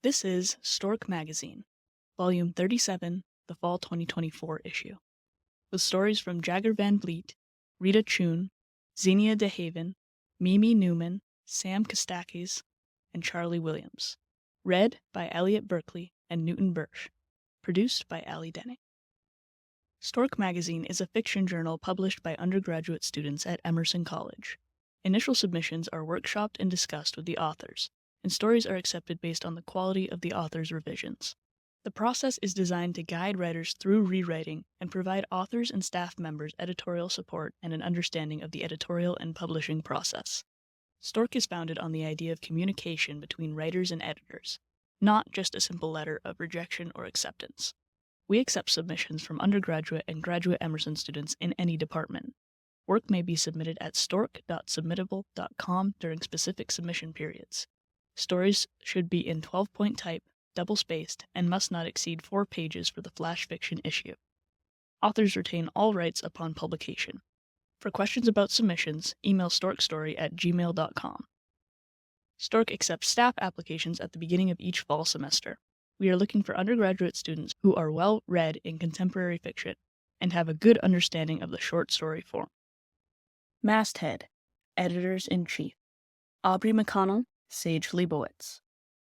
This is Stork Magazine, Volume 37, the Fall 2024 issue, with stories from Jagger Van Vliet, Rita Chun, Zenia Dehaven, Mimi Newman, Sam Kostakis, and Charlie Williams. Read by Elliot Berkely and Newton Bersch. Produced by Ali Denning. Stork Magazine is a fiction journal published by undergraduate students at Emerson College. Initial submissions are workshopped and discussed with the authors, and stories are accepted based on the quality of the author's revisions. The process is designed to guide writers through rewriting and provide authors and staff members editorial support and an understanding of the editorial and publishing process. Stork is founded on the idea of communication between writers and editors, not just a simple letter of rejection or acceptance. We accept submissions from undergraduate and graduate Emerson students in any department. Work may be submitted at stork.submittable.com during specific submission periods. Stories should be in 12-point type, double-spaced, and must not exceed 4 pages for the flash fiction issue. Authors retain all rights upon publication. For questions about submissions, email storkstory@gmail.com. Stork accepts staff applications at the beginning of each fall semester. We are looking for undergraduate students who are well-read in contemporary fiction and have a good understanding of the short story form. Masthead, Editors-in-Chief: Aubrey McConnell, Sage Leibowitz.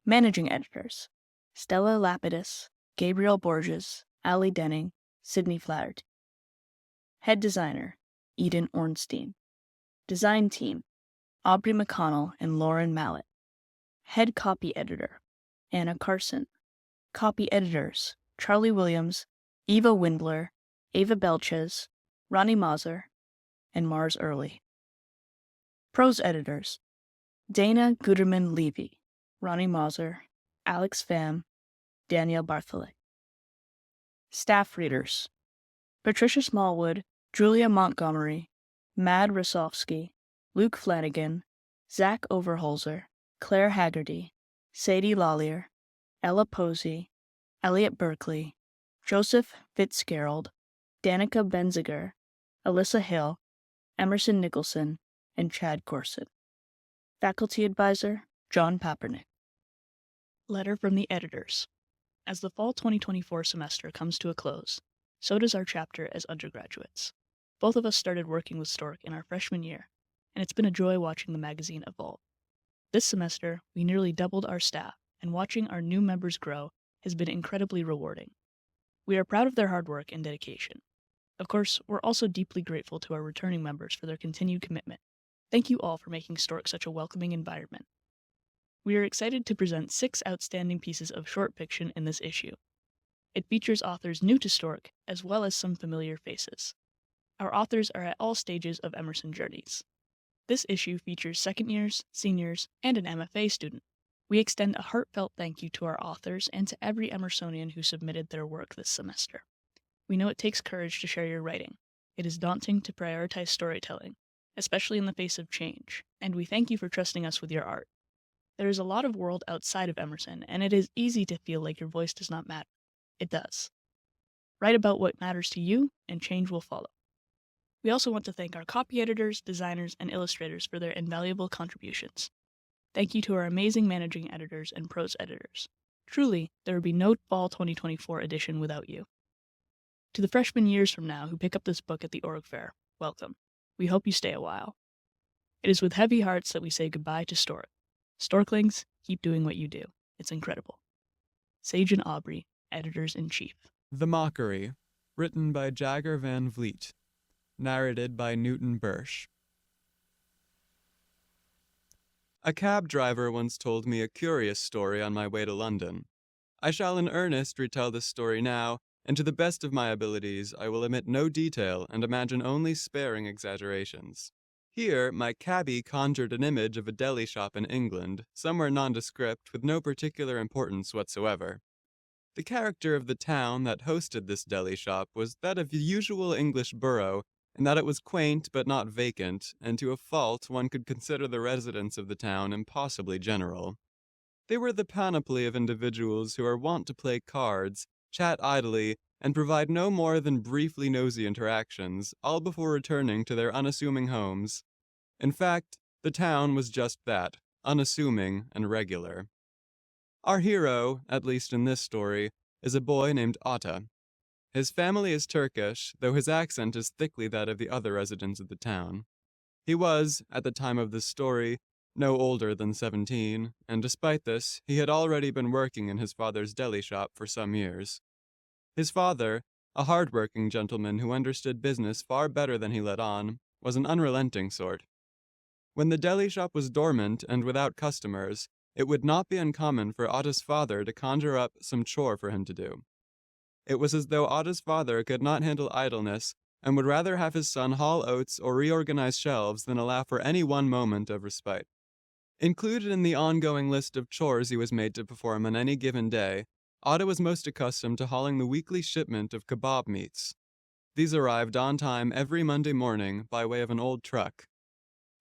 Managing Editors: Stella Lapidus, Gabriel Borges, Ali Denning, Sydney Flaherty. Head Designer: Eden Ornstein. Design Team: Aubrey McConnell and Lauren Mallett. Head Copy Editor: Anna Carson. Copy Editors: Charlie Williams, Eva Windler, Ava Belches, Ronnie Mazur, and Mars Early. Prose Editors: Dana Guterman Levy, Ronnie Mazur, Alex Pham, Danielle Bartholet. Staff Readers: Patricia Smallwood, Julia Montgomery, Mad Rosofsky, Luke Flanagan, Zach Overholzer, Claire Haggerty, Sadie Lawlier, Ella Posey, Elliot Berkely, Joseph Fitzgerald, Danica Benziger, Alyssa Hill, Emerson Nicholson, and Chad Corson. Faculty Advisor: John Papernick. Letter from the Editors. As the fall 2024 semester comes to a close, so does our chapter as undergraduates. Both of us started working with Stork in our freshman year, and it's been a joy watching the magazine evolve. This semester, we nearly doubled our staff, and watching our new members grow has been incredibly rewarding. We are proud of their hard work and dedication. Of course, we're also deeply grateful to our returning members for their continued commitment. Thank you all for making Stork such a welcoming environment. We are excited to present 6 outstanding pieces of short fiction in this issue. It features authors new to Stork, as well as some familiar faces. Our authors are at all stages of Emerson journeys. This issue features second years, seniors, and an MFA student. We extend a heartfelt thank you to our authors and to every Emersonian who submitted their work this semester. We know it takes courage to share your writing. It is daunting to prioritize storytelling, especially in the face of change, and we thank you for trusting us with your art. There is a lot of world outside of Emerson, and it is easy to feel like your voice does not matter. It does. Write about what matters to you, and change will follow. We also want to thank our copy editors, designers, and illustrators for their invaluable contributions. Thank you to our amazing managing editors and prose editors. Truly, there would be no fall 2024 edition without you. To the freshmen years from now who pick up this book at the org fair, welcome. We hope you stay a while. It is with heavy hearts that we say goodbye to Stork. Storklings, keep doing what you do. It's incredible. Sage and Aubrey, Editors-in-Chief. The Mockery, written by Jagger Van Vliet. Narrated by Newton Bersch. A cab driver once told me a curious story on my way to London. I shall in earnest retell this story now, and to the best of my abilities I will omit no detail and imagine only sparing exaggerations. Here, my cabbie conjured an image of a deli shop in England, somewhere nondescript with no particular importance whatsoever. The character of the town that hosted this deli shop was that of the usual English borough, in that it was quaint but not vacant, and to a fault one could consider the residents of the town impossibly general. They were the panoply of individuals who are wont to play cards, chat idly, and provide no more than briefly nosy interactions, all before returning to their unassuming homes. In fact, the town was just that, unassuming and regular. Our hero, at least in this story, is a boy named Otto. His family is Turkish, though his accent is thickly that of the other residents of the town. He was, at the time of this story, no older than 17, and despite this, he had already been working in his father's deli shop for some years. His father, a hard-working gentleman who understood business far better than he let on, was an unrelenting sort. When the deli shop was dormant and without customers, it would not be uncommon for Otto's father to conjure up some chore for him to do. It was as though Otto's father could not handle idleness and would rather have his son haul oats or reorganize shelves than allow for any one moment of respite. Included in the ongoing list of chores he was made to perform on any given day, Otto was most accustomed to hauling the weekly shipment of kebab meats. These arrived on time every Monday morning by way of an old truck.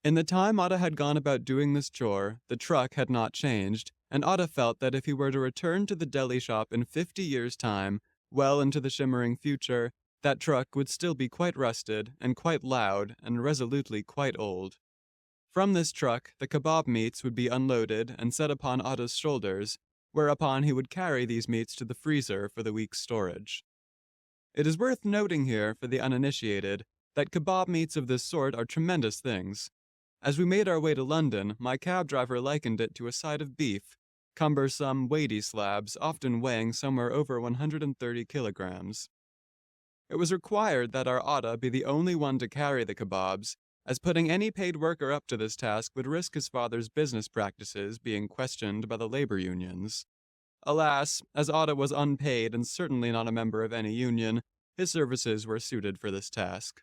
In the time Otto had gone about doing this chore, the truck had not changed, and Otto felt that if he were to return to the deli shop in 50 years' time, well into the shimmering future, that truck would still be quite rusted and quite loud and resolutely quite old. From this truck, the kebab meats would be unloaded and set upon Otto's shoulders, whereupon he would carry these meats to the freezer for the week's storage. It is worth noting here, for the uninitiated, that kebab meats of this sort are tremendous things. As we made our way to London, my cab driver likened it to a side of beef, cumbersome, weighty slabs, often weighing somewhere over 130 kilograms. It was required that our Otto be the only one to carry the kebabs, as putting any paid worker up to this task would risk his father's business practices being questioned by the labor unions. Alas, as Otto was unpaid and certainly not a member of any union, his services were suited for this task.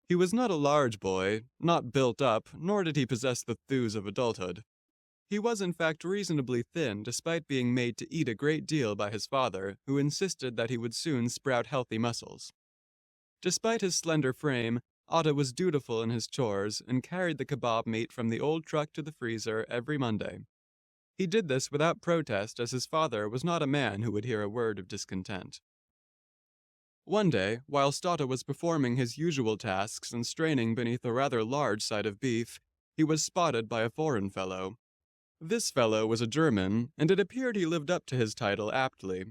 He was not a large boy, not built up, nor did he possess the thews of adulthood. He was in fact reasonably thin, despite being made to eat a great deal by his father, who insisted that he would soon sprout healthy muscles. Despite his slender frame, Otto was dutiful in his chores and carried the kebab meat from the old truck to the freezer every Monday. He did this without protest, as his father was not a man who would hear a word of discontent. One day, whilst Otto was performing his usual tasks and straining beneath a rather large side of beef, he was spotted by a foreign fellow. This fellow was a German, and it appeared he lived up to his title aptly.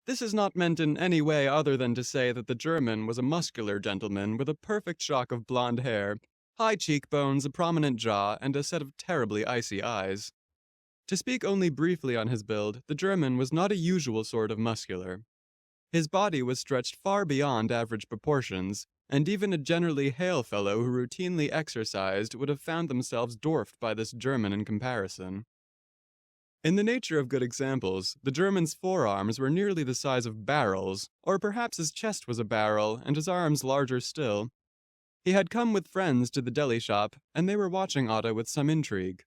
This is not meant in any way other than to say that the German was a muscular gentleman with a perfect shock of blonde hair, high cheekbones, a prominent jaw, and a set of terribly icy eyes. To speak only briefly on his build, the German was not a usual sort of muscular. His body was stretched far beyond average proportions, and even a generally hale fellow who routinely exercised would have found themselves dwarfed by this German in comparison. In the nature of good examples, the German's forearms were nearly the size of barrels, or perhaps his chest was a barrel, and his arms larger still. He had come with friends to the deli shop, and they were watching Otto with some intrigue.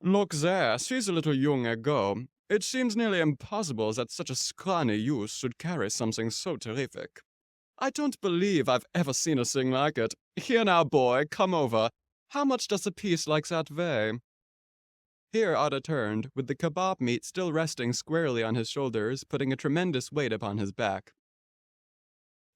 "Look there, she's a little young go. It seems nearly impossible that such a scrawny youth should carry something so terrific. I don't believe I've ever seen a thing like it. Here now, boy, come over. How much does a piece like that weigh?" Here Otto turned, with the kebab meat still resting squarely on his shoulders, putting a tremendous weight upon his back.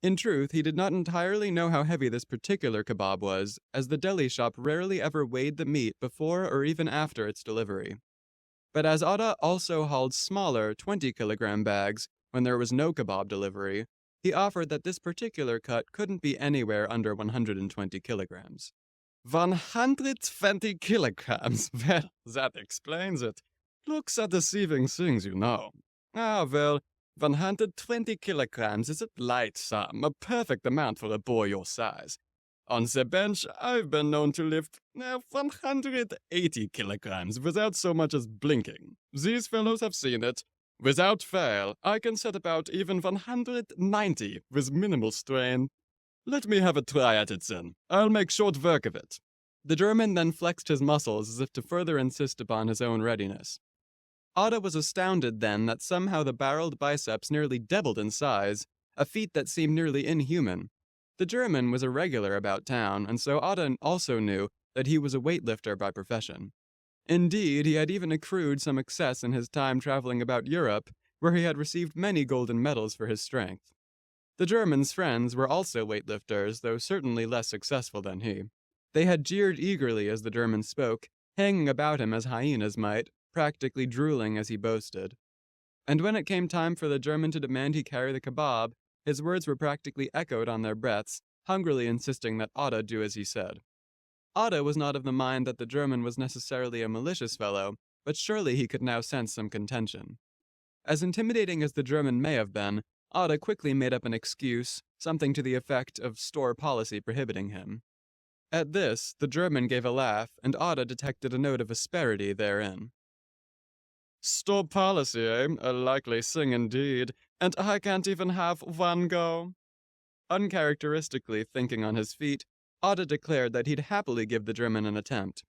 In truth, he did not entirely know how heavy this particular kebab was, as the deli shop rarely ever weighed the meat before or even after its delivery. But as Otto also hauled smaller 20-kilogram bags when there was no kebab delivery, he offered that this particular cut couldn't be anywhere under 120 kilograms. 120 kilograms? Well, that explains it. Looks are deceiving things, you know. Ah, well, 120 kilograms is a light sum, a perfect amount for a boy your size. On the bench, I've been known to lift 180 kilograms without so much as blinking. These fellows have seen it. Without fail, I can set about even 190 with minimal strain. Let me have a try at it then. I'll make short work of it. The German then flexed his muscles as if to further insist upon his own readiness. Otto was astounded then that somehow the barreled biceps nearly doubled in size, a feat that seemed nearly inhuman. The German was a regular about town, and so Otto also knew that he was a weightlifter by profession. Indeed, he had even accrued some success in his time traveling about Europe, where he had received many golden medals for his strength. The German's friends were also weightlifters, though certainly less successful than he. They had jeered eagerly as the German spoke, hanging about him as hyenas might, practically drooling as he boasted. And when it came time for the German to demand he carry the kebab, his words were practically echoed on their breaths, hungrily insisting that Otto do as he said. Otto was not of the mind that the German was necessarily a malicious fellow, but surely he could now sense some contention. As intimidating as the German may have been, Otto quickly made up an excuse, something to the effect of store policy prohibiting him. At this, the German gave a laugh, and Otto detected a note of asperity therein. Store policy, eh? A likely thing indeed, and I can't even have one go. Uncharacteristically thinking on his feet, Otto declared that he'd happily give the German an attempt.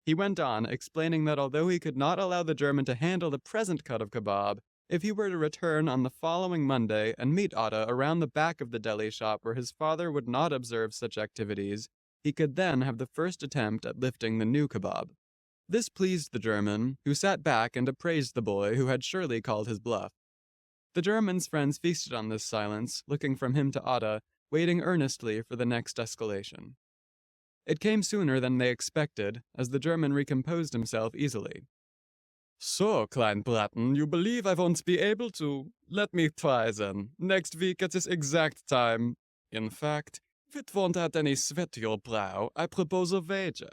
He went on, explaining that although he could not allow the German to handle the present cut of kebab, if he were to return on the following Monday and meet Otto around the back of the deli shop where his father would not observe such activities, he could then have the first attempt at lifting the new kebab. This pleased the German, who sat back and appraised the boy who had surely called his bluff. The German's friends feasted on this silence, looking from him to Otto, waiting earnestly for the next escalation. It came sooner than they expected, as the German recomposed himself easily. So, Klein Braten, you believe I won't be able to? Let me try then. Next week at this exact time. In fact, if it won't add any sweat to your brow, I propose a wager.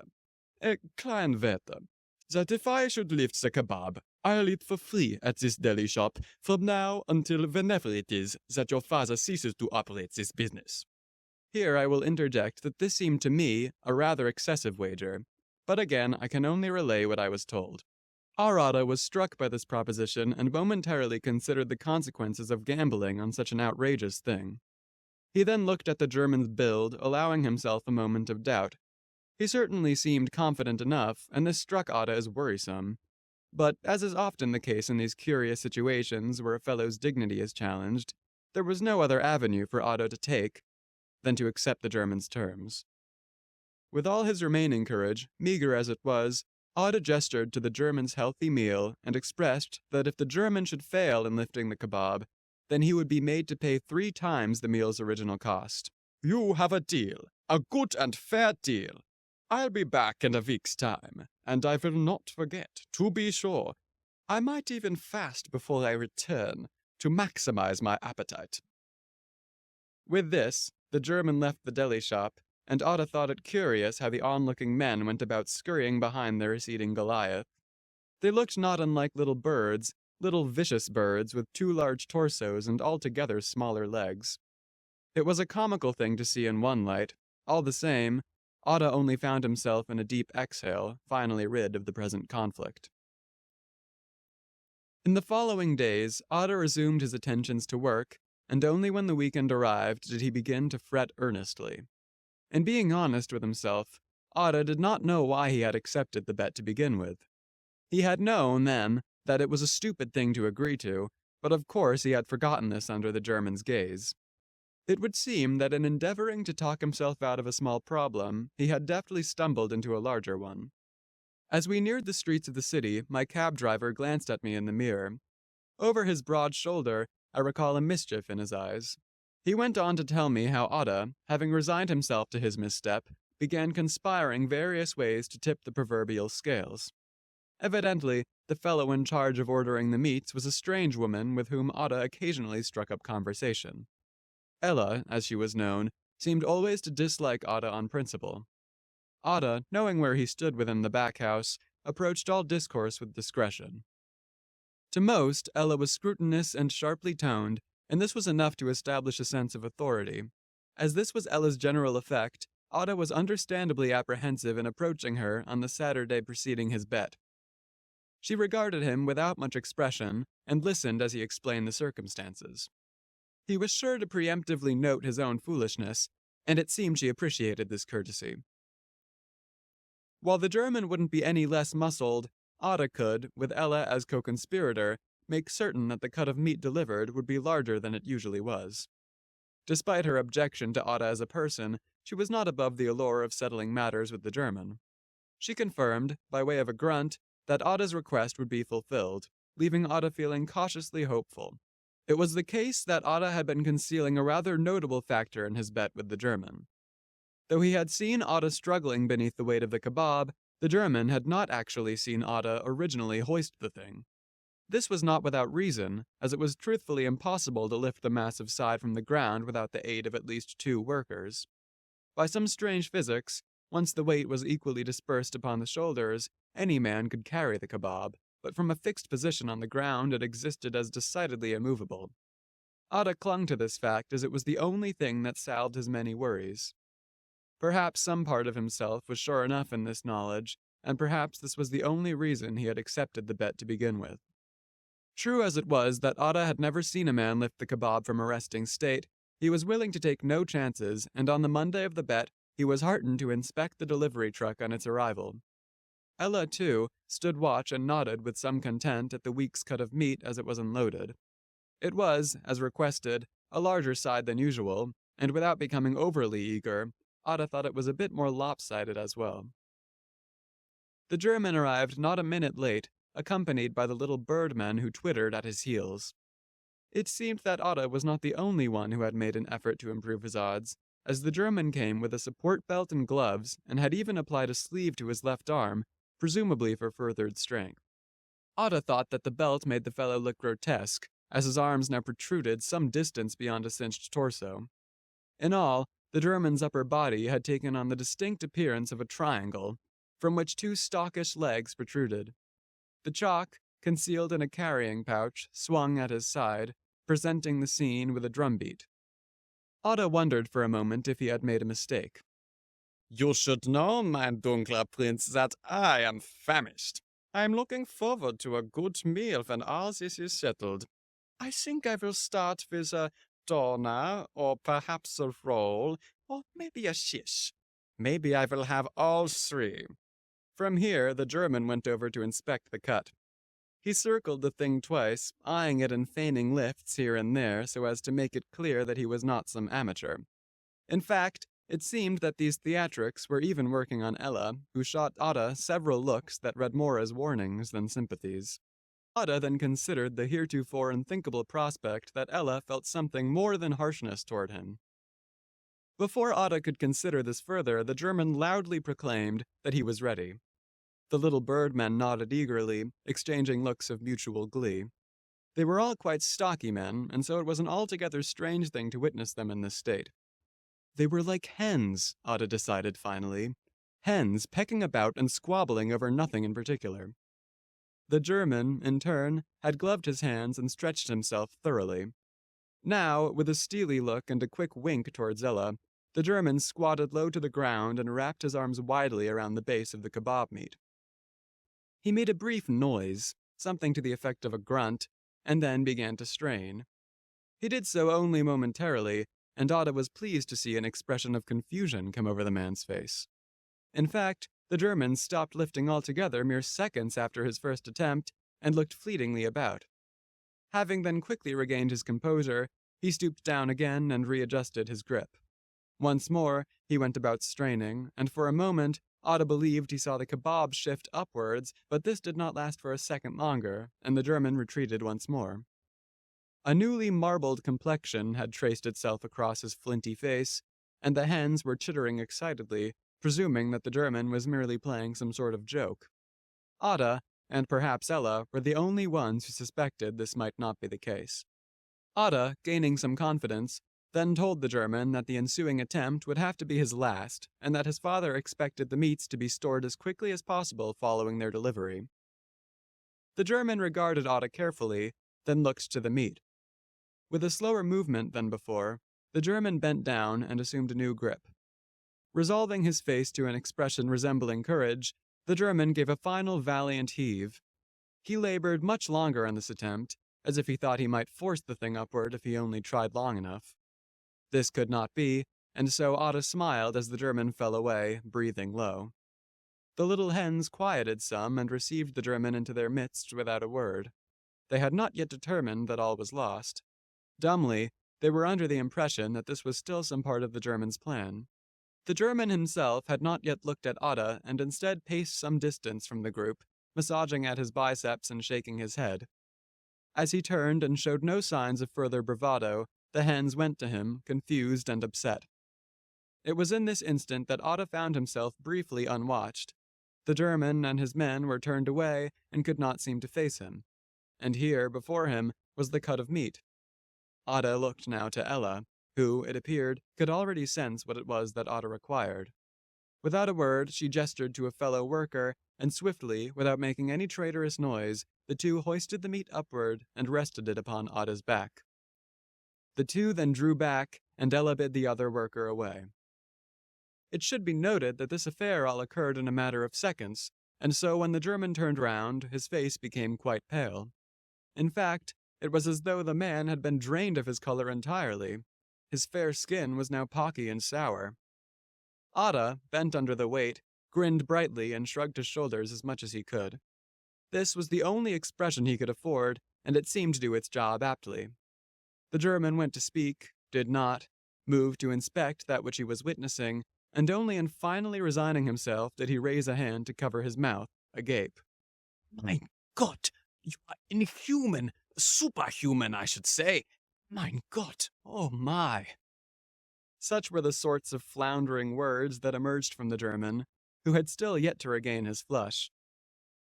A klein wette. That if I should lift the kebab, I'll eat for free at this deli shop from now until whenever it is that your father ceases to operate this business. Here I will interject that this seemed to me a rather excessive wager, but again I can only relay what I was told. Otto was struck by this proposition and momentarily considered the consequences of gambling on such an outrageous thing. He then looked at the German's build, allowing himself a moment of doubt. He certainly seemed confident enough, and this struck Otto as worrisome. But, as is often the case in these curious situations where a fellow's dignity is challenged, there was no other avenue for Otto to take than to accept the German's terms. With all his remaining courage, meager as it was, Otto gestured to the German's healthy meal and expressed that if the German should fail in lifting the kebab, then he would be made to pay 3 times the meal's original cost. You have a deal, a good and fair deal. I'll be back in a week's time, and I will not forget, to be sure. I might even fast before I return, to maximize my appetite. With this, the German left the deli shop, and Otto thought it curious how the onlooking men went about scurrying behind their receding Goliath. They looked not unlike little birds, little vicious birds with 2 large torsos and altogether smaller legs. It was a comical thing to see in one light. All the same, Otto only found himself in a deep exhale, finally rid of the present conflict. In the following days, Otto resumed his attentions to work, and only when the weekend arrived did he begin to fret earnestly. And being honest with himself, Otto did not know why he had accepted the bet to begin with. He had known, then, that it was a stupid thing to agree to, but of course he had forgotten this under the German's gaze. It would seem that in endeavoring to talk himself out of a small problem, he had deftly stumbled into a larger one. As we neared the streets of the city, my cab driver glanced at me in the mirror. Over his broad shoulder, I recall a mischief in his eyes. He went on to tell me how Otto, having resigned himself to his misstep, began conspiring various ways to tip the proverbial scales. Evidently, the fellow in charge of ordering the meats was a strange woman with whom Otto occasionally struck up conversation. Ella, as she was known, seemed always to dislike Otto on principle. Otto, knowing where he stood within the back house, approached all discourse with discretion. To most, Ella was scrutinous and sharply toned, and this was enough to establish a sense of authority. As this was Ella's general effect, Otto was understandably apprehensive in approaching her on the Saturday preceding his bet. She regarded him without much expression, and listened as he explained the circumstances. He was sure to preemptively note his own foolishness, and it seemed she appreciated this courtesy. While the German wouldn't be any less muscled, Otto could, with Ella as co-conspirator, make certain that the cut of meat delivered would be larger than it usually was. Despite her objection to Otto as a person, she was not above the allure of settling matters with the German. She confirmed, by way of a grunt, that Otto's request would be fulfilled, leaving Otto feeling cautiously hopeful. It was the case that Otto had been concealing a rather notable factor in his bet with the German. Though he had seen Otto struggling beneath the weight of the kebab, The German had not actually seen Otta originally hoist the thing. This was not without reason, as it was truthfully impossible to lift the massive side from the ground without the aid of at least 2 workers. By some strange physics, once the weight was equally dispersed upon the shoulders, any man could carry the kebab, but from a fixed position on the ground it existed as decidedly immovable. Otta clung to this fact as it was the only thing that salved his many worries. Perhaps some part of himself was sure enough in this knowledge, and perhaps this was the only reason he had accepted the bet to begin with. True as it was that Otta had never seen a man lift the kebab from a resting state, he was willing to take no chances, and on the Monday of the bet, he was heartened to inspect the delivery truck on its arrival. Ella, too, stood watch and nodded with some content at the week's cut of meat as it was unloaded. It was, as requested, a larger side than usual, and without becoming overly eager, Otta thought it was a bit more lopsided as well. The German arrived not a minute late, accompanied by the little birdman who twittered at his heels. It seemed that Otta was not the only one who had made an effort to improve his odds, as the German came with a support belt and gloves and had even applied a sleeve to his left arm, presumably for furthered strength. Otta thought that the belt made the fellow look grotesque, as his arms now protruded some distance beyond a cinched torso. In all, the German's upper body had taken on the distinct appearance of a triangle, from which 2 stockish legs protruded. The chalk, concealed in a carrying pouch, swung at his side, presenting the scene with a drumbeat. Otta wondered for a moment if he had made a mistake. You should know, mein dunkler Prinz, that I am famished. I am looking forward to a good meal when all this is settled. I think I will start with a doner, or perhaps a roll, or maybe a shish. Maybe I will have all 3. From here, the German went over to inspect the cut. He circled the thing twice, eyeing it and feigning lifts here and there so as to make it clear that he was not some amateur. In fact, it seemed that these theatrics were even working on Ella, who shot Otta several looks that read more as warnings than sympathies. Otta then considered the heretofore unthinkable prospect that Ella felt something more than harshness toward him. Before Otta could consider this further, the German loudly proclaimed that he was ready. The little birdmen nodded eagerly, exchanging looks of mutual glee. They were all quite stocky men, and so it was an altogether strange thing to witness them in this state. They were like hens, Otta decided finally. Hens pecking about and squabbling over nothing in particular. The German, in turn, had gloved his hands and stretched himself thoroughly. Now, with a steely look and a quick wink towards Ella, the German squatted low to the ground and wrapped his arms widely around the base of the kebab meat. He made a brief noise, something to the effect of a grunt, and then began to strain. He did so only momentarily, and Otta was pleased to see an expression of confusion come over the man's face. In fact, the German stopped lifting altogether mere seconds after his first attempt and looked fleetingly about. Having then quickly regained his composure, he stooped down again and readjusted his grip. Once more, he went about straining, and for a moment, Otta believed he saw the kebab shift upwards, but this did not last for a second longer, and the German retreated once more. A newly marbled complexion had traced itself across his flinty face, and the hens were chittering excitedly, presuming that the German was merely playing some sort of joke. Otta, and perhaps Ella, were the only ones who suspected this might not be the case. Otta, gaining some confidence, then told the German that the ensuing attempt would have to be his last, and that his father expected the meats to be stored as quickly as possible following their delivery. The German regarded Otta carefully, then looked to the meat. With a slower movement than before, the German bent down and assumed a new grip. Resolving his face to an expression resembling courage, the German gave a final valiant heave. He labored much longer on this attempt, as if he thought he might force the thing upward if he only tried long enough. This could not be, and so Otta smiled as the German fell away, breathing low. The little hens quieted some and received the German into their midst without a word. They had not yet determined that all was lost. Dumbly, they were under the impression that this was still some part of the German's plan. The German himself had not yet looked at Otta and instead paced some distance from the group, massaging at his biceps and shaking his head. As he turned and showed no signs of further bravado, the hens went to him, confused and upset. It was in this instant that Otta found himself briefly unwatched. The German and his men were turned away and could not seem to face him. And here, before him, was the cut of meat. Ada looked now to Ella, who, it appeared, could already sense what it was that Ada required. Without a word, she gestured to a fellow worker, and swiftly, without making any traitorous noise, the two hoisted the meat upward and rested it upon Ada's back. The two then drew back, and Ella bid the other worker away. It should be noted that this affair all occurred in a matter of seconds, and so when the German turned round, his face became quite pale. In fact, it was as though the man had been drained of his color entirely. His fair skin was now pocky and sour. Ada, bent under the weight, grinned brightly and shrugged his shoulders as much as he could. This was the only expression he could afford, and it seemed to do its job aptly. The German went to speak, did not, moved to inspect that which he was witnessing, and only in finally resigning himself did he raise a hand to cover his mouth, agape. Mein Gott, you are inhuman, superhuman, I should say. Mein Gott, oh my. Such were the sorts of floundering words that emerged from the German, who had still yet to regain his flush.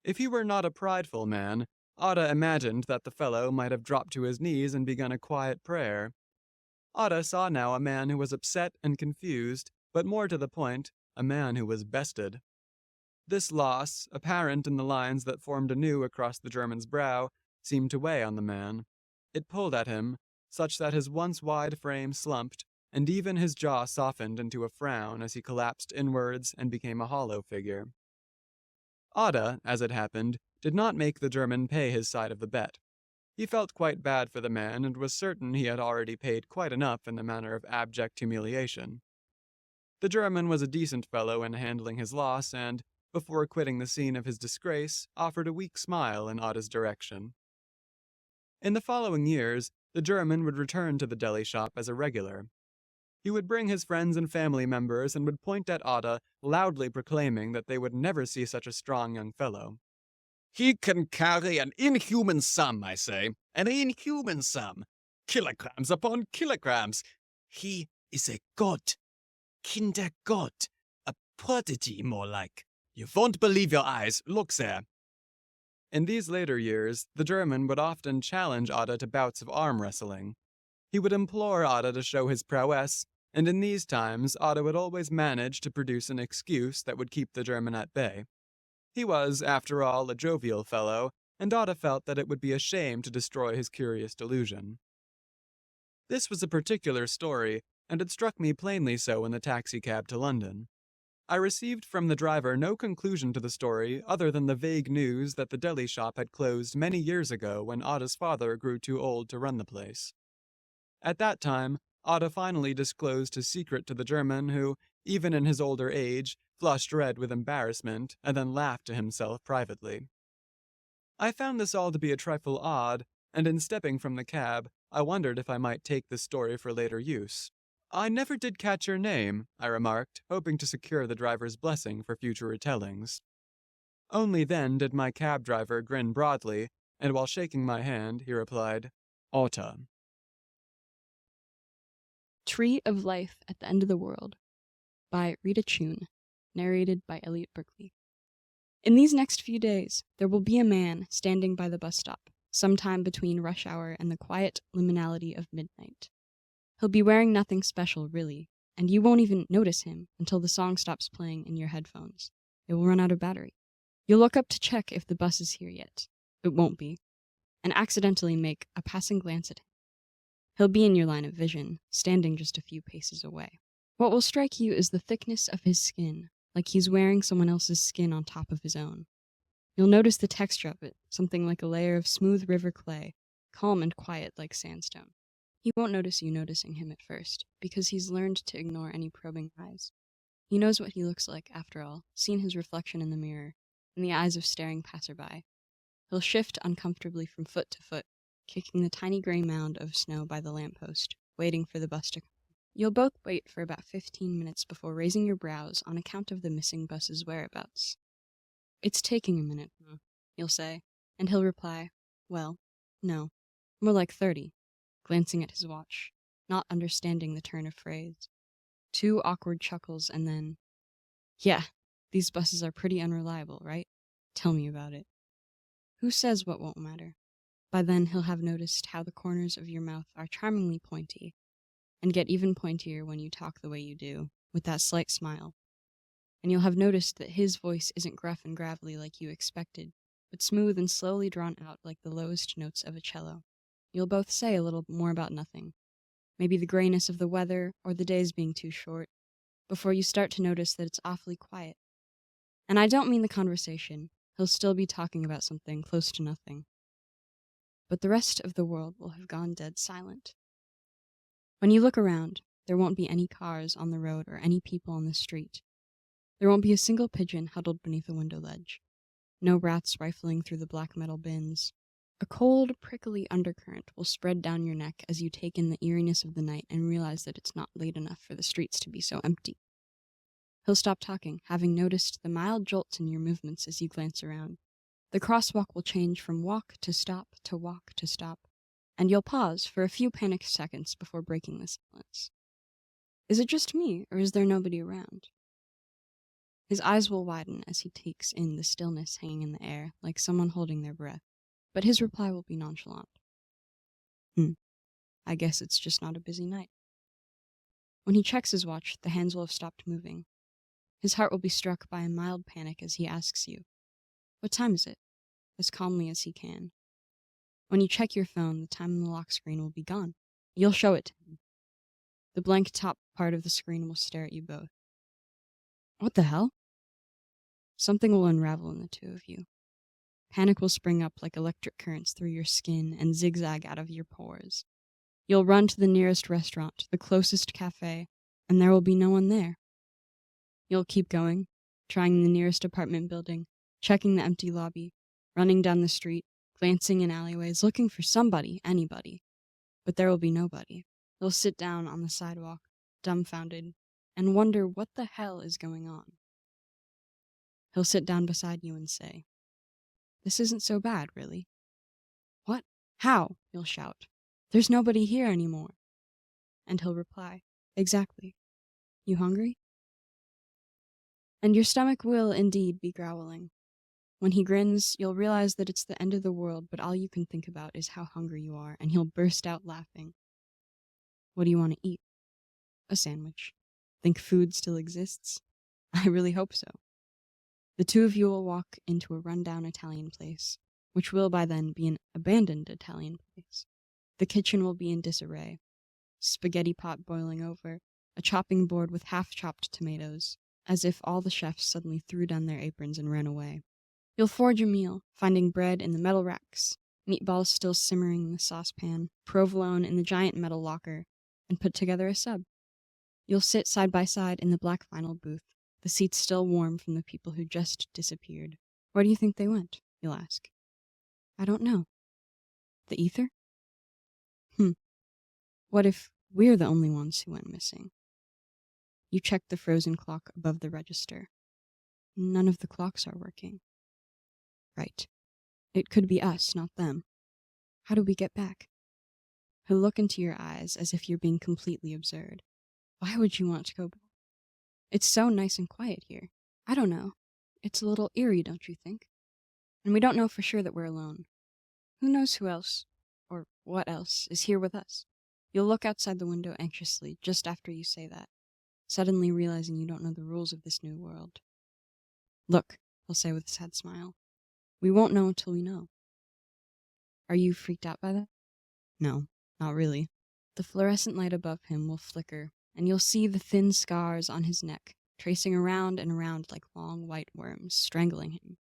If he were not a prideful man, Ada imagined that the fellow might have dropped to his knees and begun a quiet prayer. Ada saw now a man who was upset and confused, but more to the point, a man who was bested. This loss, apparent in the lines that formed anew across the German's brow, seemed to weigh on the man. It pulled at him, such that his once wide frame slumped, and even his jaw softened into a frown as he collapsed inwards and became a hollow figure. Ada, as it happened, did not make the German pay his side of the bet. He felt quite bad for the man and was certain he had already paid quite enough in the manner of abject humiliation. The German was a decent fellow in handling his loss and, before quitting the scene of his disgrace, offered a weak smile in Ada's direction. In the following years, the German would return to the deli shop as a regular. He would bring his friends and family members and would point at Ada, loudly proclaiming that they would never see such a strong young fellow. He can carry an inhuman sum, I say, an inhuman sum. Kilograms upon kilograms. He is a god. Kindergott. A prodigy, more like. You won't believe your eyes. Look there. In these later years, the German would often challenge Ada to bouts of arm wrestling. He would implore Ada to show his prowess, and in these times Ada would always manage to produce an excuse that would keep the German at bay. He was, after all, a jovial fellow, and Ada felt that it would be a shame to destroy his curious delusion. This was a particular story, and it struck me plainly so in the taxicab to London. I received from the driver no conclusion to the story other than the vague news that the deli shop had closed many years ago when Ada's father grew too old to run the place. At that time, Ada finally disclosed his secret to the German who, even in his older age, flushed red with embarrassment and then laughed to himself privately. I found this all to be a trifle odd, and in stepping from the cab, I wondered if I might take this story for later use. "I never did catch your name," I remarked, hoping to secure the driver's blessing for future retellings. Only then did my cab driver grin broadly, and while shaking my hand, he replied, "Ota." Tree of Life at the End of the World by Rita Chun, narrated by Elliot Berkely. In these next few days, there will be a man standing by the bus stop, sometime between rush hour and the quiet liminality of midnight. He'll be wearing nothing special, really, and you won't even notice him until the song stops playing in your headphones. It will run out of battery. You'll look up to check if the bus is here yet. It won't be. And accidentally make a passing glance at him. He'll be in your line of vision, standing just a few paces away. What will strike you is the thickness of his skin, like he's wearing someone else's skin on top of his own. You'll notice the texture of it, something like a layer of smooth river clay, calm and quiet like sandstone. He won't notice you noticing him at first, because he's learned to ignore any probing eyes. He knows what he looks like, after all, seen his reflection in the mirror, in the eyes of staring passerby. He'll shift uncomfortably from foot to foot, kicking the tiny gray mound of snow by the lamppost, waiting for the bus to come. You'll both wait for about 15 minutes before raising your brows on account of the missing bus's whereabouts. "It's taking a minute, huh?" you'll say, and he'll reply, "Well, no, more like 30, glancing at his watch, not understanding the turn of phrase. 2 awkward chuckles and then, "Yeah, These buses are pretty unreliable, right? Tell me about it. Who says what won't matter? By then he'll have noticed how the corners of your mouth are charmingly pointy, and get even pointier when you talk the way you do, with that slight smile. And you'll have noticed that his voice isn't gruff and gravelly like you expected, but smooth and slowly drawn out like the lowest notes of a cello. You'll both say a little more about nothing, maybe the grayness of the weather or the days being too short, before you start to notice that it's awfully quiet. And I don't mean the conversation. He'll still be talking about something close to nothing. But the rest of the world will have gone dead silent. When you look around, there won't be any cars on the road or any people on the street. There won't be a single pigeon huddled beneath a window ledge. No rats rifling through the black metal bins. A cold, prickly undercurrent will spread down your neck as you take in the eeriness of the night and realize that it's not late enough for the streets to be so empty. He'll stop talking, having noticed the mild jolts in your movements as you glance around. The crosswalk will change from walk to stop to walk to stop, and you'll pause for a few panicked seconds before breaking the silence. Is it just me, or is there nobody around? His eyes will widen as he takes in the stillness hanging in the air, like someone holding their breath, but his reply will be nonchalant. I guess it's just not a busy night. When he checks his watch, the hands will have stopped moving. His heart will be struck by a mild panic as he asks you, "What time is it?" as calmly as he can. When you check your phone, the time on the lock screen will be gone. You'll show it to him. The blank top part of the screen will stare at you both. What the hell? Something will unravel in the two of you. Panic will spring up like electric currents through your skin and zigzag out of your pores. You'll run to the nearest restaurant, the closest cafe, and there will be no one there. You'll keep going, trying the nearest apartment building, checking the empty lobby, running down the street, glancing in alleyways, looking for somebody, anybody. But there will be nobody. You'll sit down on the sidewalk, dumbfounded, and wonder what the hell is going on. He'll sit down beside you and say, "This isn't so bad, really." "What? How?" you'll shout. "There's nobody here anymore." And he'll reply, "Exactly. You hungry?" And your stomach will indeed be growling. When he grins, you'll realize that it's the end of the world, but all you can think about is how hungry you are, and he'll burst out laughing. What do you want to eat? A sandwich. Think food still exists? I really hope so. The two of you will walk into a rundown Italian place, which will by then be an abandoned Italian place. The kitchen will be in disarray. Spaghetti pot boiling over, a chopping board with half-chopped tomatoes, as if all the chefs suddenly threw down their aprons and ran away. You'll forge a meal, finding bread in the metal racks, meatballs still simmering in the saucepan, provolone in the giant metal locker, and put together a sub. You'll sit side by side in the black vinyl booth, the seats still warm from the people who just disappeared. Where do you think they went? You'll ask. I don't know. The ether? What if we're the only ones who went missing? You check the frozen clock above the register. None of the clocks are working. Right. It could be us, not them. How do we get back? He'll look into your eyes as if you're being completely absurd. Why would you want to go back? It's so nice and quiet here. I don't know. It's a little eerie, don't you think? And we don't know for sure that we're alone. Who knows who else, or what else, is here with us? You'll look outside the window anxiously just after you say that, suddenly realizing you don't know the rules of this new world. Look, he'll say with a sad smile. We won't know until we know. Are you freaked out by that? No, not really. The fluorescent light above him will flicker, and you'll see the thin scars on his neck, tracing around and around like long white worms, strangling him.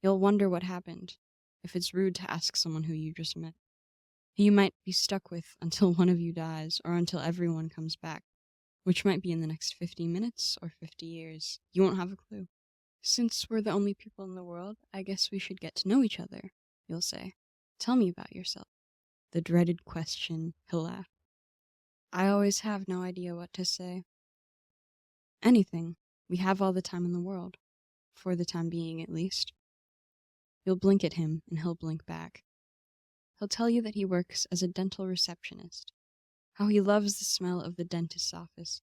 You'll wonder what happened, if it's rude to ask someone who you just met. Who you might be stuck with until one of you dies, or until everyone comes back, which might be in the next 50 minutes or 50 years. You won't have a clue. Since we're the only people in the world, I guess we should get to know each other, you'll say. Tell me about yourself. The dreaded question, he'll laugh. I always have no idea what to say. Anything. We have all the time in the world. For the time being, at least. You'll blink at him, and he'll blink back. He'll tell you that he works as a dental receptionist. How he loves the smell of the dentist's office.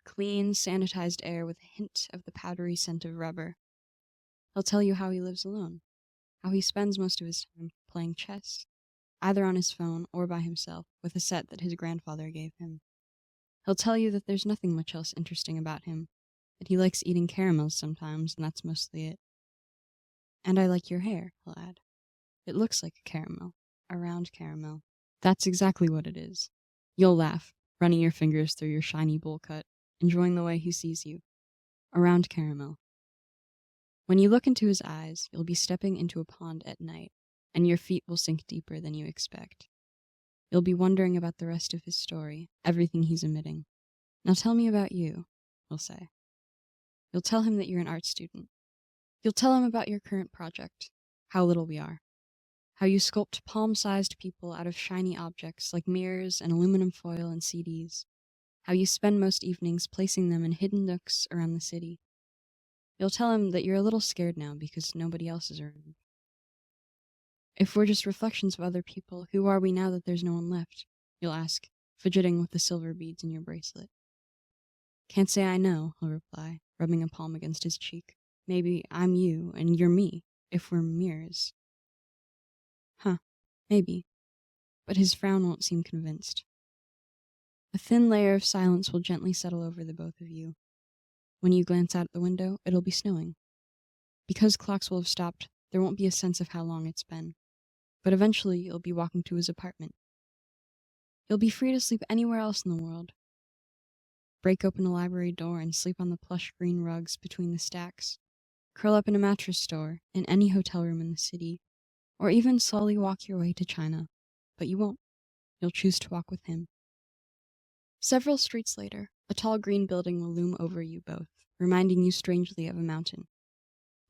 clean, sanitized air with a hint of the powdery scent of rubber. He'll tell you how he lives alone, how he spends most of his time playing chess, either on his phone or by himself with a set that his grandfather gave him. He'll tell you that there's nothing much else interesting about him, that he likes eating caramels sometimes, and that's mostly it. And I like your hair, he'll add. It looks like a caramel, a round caramel. That's exactly what it is. You'll laugh, running your fingers through your shiny bowl cut, enjoying the way he sees you. A round caramel. When you look into his eyes, you'll be stepping into a pond at night, and your feet will sink deeper than you expect. You'll be wondering about the rest of his story, everything he's emitting. Now tell me about you, he'll say. You'll tell him that you're an art student. You'll tell him about your current project, how little we are, how you sculpt palm-sized people out of shiny objects like mirrors and aluminum foil and CDs, how you spend most evenings placing them in hidden nooks around the city. You'll tell him that you're a little scared now because nobody else is around. If we're just reflections of other people, who are we now that there's no one left? You'll ask, fidgeting with the silver beads in your bracelet. Can't say I know, he'll reply, rubbing a palm against his cheek. Maybe I'm you and you're me, if we're mirrors. Huh, maybe. But his frown won't seem convinced. A thin layer of silence will gently settle over the both of you. When you glance out the window, it'll be snowing. Because clocks will have stopped, there won't be a sense of how long it's been. But eventually you'll be walking to his apartment. You'll be free to sleep anywhere else in the world. Break open a library door and sleep on the plush green rugs between the stacks. Curl up in a mattress store, in any hotel room in the city, or even slowly walk your way to China. But you won't. You'll choose to walk with him. Several streets later, a tall green building will loom over you both, reminding you strangely of a mountain.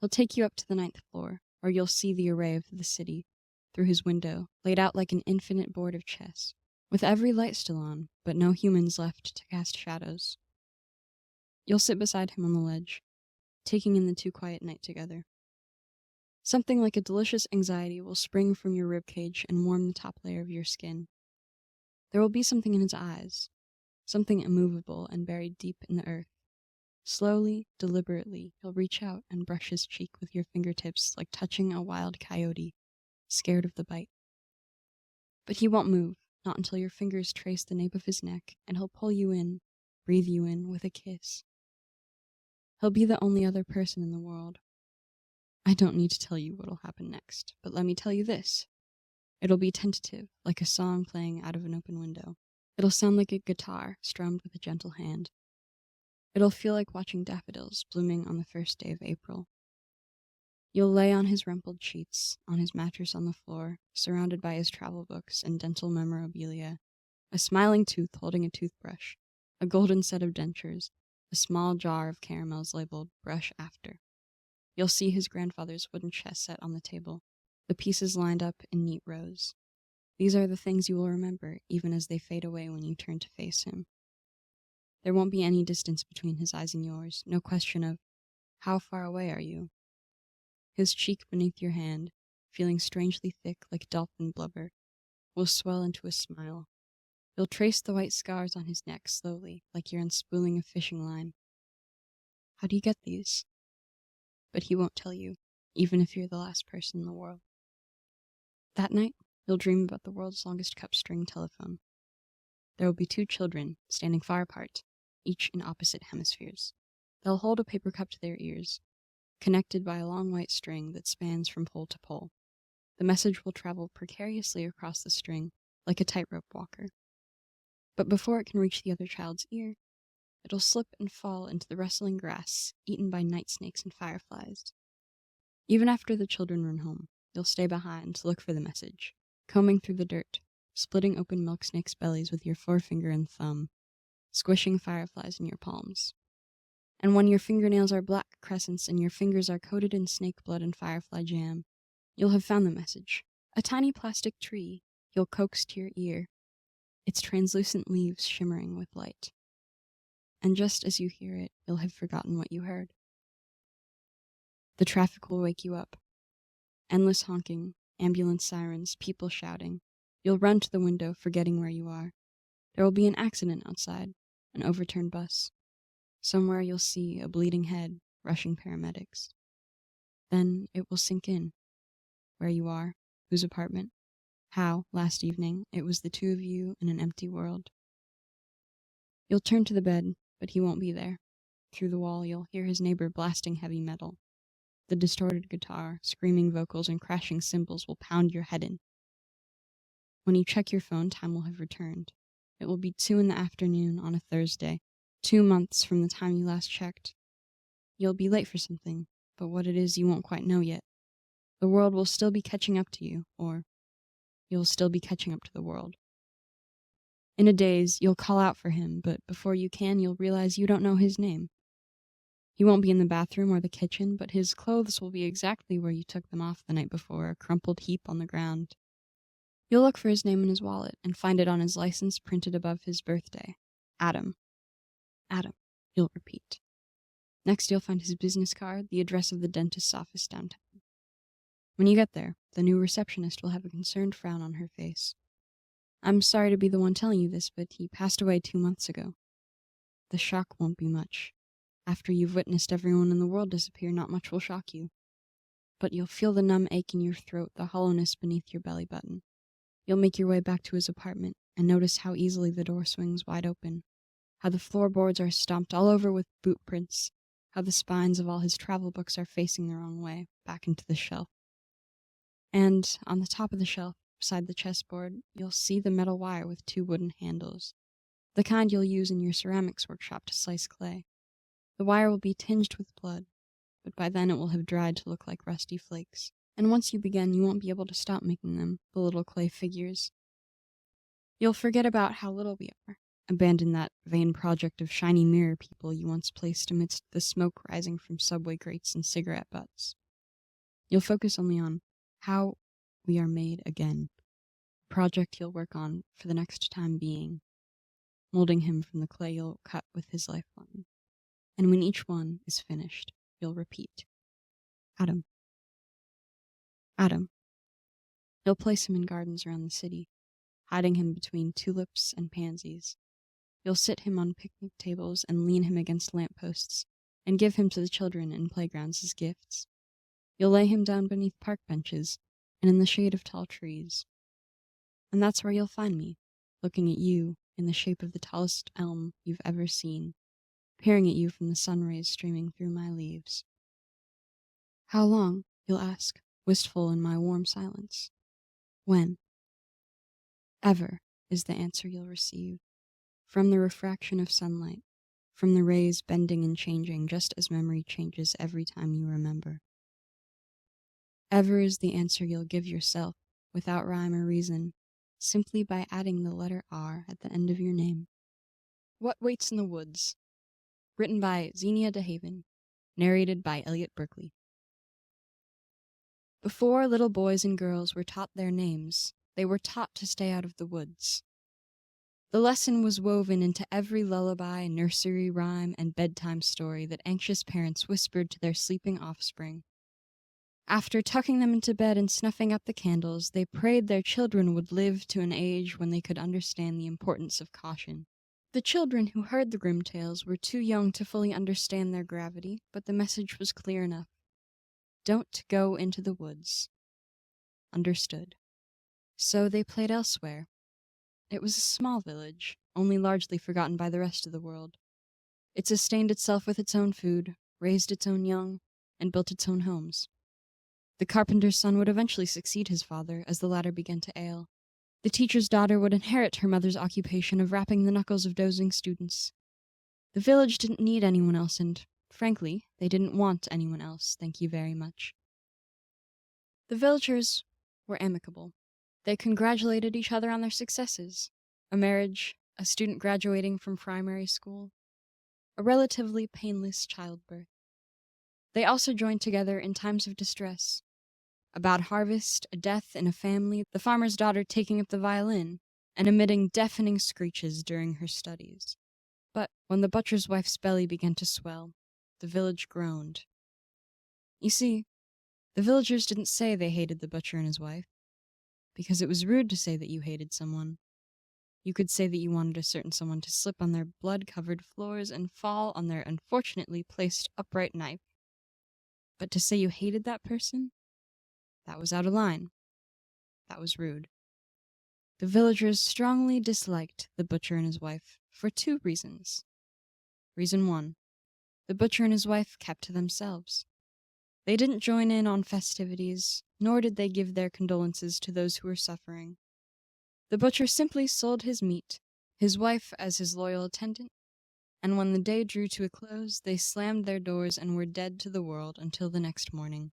He'll take you up to the 9th floor, where you'll see the array of the city, through his window, laid out like an infinite board of chess, with every light still on, but no humans left to cast shadows. You'll sit beside him on the ledge, taking in the two quiet night together. Something like a delicious anxiety will spring from your ribcage and warm the top layer of your skin. There will be something in his eyes, something immovable and buried deep in the earth. Slowly, deliberately, you'll reach out and brush his cheek with your fingertips like touching a wild coyote, scared of the bite. But he won't move, not until your fingers trace the nape of his neck, and he'll pull you in, breathe you in with a kiss. He'll be the only other person in the world. I don't need to tell you what'll happen next, but let me tell you this. It'll be tentative, like a song playing out of an open window. It'll sound like a guitar strummed with a gentle hand. It'll feel like watching daffodils blooming on the first day of April. You'll lay on his rumpled sheets, on his mattress on the floor, surrounded by his travel books and dental memorabilia, a smiling tooth holding a toothbrush, a golden set of dentures, a small jar of caramels labeled "Brush After." You'll see his grandfather's wooden chess set on the table, the pieces lined up in neat rows. These are the things you will remember, even as they fade away when you turn to face him. There won't be any distance between his eyes and yours, no question of, how far away are you? His cheek beneath your hand, feeling strangely thick like dolphin blubber, will swell into a smile. You'll trace the white scars on his neck slowly, like you're unspooling a fishing line. How do you get these? But he won't tell you, even if you're the last person in the world. That night, you'll dream about the world's longest cup string telephone. There will be two children, standing far apart, each in opposite hemispheres. They'll hold a paper cup to their ears, connected by a long white string that spans from pole to pole. The message will travel precariously across the string, like a tightrope walker. But before it can reach the other child's ear, it'll slip and fall into the rustling grass, eaten by night snakes and fireflies. Even after the children run home, you'll stay behind to look for the message, combing through the dirt, splitting open milk snakes' bellies with your forefinger and thumb, squishing fireflies in your palms. And when your fingernails are black crescents and your fingers are coated in snake blood and firefly jam, you'll have found the message. A tiny plastic tree you'll coax to your ear, its translucent leaves shimmering with light. And just as you hear it, you'll have forgotten what you heard. The traffic will wake you up. Endless honking, ambulance sirens, people shouting. You'll run to the window, forgetting where you are. There will be an accident outside, an overturned bus. Somewhere you'll see a bleeding head rushing paramedics. Then it will sink in. Where you are, whose apartment, how, last evening, it was the two of you in an empty world. You'll turn to the bed, but he won't be there. Through the wall, you'll hear his neighbor blasting heavy metal. The distorted guitar, screaming vocals, and crashing cymbals will pound your head in. When you check your phone, time will have returned. It will be 2 p.m. on a Thursday, 2 months from the time you last checked. You'll be late for something, but what it is you won't quite know yet. The world will still be catching up to you, or you'll still be catching up to the world. In a daze, you'll call out for him, but before you can, you'll realize you don't know his name. He won't be in the bathroom or the kitchen, but his clothes will be exactly where you took them off the night before, a crumpled heap on the ground. You'll look for his name in his wallet and find it on his license printed above his birthday. Adam. Adam, you'll repeat. Next, you'll find his business card, the address of the dentist's office downtown. When you get there, the new receptionist will have a concerned frown on her face. I'm sorry to be the one telling you this, but he passed away 2 months ago. The shock won't be much. After you've witnessed everyone in the world disappear, not much will shock you. But you'll feel the numb ache in your throat, the hollowness beneath your belly button. You'll make your way back to his apartment and notice how easily the door swings wide open, how the floorboards are stomped all over with boot prints, how the spines of all his travel books are facing the wrong way, back into the shelf. And on the top of the shelf, beside the chessboard, you'll see the metal wire with 2 wooden handles, the kind you'll use in your ceramics workshop to slice clay. The wire will be tinged with blood, but by then it will have dried to look like rusty flakes. And once you begin, you won't be able to stop making them, the little clay figures. You'll forget about how little we are, abandon that vain project of shiny mirror people you once placed amidst the smoke rising from subway grates and cigarette butts. You'll focus only on how we are made again, a project you'll work on for the next time being, molding him from the clay you'll cut with his lifeline. And when each one is finished, you'll repeat, Adam. Adam. You'll place him in gardens around the city, hiding him between tulips and pansies. You'll sit him on picnic tables and lean him against lampposts, and give him to the children in playgrounds as gifts. You'll lay him down beneath park benches and in the shade of tall trees. And that's where you'll find me, looking at you in the shape of the tallest elm you've ever seen, peering at you from the sun rays streaming through my leaves. How long, you'll ask, wistful in my warm silence. When? Ever is the answer you'll receive, from the refraction of sunlight, from the rays bending and changing just as memory changes every time you remember. Ever is the answer you'll give yourself, without rhyme or reason, simply by adding the letter R at the end of your name. What Waits in the Woods? Written by Zenia Dehaven, narrated by Elliot Berkely. Before little boys and girls were taught their names, they were taught to stay out of the woods. The lesson was woven into every lullaby, nursery rhyme, and bedtime story that anxious parents whispered to their sleeping offspring. After tucking them into bed and snuffing up the candles, they prayed their children would live to an age when they could understand the importance of caution. The children who heard the grim tales were too young to fully understand their gravity, but the message was clear enough. Don't go into the woods. Understood. So they played elsewhere. It was a small village, only largely forgotten by the rest of the world. It sustained itself with its own food, raised its own young, and built its own homes. The carpenter's son would eventually succeed his father as the latter began to ail. The teacher's daughter would inherit her mother's occupation of rapping the knuckles of dozing students. The village didn't need anyone else, and, frankly, they didn't want anyone else, thank you very much. The villagers were amicable. They congratulated each other on their successes. A marriage, a student graduating from primary school, a relatively painless childbirth. They also joined together in times of distress. A bad harvest, a death in a family, the farmer's daughter taking up the violin, and emitting deafening screeches during her studies. But when the butcher's wife's belly began to swell, the village groaned. You see, the villagers didn't say they hated the butcher and his wife, because it was rude to say that you hated someone. You could say that you wanted a certain someone to slip on their blood-covered floors and fall on their unfortunately placed upright knife. But to say you hated that person? That was out of line. That was rude. The villagers strongly disliked the butcher and his wife for 2 reasons. Reason 1. The butcher and his wife kept to themselves. They didn't join in on festivities, nor did they give their condolences to those who were suffering. The butcher simply sold his meat, his wife as his loyal attendant, and when the day drew to a close, they slammed their doors and were dead to the world until the next morning.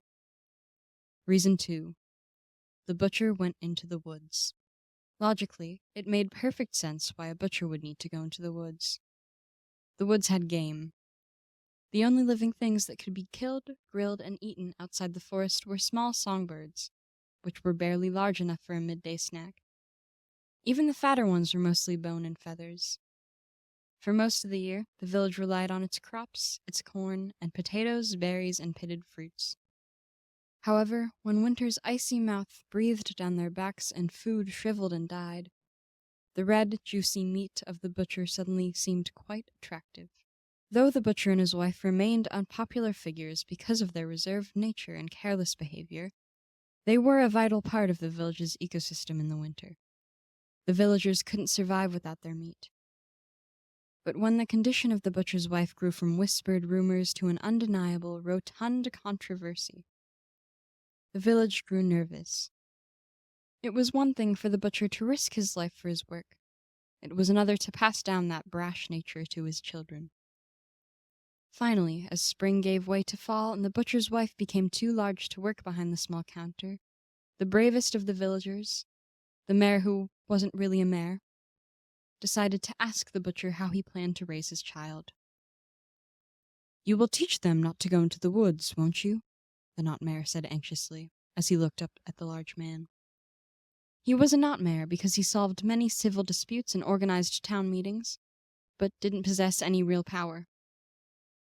Reason 2. The butcher went into the woods. Logically, it made perfect sense why a butcher would need to go into the woods. The woods had game. The only living things that could be killed, grilled, and eaten outside the forest were small songbirds, which were barely large enough for a midday snack. Even the fatter ones were mostly bone and feathers. For most of the year, the village relied on its crops, its corn, and potatoes, berries, and pitted fruits. However, when winter's icy mouth breathed down their backs and food shriveled and died, the red, juicy meat of the butcher suddenly seemed quite attractive. Though the butcher and his wife remained unpopular figures because of their reserved nature and careless behavior, they were a vital part of the village's ecosystem in the winter. The villagers couldn't survive without their meat. But when the condition of the butcher's wife grew from whispered rumors to an undeniable, rotund controversy, the village grew nervous. It was one thing for the butcher to risk his life for his work. It was another to pass down that brash nature to his children. Finally, as spring gave way to fall and the butcher's wife became too large to work behind the small counter, the bravest of the villagers, the mayor who wasn't really a mayor, decided to ask the butcher how he planned to raise his child. "You will teach them not to go into the woods, won't you?" the not mayor said anxiously, as he looked up at the large man. He was a not mayor because he solved many civil disputes and organized town meetings, but didn't possess any real power.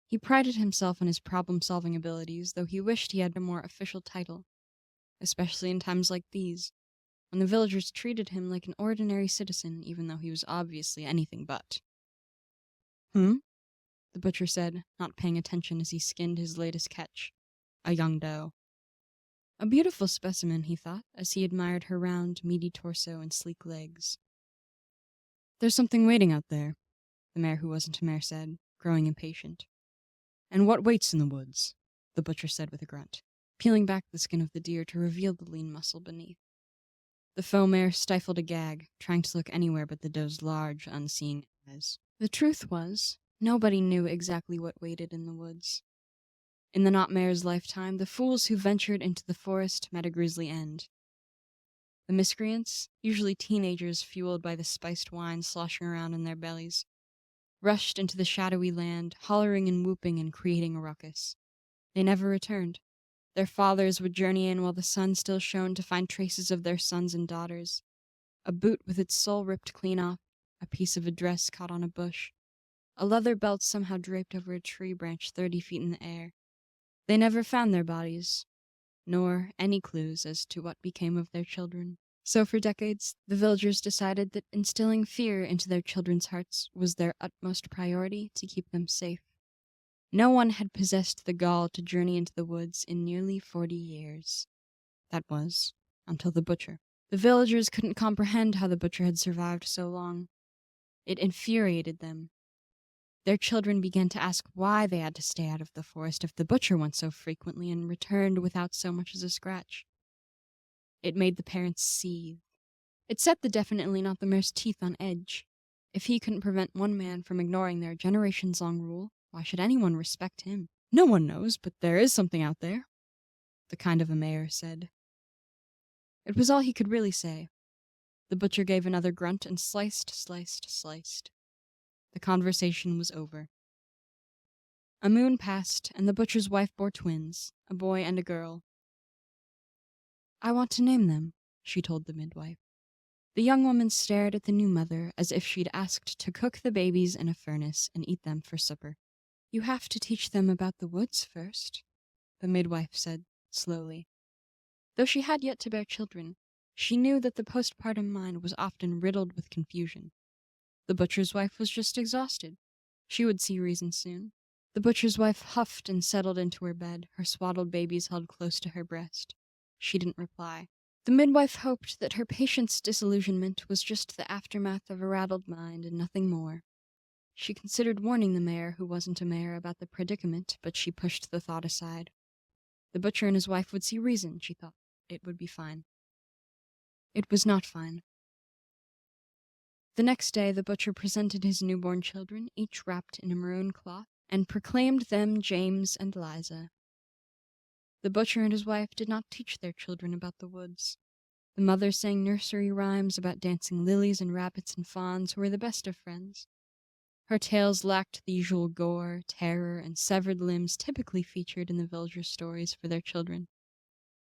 He prided himself on his problem-solving abilities, though he wished he had a more official title, especially in times like these, when the villagers treated him like an ordinary citizen, even though he was obviously anything but. "Hmm?" the butcher said, not paying attention as he skinned his latest catch, a young doe. A beautiful specimen, he thought, as he admired her round, meaty torso and sleek legs. "There's something waiting out there," the mayor who wasn't a mayor said, growing impatient. "And what waits in the woods?" the butcher said with a grunt, peeling back the skin of the deer to reveal the lean muscle beneath. The faux mare stifled a gag, trying to look anywhere but the doe's large, unseeing eyes. The truth was, nobody knew exactly what waited in the woods. In the not mayor's lifetime, the fools who ventured into the forest met a grisly end. The miscreants, usually teenagers fueled by the spiced wine sloshing around in their bellies, rushed into the shadowy land, hollering and whooping and creating a ruckus. They never returned. Their fathers would journey in while the sun still shone to find traces of their sons and daughters. A boot with its sole ripped clean off, a piece of a dress caught on a bush, a leather belt somehow draped over a tree branch 30 feet in the air. They never found their bodies, nor any clues as to what became of their children. So for decades, the villagers decided that instilling fear into their children's hearts was their utmost priority to keep them safe. No one had possessed the gall to journey into the woods in nearly 40 years. That was, until the butcher. The villagers couldn't comprehend how the butcher had survived so long. It infuriated them. Their children began to ask why they had to stay out of the forest if the butcher went so frequently and returned without so much as a scratch. It made the parents seethe. It set the definitely not the mayor's teeth on edge. If he couldn't prevent one man from ignoring their generations-long rule, why should anyone respect him? "No one knows, but there is something out there," the kind of a mayor said. It was all he could really say. The butcher gave another grunt and sliced. The conversation was over. A moon passed, and the butcher's wife bore twins, a boy and a girl. "I want to name them," she told the midwife. The young woman stared at the new mother as if she'd asked to cook the babies in a furnace and eat them for supper. "You have to teach them about the woods first," the midwife said slowly. Though she had yet to bear children, She knew that the postpartum mind was often riddled with confusion. The butcher's wife was just exhausted. She would see reason soon. The butcher's wife huffed and settled into her bed, her swaddled babies held close to her breast. She didn't reply. The midwife hoped that her patient's disillusionment was just the aftermath of a rattled mind and nothing more. She considered warning the mayor, who wasn't a mayor, about the predicament, but she pushed the thought aside. The butcher and his wife would see reason, she thought. It would be fine. It was not fine. The next day, the butcher presented his newborn children, each wrapped in a maroon cloth, and proclaimed them James and Liza. The butcher and his wife did not teach their children about the woods. The mother sang nursery rhymes about dancing lilies and rabbits and fawns who were the best of friends. Her tales lacked the usual gore, terror, and severed limbs typically featured in the villagers' stories for their children.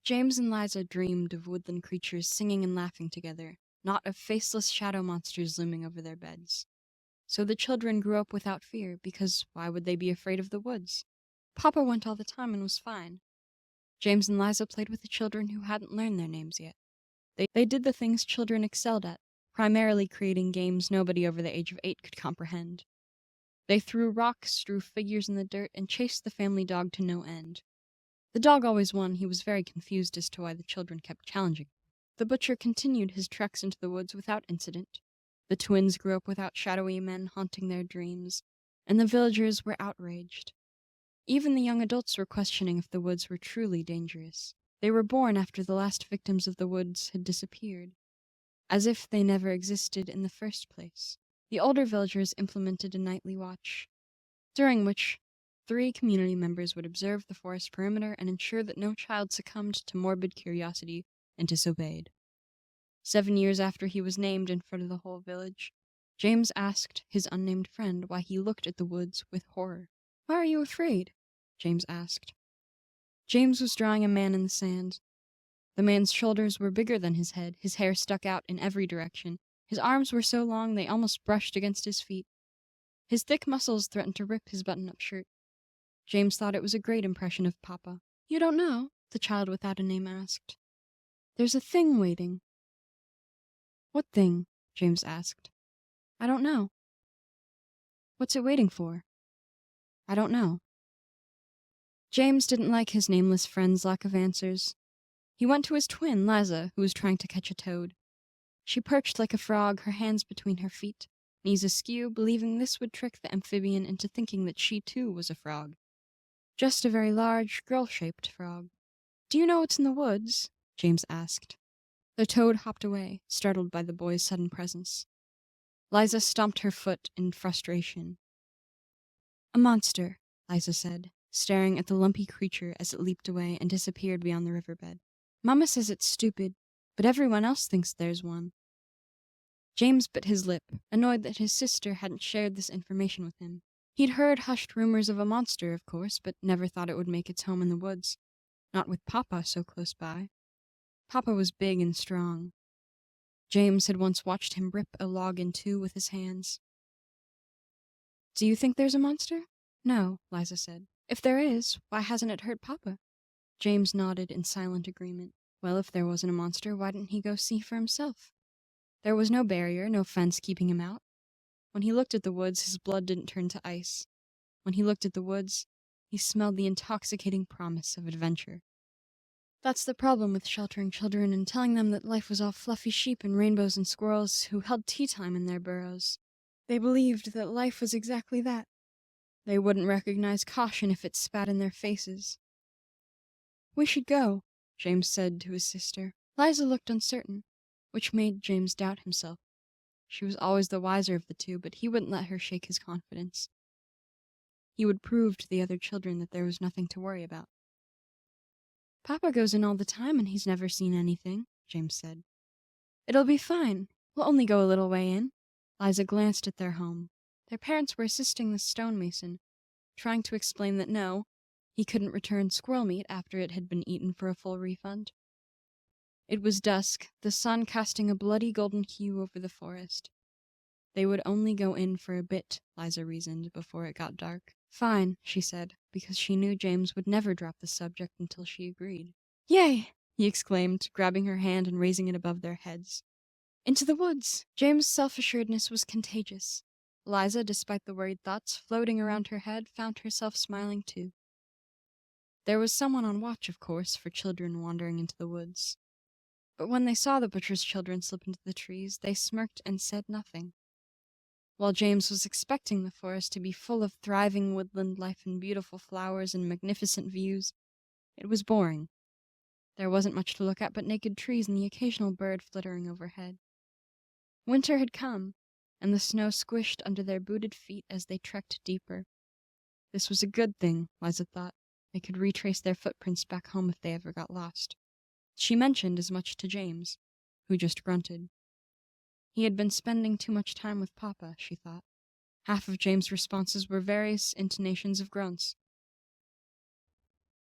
James and Liza dreamed of woodland creatures singing and laughing together, not of faceless shadow monsters looming over their beds. So the children grew up without fear, because why would they be afraid of the woods? Papa went all the time and was fine. James and Liza played with the children who hadn't learned their names yet. They did the things children excelled at, primarily creating games nobody over the age of 8 could comprehend. They threw rocks, drew figures in the dirt, and chased the family dog to no end. The dog always won. He was very confused as to why the children kept challenging. The butcher continued his treks into the woods without incident. The twins grew up without shadowy men haunting their dreams, and the villagers were outraged. Even the young adults were questioning if the woods were truly dangerous. They were born after the last victims of the woods had disappeared, as if they never existed in the first place. The older villagers implemented a nightly watch, during which 3 community members would observe the forest perimeter and ensure that no child succumbed to morbid curiosity and disobeyed. 7 years after he was named in front of the whole village, James asked his unnamed friend why he looked at the woods with horror. "Why are you afraid?" James asked. James was drawing a man in the sand. The man's shoulders were bigger than his head, his hair stuck out in every direction. His arms were so long they almost brushed against his feet. His thick muscles threatened to rip his button-up shirt. James thought it was a great impression of Papa. "You don't know?" the child without a name asked. "There's a thing waiting." "What thing?" James asked. "I don't know." "What's it waiting for?" "I don't know." James didn't like his nameless friend's lack of answers. He went to his twin, Liza, who was trying to catch a toad. She perched like a frog, her hands between her feet, knees askew, believing this would trick the amphibian into thinking that she too was a frog. Just a very large, girl-shaped frog. "Do you know what's in the woods?" James asked. The toad hopped away, startled by the boy's sudden presence. Liza stomped her foot in frustration. "A monster," Liza said, staring at the lumpy creature as it leaped away and disappeared beyond the riverbed. "Mama says it's stupid, but everyone else thinks there's one." James bit his lip, annoyed that his sister hadn't shared this information with him. He'd heard hushed rumors of a monster, of course, but never thought it would make its home in the woods. Not with Papa so close by. Papa was big and strong. James had once watched him rip a log in 2 with his hands. "Do you think there's a monster?" "No," Liza said. "If there is, why hasn't it hurt Papa?" James nodded in silent agreement. Well, if there wasn't a monster, why didn't he go see for himself? There was no barrier, no fence keeping him out. When he looked at the woods, his blood didn't turn to ice. When he looked at the woods, he smelled the intoxicating promise of adventure. That's the problem with sheltering children and telling them that life was all fluffy sheep and rainbows and squirrels who held tea time in their burrows. They believed that life was exactly that. They wouldn't recognize caution if it spat in their faces. "We should go," James said to his sister. Liza looked uncertain, which made James doubt himself. She was always the wiser of the two, but he wouldn't let her shake his confidence. He would prove to the other children that there was nothing to worry about. "Papa goes in all the time and he's never seen anything," James said. "It'll be fine. We'll only go a little way in." Liza glanced at their home. Their parents were assisting the stonemason, trying to explain that no, he couldn't return squirrel meat after it had been eaten for a full refund. It was dusk, the sun casting a bloody golden hue over the forest. They would only go in for a bit, Liza reasoned, before it got dark. "Fine," she said, because she knew James would never drop the subject until she agreed. "Yay!" he exclaimed, grabbing her hand and raising it above their heads. Into the woods! James' self-assuredness was contagious. Liza, despite the worried thoughts floating around her head, found herself smiling too. There was someone on watch, of course, for children wandering into the woods. But when they saw the butcher's children slip into the trees, they smirked and said nothing. While James was expecting the forest to be full of thriving woodland life and beautiful flowers and magnificent views, it was boring. There wasn't much to look at but naked trees and the occasional bird flittering overhead. Winter had come, and the snow squished under their booted feet as they trekked deeper. This was a good thing, Liza thought. They could retrace their footprints back home if they ever got lost. She mentioned as much to James, who just grunted. He had been spending too much time with Papa, she thought. Half of James' responses were various intonations of grunts.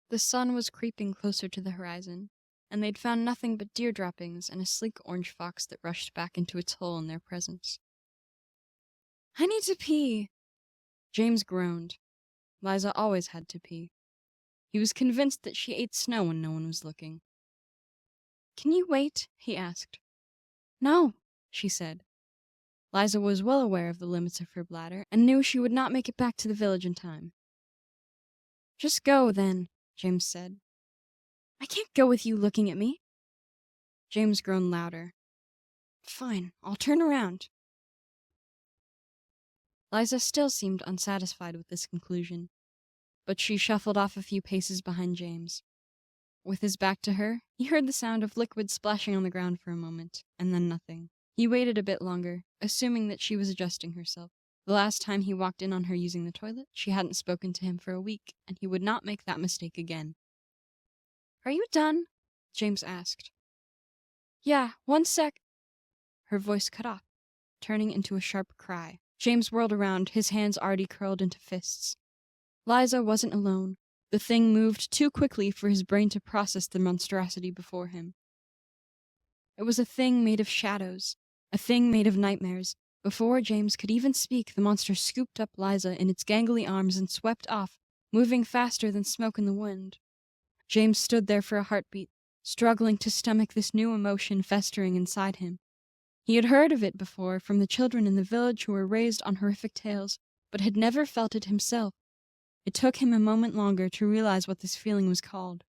The sun was creeping closer to the horizon, and they'd found nothing but deer droppings and a sleek orange fox that rushed back into its hole in their presence. "I need to pee," James groaned. Liza always had to pee. He was convinced that she ate snow when no one was looking. "Can you wait?" he asked. "No," she said. Liza was well aware of the limits of her bladder and knew she would not make it back to the village in time. "Just go, then," James said. "I can't go with you looking at me." James groaned louder. "Fine, I'll turn around." Liza still seemed unsatisfied with this conclusion, but she shuffled off a few paces behind James. With his back to her, he heard the sound of liquid splashing on the ground for a moment, and then nothing. He waited a bit longer, assuming that she was adjusting herself. The last time he walked in on her using the toilet, she hadn't spoken to him for a week, and he would not make that mistake again. "Are you done?" James asked. "Yeah, 1 sec." Her voice cut off, turning into a sharp cry. James whirled around, his hands already curled into fists. Liza wasn't alone. The thing moved too quickly for his brain to process the monstrosity before him. It was a thing made of shadows, a thing made of nightmares. Before James could even speak, the monster scooped up Liza in its gangly arms and swept off, moving faster than smoke in the wind. James stood there for a heartbeat, struggling to stomach this new emotion festering inside him. He had heard of it before from the children in the village who were raised on horrific tales, but had never felt it himself. It took him a moment longer to realize what this feeling was called.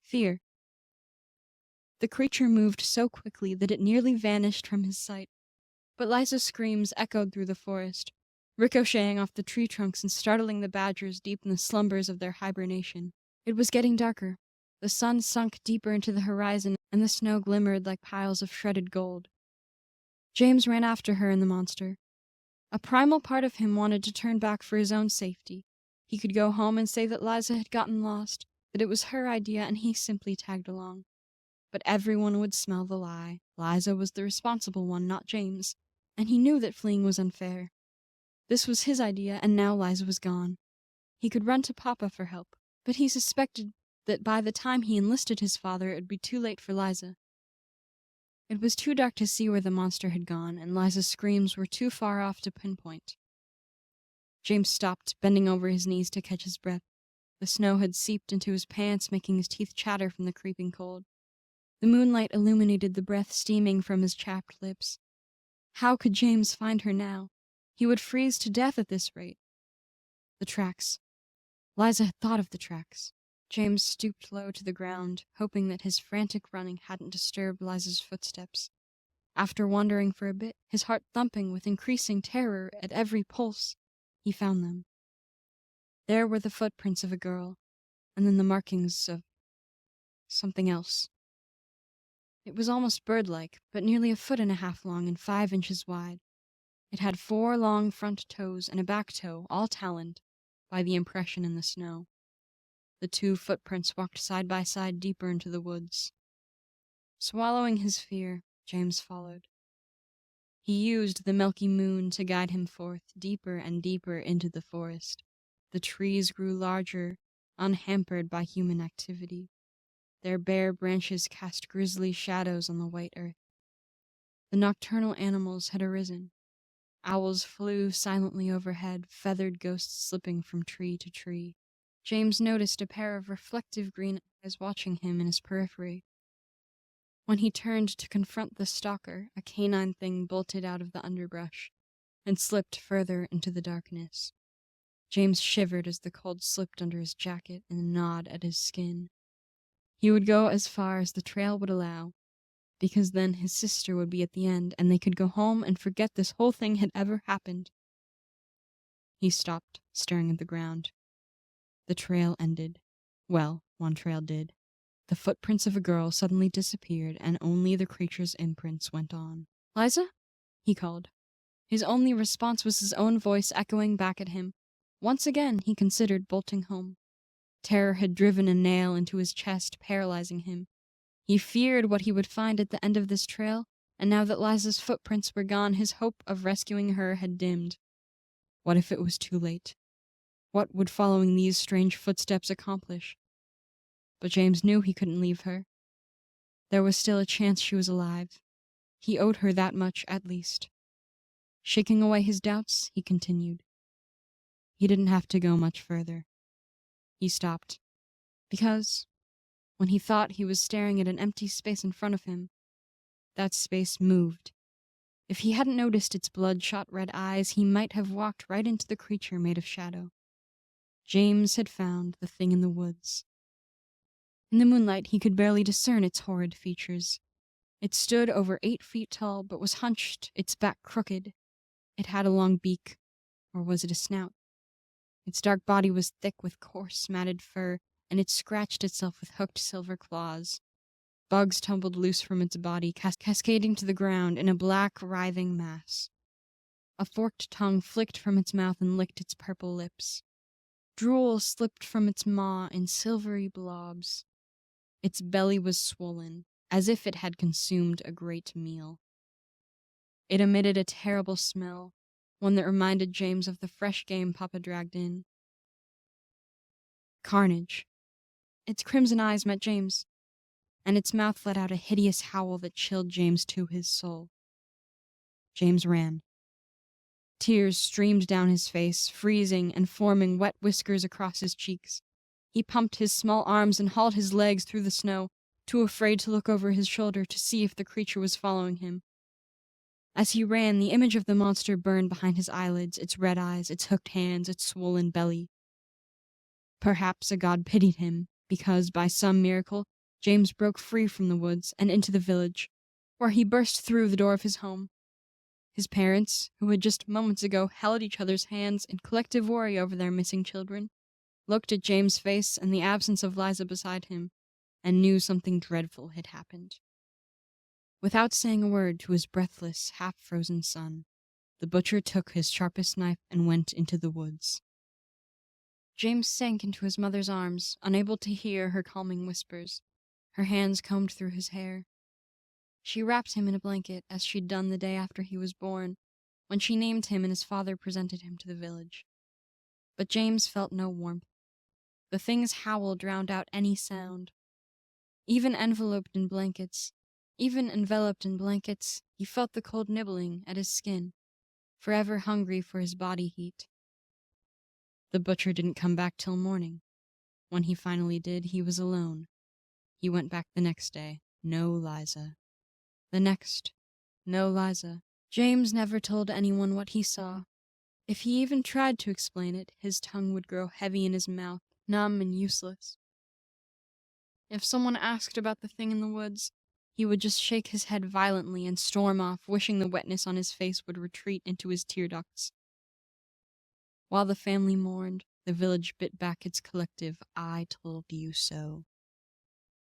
Fear. The creature moved so quickly that it nearly vanished from his sight. But Liza's screams echoed through the forest, ricocheting off the tree trunks and startling the badgers deep in the slumbers of their hibernation. It was getting darker. The sun sunk deeper into the horizon, and the snow glimmered like piles of shredded gold. James ran after her and the monster. A primal part of him wanted to turn back for his own safety. He could go home and say that Liza had gotten lost, that it was her idea and he simply tagged along. But everyone would smell the lie. Liza was the responsible one, not James, and he knew that fleeing was unfair. This was his idea, and now Liza was gone. He could run to Papa for help, but he suspected that by the time he enlisted his father, it would be too late for Liza. It was too dark to see where the monster had gone, and Liza's screams were too far off to pinpoint. James stopped, bending over his knees to catch his breath. The snow had seeped into his pants, making his teeth chatter from the creeping cold. The moonlight illuminated the breath steaming from his chapped lips. How could James find her now? He would freeze to death at this rate. The tracks. Liza had thought of the tracks. James stooped low to the ground, hoping that his frantic running hadn't disturbed Liza's footsteps. After wandering for a bit, his heart thumping with increasing terror at every pulse, he found them. There were the footprints of a girl, and then the markings of something else. It was almost bird-like, but nearly 1.5 feet long and 5 inches wide. It had 4 long front toes and a back toe, all taloned by the impression in the snow. The 2 footprints walked side by side deeper into the woods. Swallowing his fear, James followed. He used the milky moon to guide him forth, deeper and deeper into the forest. The trees grew larger, unhampered by human activity. Their bare branches cast grisly shadows on the white earth. The nocturnal animals had arisen. Owls flew silently overhead, feathered ghosts slipping from tree to tree. James noticed a pair of reflective green eyes watching him in his periphery. When he turned to confront the stalker, a canine thing bolted out of the underbrush and slipped further into the darkness. James shivered as the cold slipped under his jacket and gnawed at his skin. He would go as far as the trail would allow, because then his sister would be at the end and they could go home and forget this whole thing had ever happened. He stopped, staring at the ground. The trail ended. Well, one trail did. The footprints of a girl suddenly disappeared and only the creature's imprints went on. "Liza?" he called. His only response was his own voice echoing back at him. Once again he considered bolting home. Terror had driven a nail into his chest, paralyzing him. He feared what he would find at the end of this trail, and now that Liza's footprints were gone, his hope of rescuing her had dimmed. What if it was too late? What would following these strange footsteps accomplish? But James knew he couldn't leave her. There was still a chance she was alive. He owed her that much, at least. Shaking away his doubts, he continued. He didn't have to go much further. He stopped, because, when he thought he was staring at an empty space in front of him, that space moved. If he hadn't noticed its bloodshot red eyes, he might have walked right into the creature made of shadow. James had found the thing in the woods. In the moonlight, he could barely discern its horrid features. It stood over 8 feet tall, but was hunched, its back crooked. It had a long beak, or was it a snout? Its dark body was thick with coarse, matted fur, and it scratched itself with hooked silver claws. Bugs tumbled loose from its body, cascading to the ground in a black, writhing mass. A forked tongue flicked from its mouth and licked its purple lips. Drool slipped from its maw in silvery blobs. Its belly was swollen, as if it had consumed a great meal. It emitted a terrible smell, one that reminded James of the fresh game Papa dragged in. Carnage. Its crimson eyes met James, and its mouth let out a hideous howl that chilled James to his soul. James ran. Tears streamed down his face, freezing and forming wet whiskers across his cheeks. He pumped his small arms and hauled his legs through the snow, too afraid to look over his shoulder to see if the creature was following him. As he ran, the image of the monster burned behind his eyelids, its red eyes, its hooked hands, its swollen belly. Perhaps a god pitied him, because, by some miracle, James broke free from the woods and into the village, where he burst through the door of his home. His parents, who had just moments ago held each other's hands in collective worry over their missing children, looked at James' face and the absence of Liza beside him, and knew something dreadful had happened. Without saying a word to his breathless, half-frozen son, the butcher took his sharpest knife and went into the woods. James sank into his mother's arms, unable to hear her calming whispers. Her hands combed through his hair. She wrapped him in a blanket, as she'd done the day after he was born, when she named him and his father presented him to the village. But James felt no warmth. The thing's howl drowned out any sound. Even enveloped in blankets, he felt the cold nibbling at his skin, forever hungry for his body heat. The butcher didn't come back till morning. When he finally did, he was alone. He went back the next day. No Liza. The next. No Liza. James never told anyone what he saw. If he even tried to explain it, his tongue would grow heavy in his mouth, numb and useless. If someone asked about the thing in the woods, he would just shake his head violently and storm off, wishing the wetness on his face would retreat into his tear ducts. While the family mourned, the village bit back its collective "I told you so."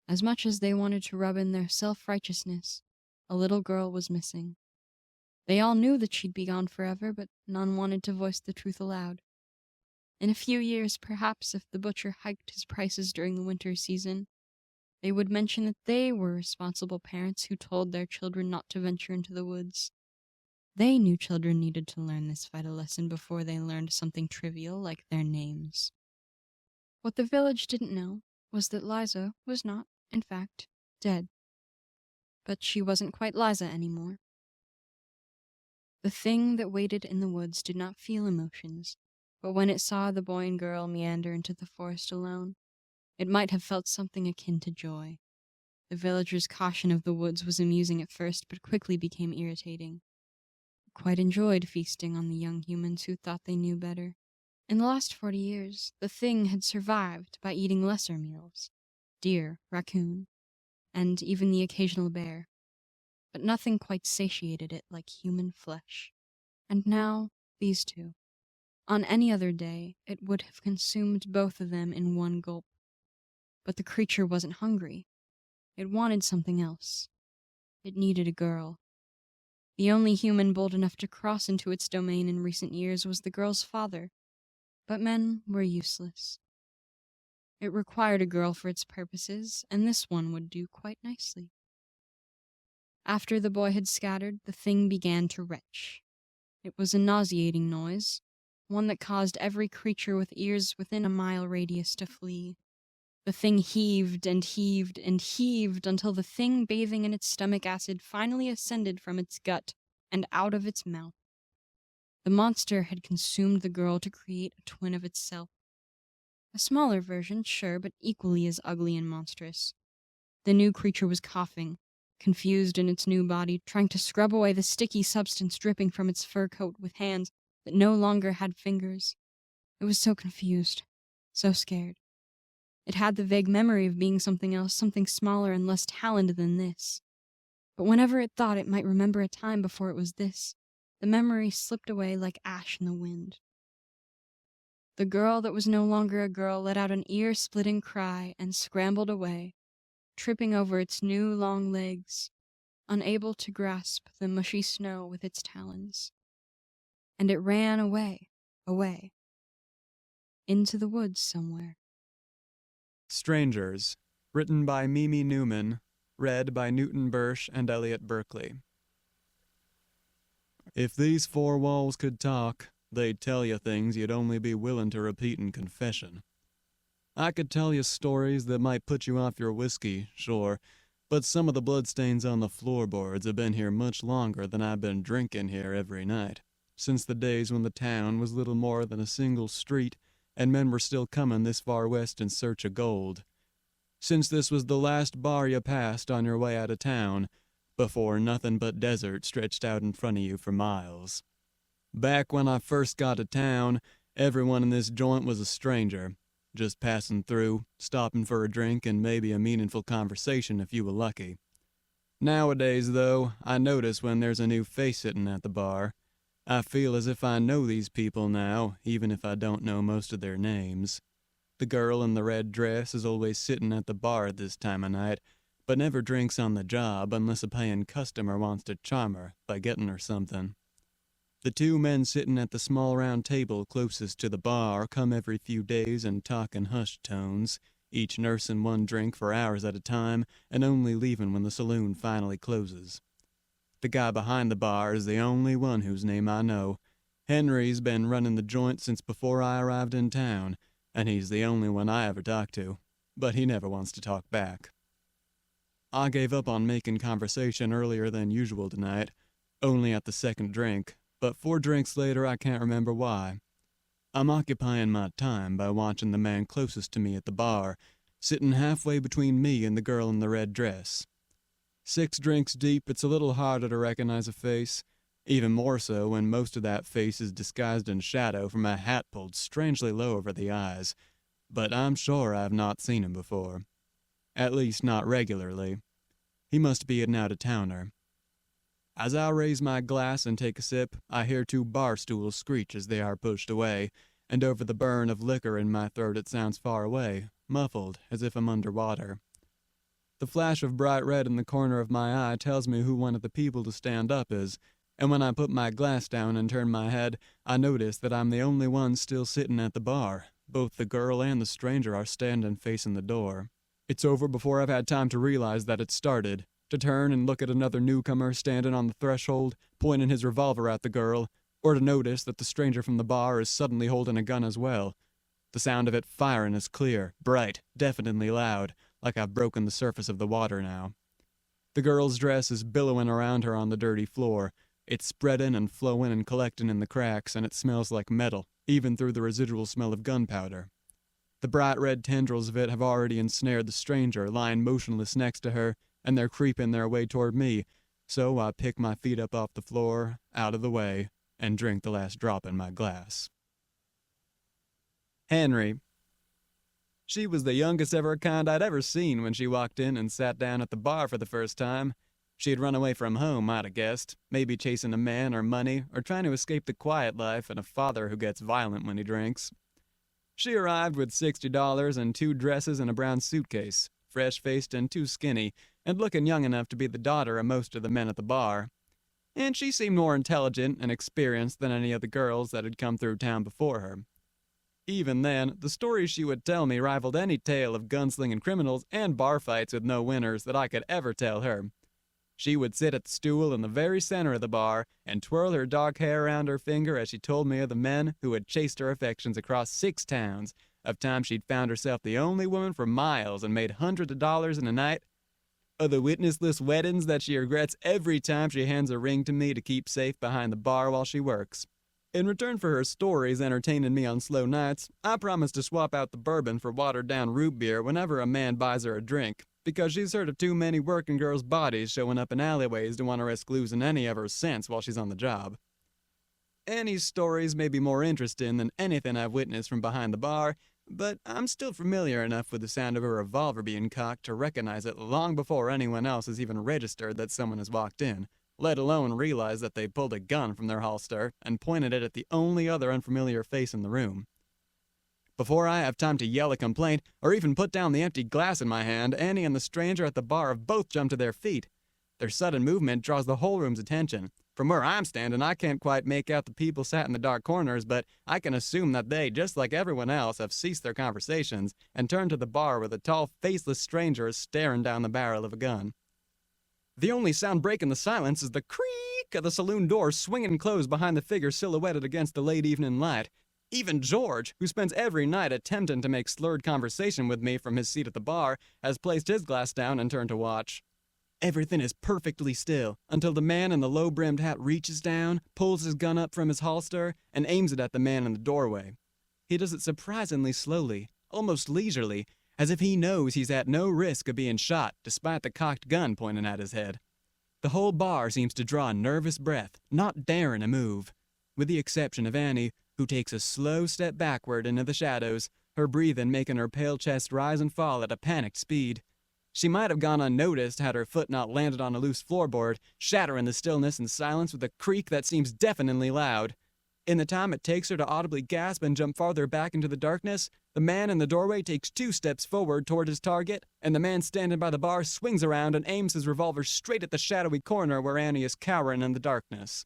As much as they wanted to rub in their self-righteousness, a little girl was missing. They all knew that she'd be gone forever, but none wanted to voice the truth aloud. In a few years, perhaps, if the butcher hiked his prices during the winter season, they would mention that they were responsible parents who told their children not to venture into the woods. They knew children needed to learn this vital lesson before they learned something trivial like their names. What the village didn't know was that Liza was not, in fact, dead. But she wasn't quite Liza anymore. The thing that waited in the woods did not feel emotions, but when it saw the boy and girl meander into the forest alone, It might have felt something akin to joy. The villager's caution of the woods was amusing at first, but quickly became irritating. It quite enjoyed feasting on the young humans who thought they knew better. In the last 40 years, the thing had survived by eating lesser meals: deer, raccoon, and even the occasional bear. But nothing quite satiated it like human flesh. And now, these two. On any other day, it would have consumed both of them in one gulp. But the creature wasn't hungry. It wanted something else. It needed a girl. The only human bold enough to cross into its domain in recent years was the girl's father. But men were useless. It required a girl for its purposes, and this one would do quite nicely. After the boy had scattered, the thing began to retch. It was a nauseating noise, one that caused every creature with ears within a mile radius to flee. The thing heaved and heaved and heaved until the thing bathing in its stomach acid finally ascended from its gut and out of its mouth. The monster had consumed the girl to create a twin of itself. A smaller version, sure, but equally as ugly and monstrous. The new creature was coughing, confused in its new body, trying to scrub away the sticky substance dripping from its fur coat with hands that no longer had fingers. It was so confused, so scared. It had the vague memory of being something else, something smaller and less taloned than this. But whenever it thought it might remember a time before it was this, the memory slipped away like ash in the wind. The girl that was no longer a girl let out an ear-splitting cry and scrambled away, tripping over its new long legs, unable to grasp the mushy snow with its talons. And it ran away, into the woods somewhere. Strangers, written by Mimi Newman, read by Newton Bersch and Elliot Berkely. If these four walls could talk, they'd tell you things you'd only be willing to repeat in confession. I could tell you stories that might put you off your whiskey, sure, but some of the bloodstains on the floorboards have been here much longer than I've been drinking here every night, since the days when the town was little more than a single street and men were still coming this far west in search of gold. Since this was the last bar you passed on your way out of town, before nothing but desert stretched out in front of you for miles. Back when I first got to town, everyone in this joint was a stranger, just passing through, stopping for a drink and maybe a meaningful conversation if you were lucky. Nowadays, though, I notice when there's a new face sitting at the bar. I feel as if I know these people now, even if I don't know most of their names. The girl in the red dress is always sitting at the bar at this time of night, but never drinks on the job unless a paying customer wants to charm her by getting her something. The two men sitting at the small round table closest to the bar come every few days and talk in hushed tones, each nursing one drink for hours at a time and only leaving when the saloon finally closes. The guy behind the bar is the only one whose name I know. Henry's been running the joint since before I arrived in town, and he's the only one I ever talk to, but he never wants to talk back. I gave up on making conversation earlier than usual tonight, only at the second drink, but 4 drinks later I can't remember why. I'm occupying my time by watching the man closest to me at the bar, sitting halfway between me and the girl in the red dress. 6 drinks deep, it's a little harder to recognize a face, even more so when most of that face is disguised in shadow from a hat pulled strangely low over the eyes, but I'm sure I've not seen him before. At least not regularly. He must be an out-of-towner. As I raise my glass and take a sip, I hear 2 bar stools screech as they are pushed away, and over the burn of liquor in my throat it sounds far away, muffled, as if I'm underwater. The flash of bright red in the corner of my eye tells me who one of the people to stand up is, and when I put my glass down and turn my head, I notice that I'm the only one still sitting at the bar. Both the girl and the stranger are standing facing the door. It's over before I've had time to realize that it started, to turn and look at another newcomer standing on the threshold, pointing his revolver at the girl, or to notice that the stranger from the bar is suddenly holding a gun as well. The sound of it firing is clear, bright, deafeningly loud, like I've broken the surface of the water now. The girl's dress is billowing around her on the dirty floor. It's spreading and flowing and collecting in the cracks, and it smells like metal, even through the residual smell of gunpowder. The bright red tendrils of it have already ensnared the stranger lying motionless next to her, and they're creeping their way toward me, so I pick my feet up off the floor, out of the way, and drink the last drop in my glass. Henry. She was the youngest of her kind I'd ever seen when she walked in and sat down at the bar for the first time. She had run away from home, I'd have guessed, maybe chasing a man or money, or trying to escape the quiet life and a father who gets violent when he drinks. She arrived with $60 and 2 dresses and a brown suitcase, fresh-faced and too skinny, and looking young enough to be the daughter of most of the men at the bar. And she seemed more intelligent and experienced than any of the girls that had come through town before her. Even then, the stories she would tell me rivaled any tale of gunslinging criminals and bar fights with no winners that I could ever tell her. She would sit at the stool in the very center of the bar and twirl her dark hair around her finger as she told me of the men who had chased her affections across 6 towns, of times she'd found herself the only woman for miles and made hundreds of dollars in a night, of the witnessless weddings that she regrets every time she hands a ring to me to keep safe behind the bar while she works. In return for her stories entertaining me on slow nights, I promised to swap out the bourbon for watered-down root beer whenever a man buys her a drink, because she's heard of too many working girls' bodies showing up in alleyways to want to risk losing any of her sense while she's on the job. Annie's stories may be more interesting than anything I've witnessed from behind the bar, but I'm still familiar enough with the sound of a revolver being cocked to recognize it long before anyone else has even registered that someone has walked in, let alone realize that they pulled a gun from their holster and pointed it at the only other unfamiliar face in the room. Before I have time to yell a complaint or even put down the empty glass in my hand, Annie and the stranger at the bar have both jumped to their feet. Their sudden movement draws the whole room's attention. From where I'm standing, I can't quite make out the people sat in the dark corners, but I can assume that they, just like everyone else, have ceased their conversations and turned to the bar where the tall, faceless stranger is staring down the barrel of a gun. The only sound breaking the silence is the creak of the saloon door swinging closed behind the figure silhouetted against the late evening light. Even George, who spends every night attempting to make slurred conversation with me from his seat at the bar, has placed his glass down and turned to watch. Everything is perfectly still until the man in the low-brimmed hat reaches down, pulls his gun up from his holster, and aims it at the man in the doorway. He does it surprisingly slowly, almost leisurely, as if he knows he's at no risk of being shot despite the cocked gun pointing at his head. The whole bar seems to draw a nervous breath, not daring to move, with the exception of Annie, who takes a slow step backward into the shadows, her breathing making her pale chest rise and fall at a panicked speed. She might have gone unnoticed had her foot not landed on a loose floorboard, shattering the stillness and silence with a creak that seems deafeningly loud. In the time it takes her to audibly gasp and jump farther back into the darkness, the man in the doorway takes 2 steps forward toward his target, and the man standing by the bar swings around and aims his revolver straight at the shadowy corner where Annie is cowering in the darkness.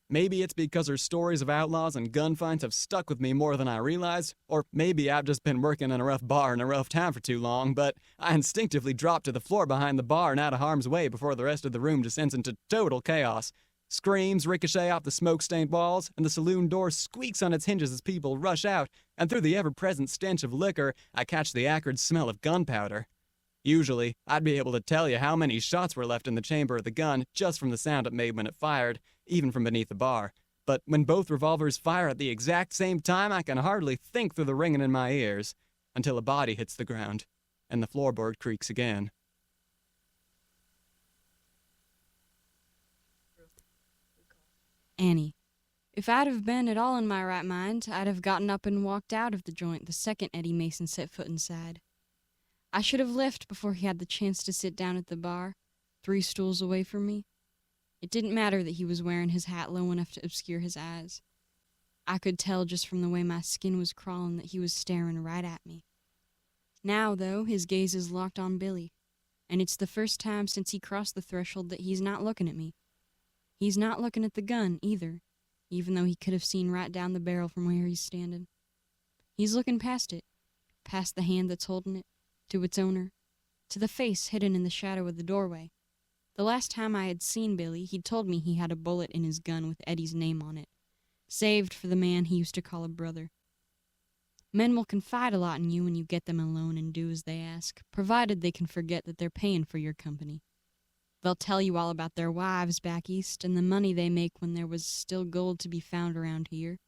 Maybe it's because her stories of outlaws and gunfights have stuck with me more than I realized, or maybe I've just been working in a rough bar in a rough town for too long, but I instinctively drop to the floor behind the bar and out of harm's way before the rest of the room descends into total chaos. Screams ricochet off the smoke-stained walls, and the saloon door squeaks on its hinges as people rush out, and through the ever-present stench of liquor, I catch the acrid smell of gunpowder. Usually, I'd be able to tell you how many shots were left in the chamber of the gun just from the sound it made when it fired, even from beneath the bar. But when both revolvers fire at the exact same time, I can hardly think through the ringing in my ears, until a body hits the ground, and the floorboard creaks again. Annie. If I'd have been at all in my right mind, I'd have gotten up and walked out of the joint the second Eddie Mason set foot inside. I should have left before he had the chance to sit down at the bar, 3 stools away from me. It didn't matter that he was wearing his hat low enough to obscure his eyes. I could tell just from the way my skin was crawling that he was staring right at me. Now, though, his gaze is locked on Billy, and it's the first time since he crossed the threshold that he's not looking at me. He's not looking at the gun, either, even though he could have seen right down the barrel from where he's standing. He's looking past it, past the hand that's holding it, to its owner, to the face hidden in the shadow of the doorway. The last time I had seen Billy, he'd told me he had a bullet in his gun with Eddie's name on it, saved for the man he used to call a brother. Men will confide a lot in you when you get them alone and do as they ask, provided they can forget that they're paying for your company. They'll tell you all about their wives back east and the money they make when there was still gold to be found around here,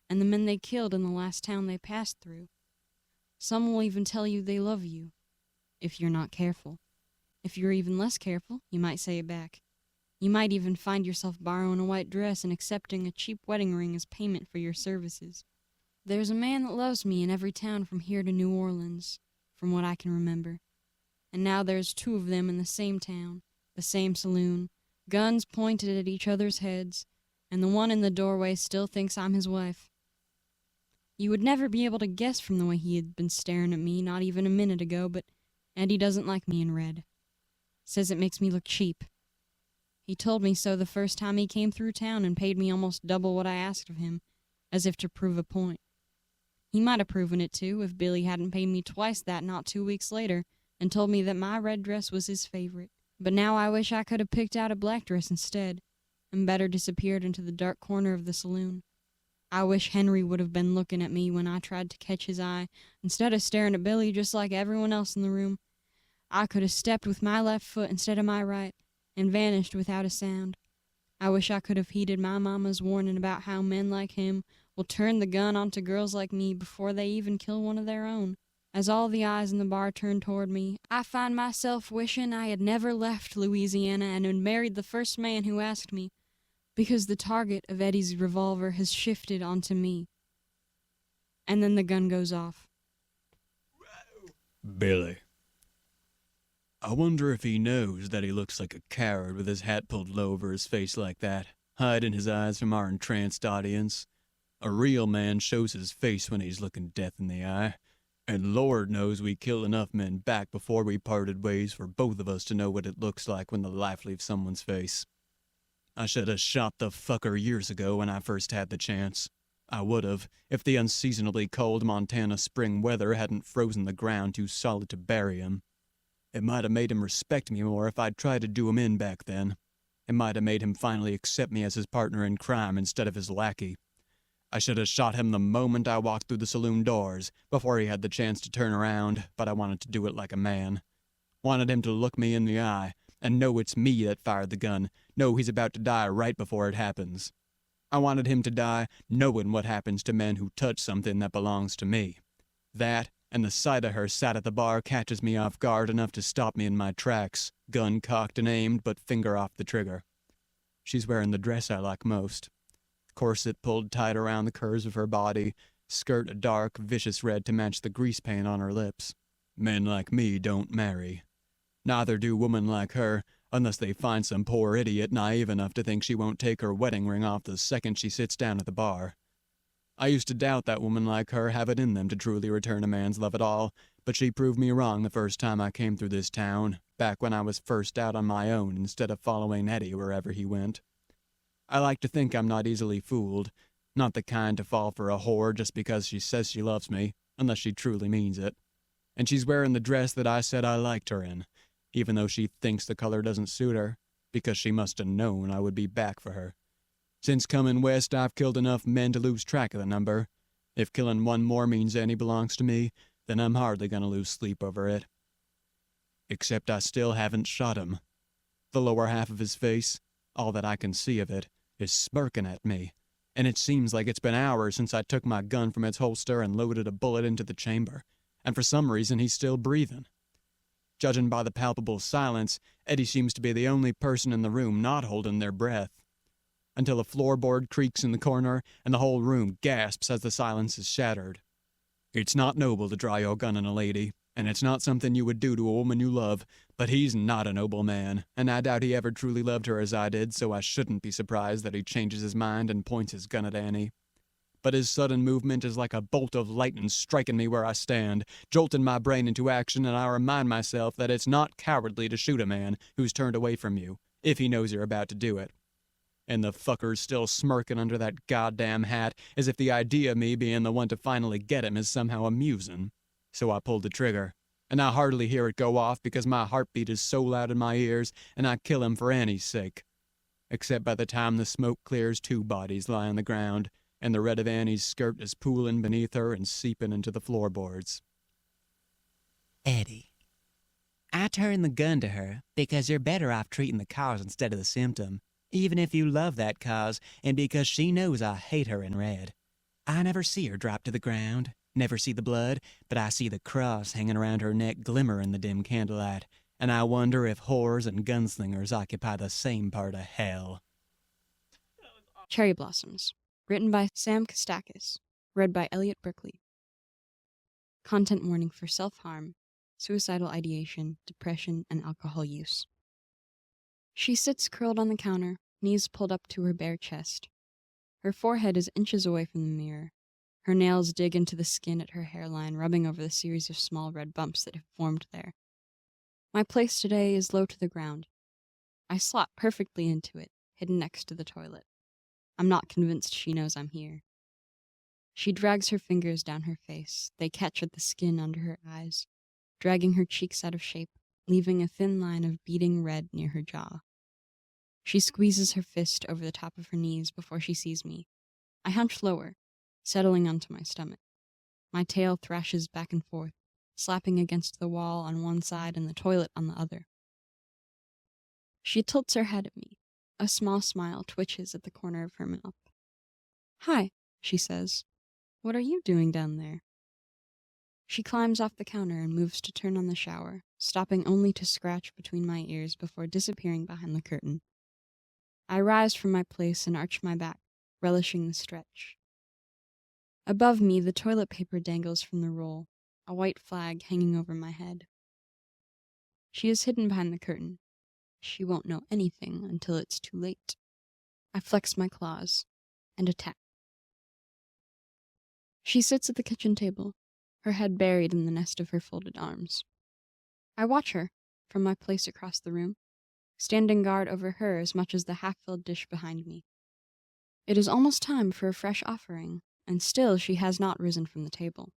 and the men they killed in the last town they passed through. Some will even tell you they love you, if you're not careful. If you're even less careful, you might say it back. You might even find yourself borrowing a white dress and accepting a cheap wedding ring as payment for your services. There's a man that loves me in every town from here to New Orleans, from what I can remember. And now there's 2 of them in the same town, the same saloon, guns pointed at each other's heads, and the one in the doorway still thinks I'm his wife. You would never be able to guess from the way he had been staring at me not even a minute ago, but Eddie doesn't like me in red. Says it makes me look cheap. He told me so the first time he came through town and paid me almost double what I asked of him, as if to prove a point. He might have proven it too if Billy hadn't paid me twice that not 2 weeks later and told me that my red dress was his favorite. But now I wish I could have picked out a black dress instead, and better disappeared into the dark corner of the saloon. I wish Henry would have been looking at me when I tried to catch his eye, instead of staring at Billy just like everyone else in the room. I could have stepped with my left foot instead of my right, and vanished without a sound. I wish I could have heeded my mama's warning about how men like him will turn the gun onto girls like me before they even kill one of their own. As all the eyes in the bar turned toward me, I find myself wishing I had never left Louisiana and had married the first man who asked me, because the target of Eddie's revolver has shifted onto me. And then the gun goes off. Billy. I wonder if he knows that he looks like a coward with his hat pulled low over his face like that, hiding his eyes from our entranced audience. A real man shows his face when he's looking death in the eye, and Lord knows we killed enough men back before we parted ways for both of us to know what it looks like when the life leaves someone's face. I should have shot the fucker years ago when I first had the chance. I would have, if the unseasonably cold Montana spring weather hadn't frozen the ground too solid to bury him. It might have made him respect me more if I'd tried to do him in back then. It might have made him finally accept me as his partner in crime instead of his lackey. I should have shot him the moment I walked through the saloon doors, before he had the chance to turn around, but I wanted to do it like a man. Wanted him to look me in the eye, and know it's me that fired the gun, know he's about to die right before it happens. I wanted him to die knowing what happens to men who touch something that belongs to me. That, and the sight of her sat at the bar catches me off guard enough to stop me in my tracks, gun cocked and aimed, but finger off the trigger. She's wearing the dress I like most. Corset pulled tight around the curves of her body, skirt a dark, vicious red to match the grease paint on her lips. Men like me don't marry. Neither do women like her, unless they find some poor idiot naive enough to think she won't take her wedding ring off the second she sits down at the bar. I used to doubt that women like her have it in them to truly return a man's love at all, but she proved me wrong the first time I came through this town, back when I was first out on my own instead of following Eddie wherever he went. I like to think I'm not easily fooled, not the kind to fall for a whore just because she says she loves me, unless she truly means it. And she's wearing the dress that I said I liked her in, even though she thinks the color doesn't suit her, because she must have known I would be back for her. Since coming west, I've killed enough men to lose track of the number. If killing one more means Annie belongs to me, then I'm hardly gonna lose sleep over it. Except I still haven't shot him. The lower half of his face, all that I can see of it, is smirking at me, and it seems like it's been hours since I took my gun from its holster and loaded a bullet into the chamber, and for some reason he's still breathing. Judging by the palpable silence, Eddie seems to be the only person in the room not holding their breath. Until a floorboard creaks in the corner, and the whole room gasps as the silence is shattered. It's not noble to draw your gun on a lady, and it's not something you would do to a woman you love, but he's not a noble man, and I doubt he ever truly loved her as I did, so I shouldn't be surprised that he changes his mind and points his gun at Annie. But his sudden movement is like a bolt of lightning striking me where I stand, jolting my brain into action, and I remind myself that it's not cowardly to shoot a man who's turned away from you, if he knows you're about to do it. And the fucker's still smirking under that goddamn hat, as if the idea of me being the one to finally get him is somehow amusing. So I pulled the trigger, and I hardly hear it go off because my heartbeat is so loud in my ears, and I kill him for Annie's sake. Except by the time the smoke clears, 2 bodies lie on the ground, and the red of Annie's skirt is pooling beneath her and seeping into the floorboards. Eddie, I turned the gun to her because you're better off treating the cause instead of the symptom, even if you love that cause, and because she knows I hate her in red. I never see her drop to the ground. Never see the blood, but I see the cross hanging around her neck glimmer in the dim candlelight, and I wonder if whores and gunslingers occupy the same part of hell. Cherry Blossoms, written by Sam Kostakis, read by Elliot Berkely. Content warning for self-harm, suicidal ideation, depression, and alcohol use. She sits curled on the counter, knees pulled up to her bare chest. Her forehead is inches away from the mirror. Her nails dig into the skin at her hairline, rubbing over the series of small red bumps that have formed there. My place today is low to the ground. I slot perfectly into it, hidden next to the toilet. I'm not convinced she knows I'm here. She drags her fingers down her face. They catch at the skin under her eyes, dragging her cheeks out of shape, leaving a thin line of beading red near her jaw. She squeezes her fist over the top of her knees before she sees me. I hunch lower, settling onto my stomach. My tail thrashes back and forth, slapping against the wall on one side and the toilet on the other. She tilts her head at me. A small smile twitches at the corner of her mouth. "Hi," she says. "What are you doing down there?" She climbs off the counter and moves to turn on the shower, stopping only to scratch between my ears before disappearing behind the curtain. I rise from my place and arch my back, relishing the stretch. Above me, the toilet paper dangles from the roll, a white flag hanging over my head. She is hidden behind the curtain. She won't know anything until it's too late. I flex my claws and attack. She sits at the kitchen table, her head buried in the nest of her folded arms. I watch her from my place across the room, standing guard over her as much as the half-filled dish behind me. It is almost time for a fresh offering, and still she has not risen from the table.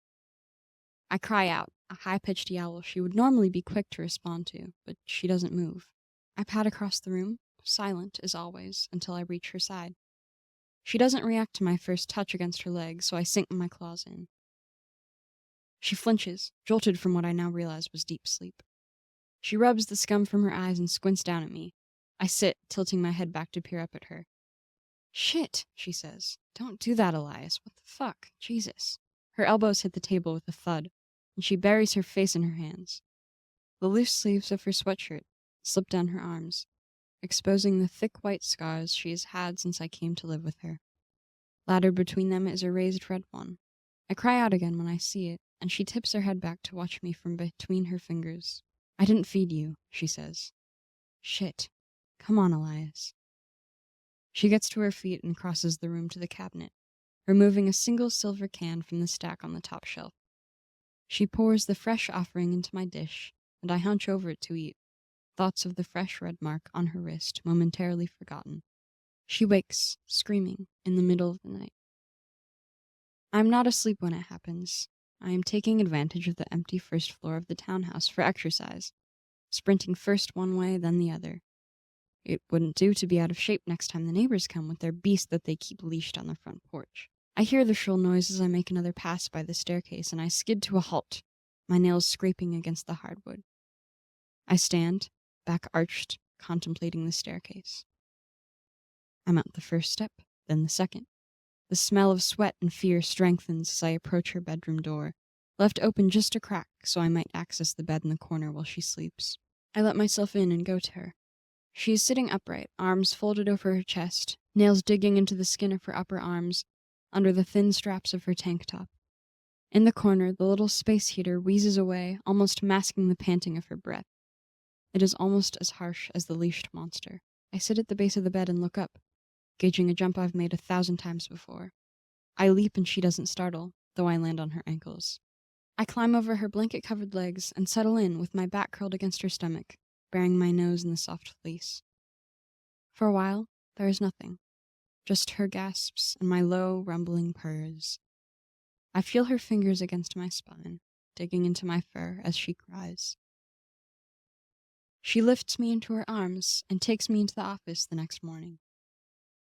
I cry out, a high-pitched yowl she would normally be quick to respond to, but she doesn't move. I pat across the room, silent as always, until I reach her side. She doesn't react to my first touch against her leg, so I sink my claws in. She flinches, jolted from what I now realize was deep sleep. She rubs the scum from her eyes and squints down at me. I sit, tilting my head back to peer up at her. "Shit," she says. "Don't do that, Elias. What the fuck? Jesus." Her elbows hit the table with a thud, and she buries her face in her hands. The loose sleeves of her sweatshirt slip down her arms, exposing the thick white scars she has had since I came to live with her. Laddered between them is a raised red one. I cry out again when I see it, and she tips her head back to watch me from between her fingers. "I didn't feed you," she says. "Shit. Come on, Elias." She gets to her feet and crosses the room to the cabinet, removing a single silver can from the stack on the top shelf. She pours the fresh offering into my dish, and I hunch over it to eat, thoughts of the fresh red mark on her wrist momentarily forgotten. She wakes, screaming, in the middle of the night. I am not asleep when it happens. I am taking advantage of the empty first floor of the townhouse for exercise, sprinting first one way, then the other. It wouldn't do to be out of shape next time the neighbors come with their beast that they keep leashed on the front porch. I hear the shrill noise as I make another pass by the staircase, and I skid to a halt, my nails scraping against the hardwood. I stand, back arched, contemplating the staircase. I mount the first step, then the second. The smell of sweat and fear strengthens as I approach her bedroom door, left open just a crack so I might access the bed in the corner while she sleeps. I let myself in and go to her. She is sitting upright, arms folded over her chest, nails digging into the skin of her upper arms, under the thin straps of her tank top. In the corner, the little space heater wheezes away, almost masking the panting of her breath. It is almost as harsh as the leashed monster. I sit at the base of the bed and look up, gauging a jump I've made 1,000 times before. I leap and she doesn't startle, though I land on her ankles. I climb over her blanket-covered legs and settle in with my back curled against her stomach, burying my nose in the soft fleece. For a while, there is nothing. Just her gasps and my low, rumbling purrs. I feel her fingers against my spine, digging into my fur as she cries. She lifts me into her arms and takes me into the office the next morning.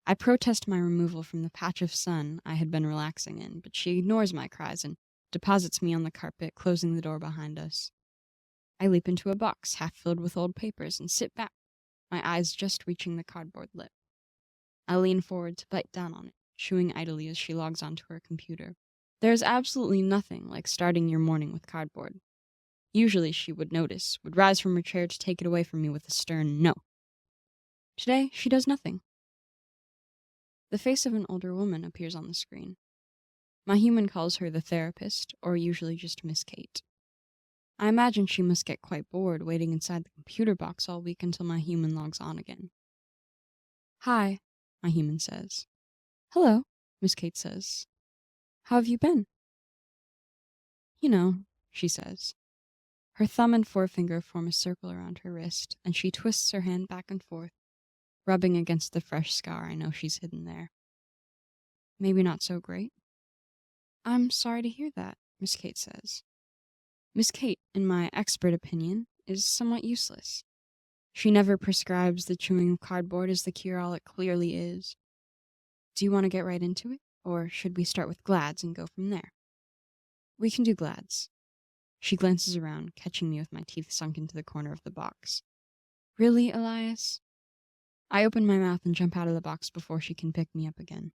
I protest my removal from the patch of sun I had been relaxing in, but she ignores my cries and deposits me on the carpet, closing the door behind us. I leap into a box half filled with old papers and sit back, my eyes just reaching the cardboard lip. I lean forward to bite down on it, chewing idly as she logs onto her computer. There's absolutely nothing like starting your morning with cardboard. Usually she would notice, would rise from her chair to take it away from me with a stern no. Today, she does nothing. The face of an older woman appears on the screen. My human calls her the therapist, or usually just Miss Kate. I imagine she must get quite bored waiting inside the computer box all week until my human logs on again. Hi, my human says. Hello, Miss Kate says. How have you been? You know, she says. Her thumb and forefinger form a circle around her wrist, and she twists her hand back and forth, rubbing against the fresh scar I know she's hidden there. Maybe not so great. I'm sorry to hear that, Miss Kate says. Miss Kate, in my expert opinion, is somewhat useless. She never prescribes the chewing of cardboard as the cure-all it clearly is. Do you want to get right into it, or should we start with glads and go from there? We can do glads. She glances around, catching me with my teeth sunk into the corner of the box. Really, Elias? I open my mouth and jump out of the box before she can pick me up again.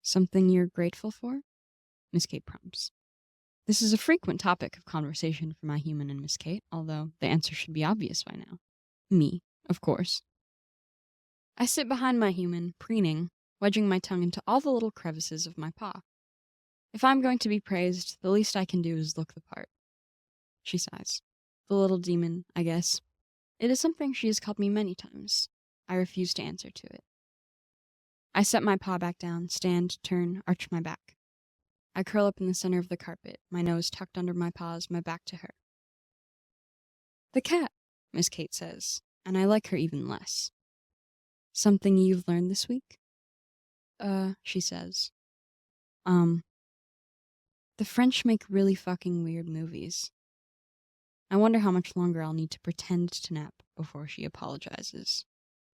Something you're grateful for? Miss Kate prompts. This is a frequent topic of conversation for my human and Miss Kate, although the answer should be obvious by now. Me, of course. I sit behind my human, preening, wedging my tongue into all the little crevices of my paw. If I'm going to be praised, the least I can do is look the part. She sighs. The little demon, I guess. It is something she has called me many times. I refuse to answer to it. I set my paw back down, stand, turn, arch my back. I curl up in the center of the carpet, my nose tucked under my paws, my back to her. The cat, Miss Kate says, and I like her even less. Something you've learned this week? She says. The French make really fucking weird movies. I wonder how much longer I'll need to pretend to nap before she apologizes.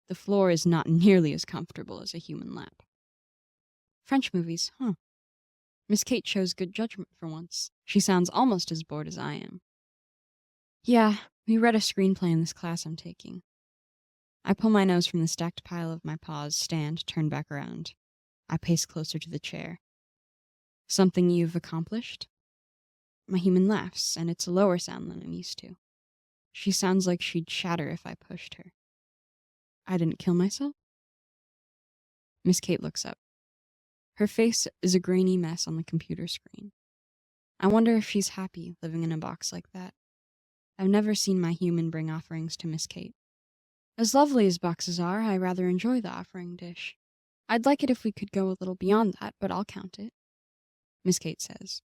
The floor is not nearly as comfortable as a human lap. French movies, huh? Miss Kate shows good judgment for once. She sounds almost as bored as I am. Yeah, we read a screenplay in this class I'm taking. I pull my nose from the stacked pile of my paws, stand, turn back around. I pace closer to the chair. Something you've accomplished? My human laughs, and it's a lower sound than I'm used to. She sounds like she'd shatter if I pushed her. I didn't kill myself? Miss Kate looks up. Her face is a grainy mess on the computer screen. I wonder if she's happy living in a box like that. I've never seen my human bring offerings to Miss Kate. As lovely as boxes are, I rather enjoy the offering dish. I'd like it if we could go a little beyond that, but I'll count it. Miss Kate says.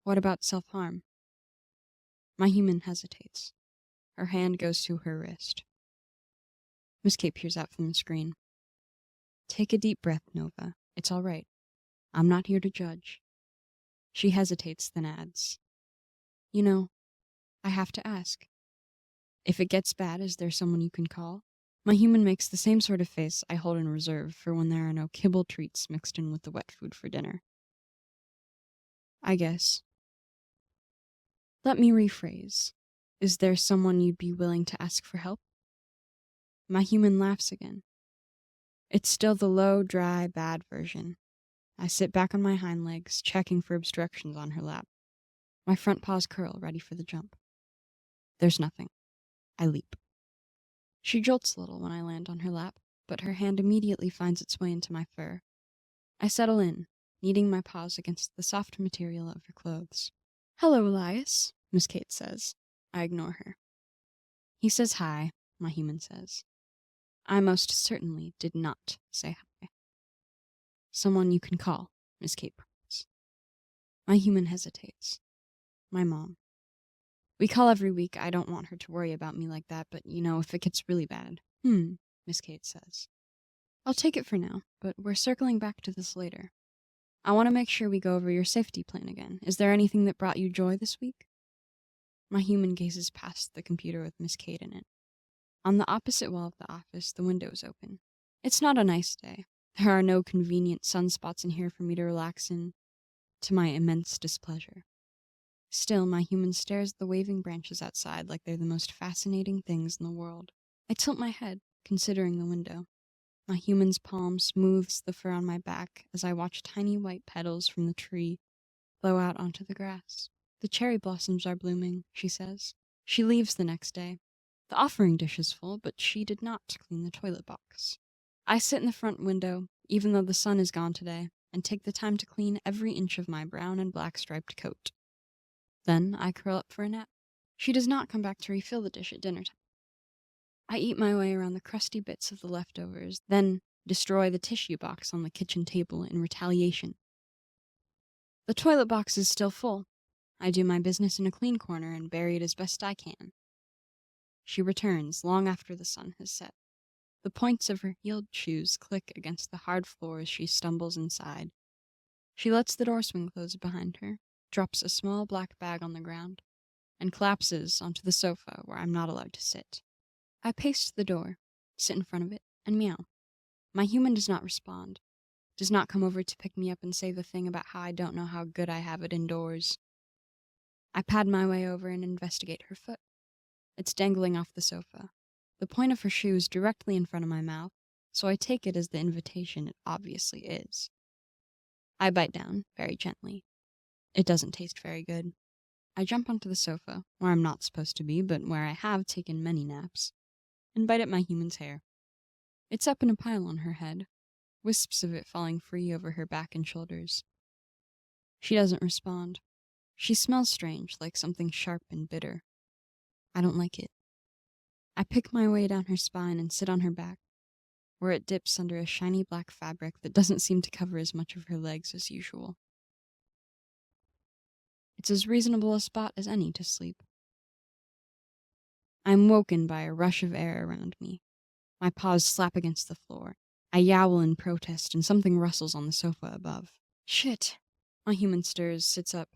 What about self-harm? My human hesitates. Her hand goes to her wrist. Miss Kate peers out from the screen. Take a deep breath, Nova. It's all right. I'm not here to judge. She hesitates, then adds. You know, I have to ask. If it gets bad, is there someone you can call? My human makes the same sort of face I hold in reserve for when there are no kibble treats mixed in with the wet food for dinner. I guess. Let me rephrase. Is there someone you'd be willing to ask for help? My human laughs again. It's still the low, dry, bad version. I sit back on my hind legs, checking for obstructions on her lap. My front paws curl, ready for the jump. There's nothing. I leap. She jolts a little when I land on her lap, but her hand immediately finds its way into my fur. I settle in, kneading my paws against the soft material of her clothes. Hello, Elias, Miss Kate says. I ignore her. He says hi, my human says. I most certainly did not say hi. Someone you can call, Miss Kate prompts. My human hesitates. My mom. We call every week. I don't want her to worry about me like that, but if it gets really bad. Miss Kate says. I'll take it for now, but we're circling back to this later. I want to make sure we go over your safety plan again. Is there anything that brought you joy this week? My human gazes past the computer with Miss Kate in it. On the opposite wall of the office, the window is open. It's not a nice day. There are no convenient sunspots in here for me to relax in, to my immense displeasure. Still, my human stares at the waving branches outside like they're the most fascinating things in the world. I tilt my head, considering the window. My human's palm smooths the fur on my back as I watch tiny white petals from the tree blow out onto the grass. The cherry blossoms are blooming, she says. She leaves the next day. The offering dish is full, but she did not clean the toilet box. I sit in the front window, even though the sun is gone today, and take the time to clean every inch of my brown and black striped coat. Then I curl up for a nap. She does not come back to refill the dish at dinner time. I eat my way around the crusty bits of the leftovers, then destroy the tissue box on the kitchen table in retaliation. The toilet box is still full. I do my business in a clean corner and bury it as best I can. She returns long after the sun has set. The points of her heeled shoes click against the hard floor as she stumbles inside. She lets the door swing close behind her, drops a small black bag on the ground, and collapses onto the sofa where I'm not allowed to sit. I pace to the door, sit in front of it, and meow. My human does not respond, does not come over to pick me up and say the thing about how I don't know how good I have it indoors. I pad my way over and investigate her foot. It's dangling off the sofa, the point of her shoe is directly in front of my mouth, so I take it as the invitation it obviously is. I bite down, very gently. It doesn't taste very good. I jump onto the sofa, where I'm not supposed to be, but where I have taken many naps, and bite at my human's hair. It's up in a pile on her head, wisps of it falling free over her back and shoulders. She doesn't respond. She smells strange, like something sharp and bitter. I don't like it. I pick my way down her spine and sit on her back, where it dips under a shiny black fabric that doesn't seem to cover as much of her legs as usual. It's as reasonable a spot as any to sleep. I'm woken by a rush of air around me. My paws slap against the floor. I yowl in protest, and something rustles on the sofa above. Shit! My human stirs, sits up.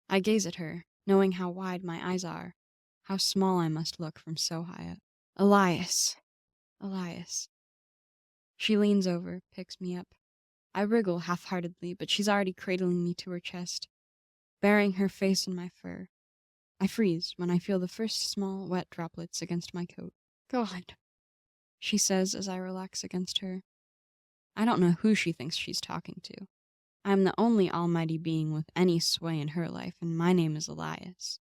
I gaze at her, knowing how wide my eyes are, how small I must look from so high up. Elias. Elias. She leans over, picks me up. I wriggle half-heartedly, but she's already cradling me to her chest, burying her face in my fur. I freeze when I feel the first small, wet droplets against my coat. God, she says as I relax against her. I don't know who she thinks she's talking to. I am the only almighty being with any sway in her life, and my name is Elias.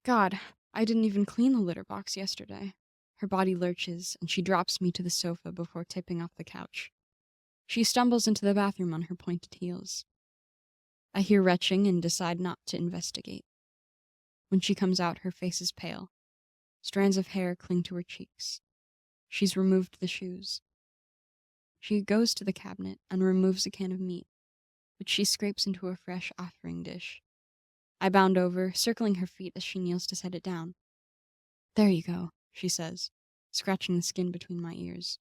God, I didn't even clean the litter box yesterday. Her body lurches, and she drops me to the sofa before tipping off the couch. She stumbles into the bathroom on her pointed heels. I hear retching and decide not to investigate. When she comes out, her face is pale. Strands of hair cling to her cheeks. She's removed the shoes. She goes to the cabinet and removes a can of meat, which she scrapes into a fresh offering dish. I bound over, circling her feet as she kneels to set it down. There you go, she says, scratching the skin between my ears.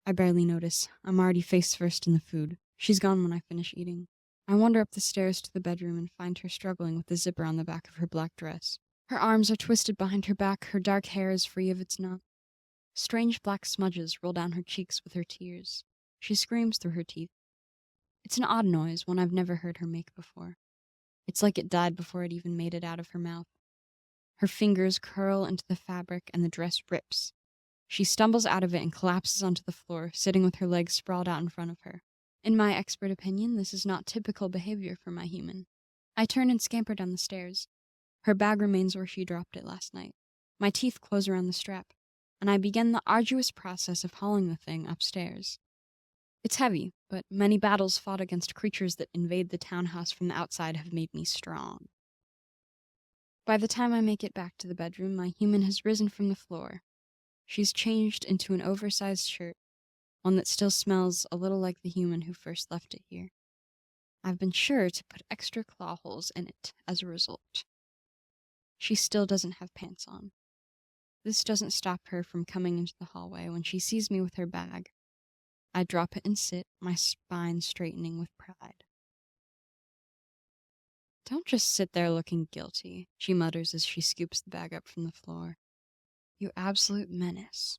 I barely notice. I'm already face first in the food. She's gone when I finish eating. I wander up the stairs to the bedroom and find her struggling with the zipper on the back of her black dress. Her arms are twisted behind her back, her dark hair is free of its knot. Strange black smudges roll down her cheeks with her tears. She screams through her teeth. It's an odd noise, one I've never heard her make before. It's like it died before it even made it out of her mouth. Her fingers curl into the fabric and the dress rips. She stumbles out of it and collapses onto the floor, sitting with her legs sprawled out in front of her. In my expert opinion, this is not typical behavior for my human. I turn and scamper down the stairs. Her bag remains where she dropped it last night. My teeth close around the strap, and I begin the arduous process of hauling the thing upstairs. It's heavy, but many battles fought against creatures that invade the townhouse from the outside have made me strong. By the time I make it back to the bedroom, my human has risen from the floor. She's changed into an oversized shirt, one that still smells a little like the human who first left it here. I've been sure to put extra claw holes in it as a result. She still doesn't have pants on. This doesn't stop her from coming into the hallway when she sees me with her bag. I drop it and sit, my spine straightening with pride. Don't just sit there looking guilty, she mutters as she scoops the bag up from the floor. You absolute menace.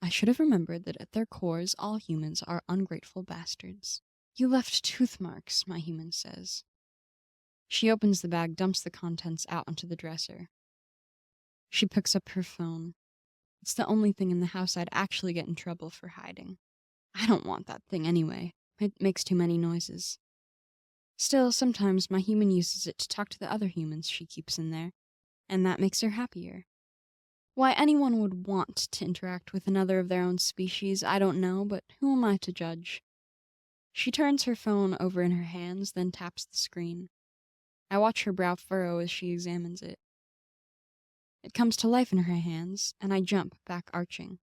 I should have remembered that at their cores, all humans are ungrateful bastards. You left tooth marks, my human says. She opens the bag, dumps the contents out onto the dresser. She picks up her phone. It's the only thing in the house I'd actually get in trouble for hiding. I don't want that thing anyway. It makes too many noises. Still, sometimes my human uses it to talk to the other humans she keeps in there, and that makes her happier. Why anyone would want to interact with another of their own species, I don't know, but who am I to judge? She turns her phone over in her hands, then taps the screen. I watch her brow furrow as she examines it. It comes to life in her hands, and I jump back arching.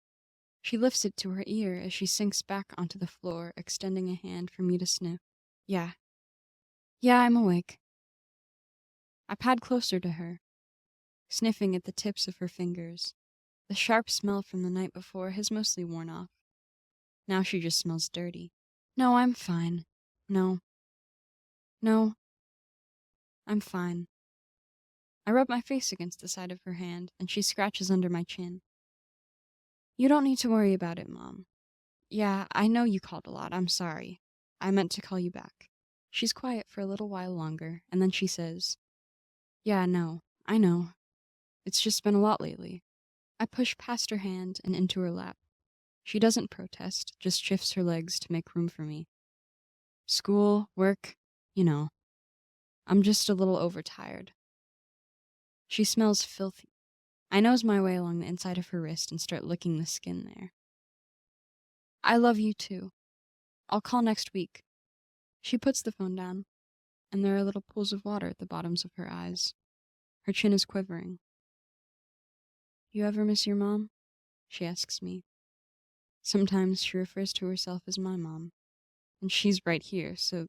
She lifts it to her ear as she sinks back onto the floor, extending a hand for me to sniff. Yeah, I'm awake. I pad closer to her, sniffing at the tips of her fingers. The sharp smell from the night before has mostly worn off. Now she just smells dirty. No, I'm fine. No, I'm fine. I rub my face against the side of her hand, and she scratches under my chin. You don't need to worry about it, Mom. Yeah, I know you called a lot. I'm sorry. I meant to call you back. She's quiet for a little while longer, and then she says, Yeah, no, I know. It's just been a lot lately. I push past her hand and into her lap. She doesn't protest, just shifts her legs to make room for me. School, work, you know. I'm just a little overtired. She smells filthy. I nose my way along the inside of her wrist and start licking the skin there. I love you too. I'll call next week. She puts the phone down, and there are little pools of water at the bottoms of her eyes. Her chin is quivering. You ever miss your mom? She asks me. Sometimes she refers to herself as my mom, and she's right here, so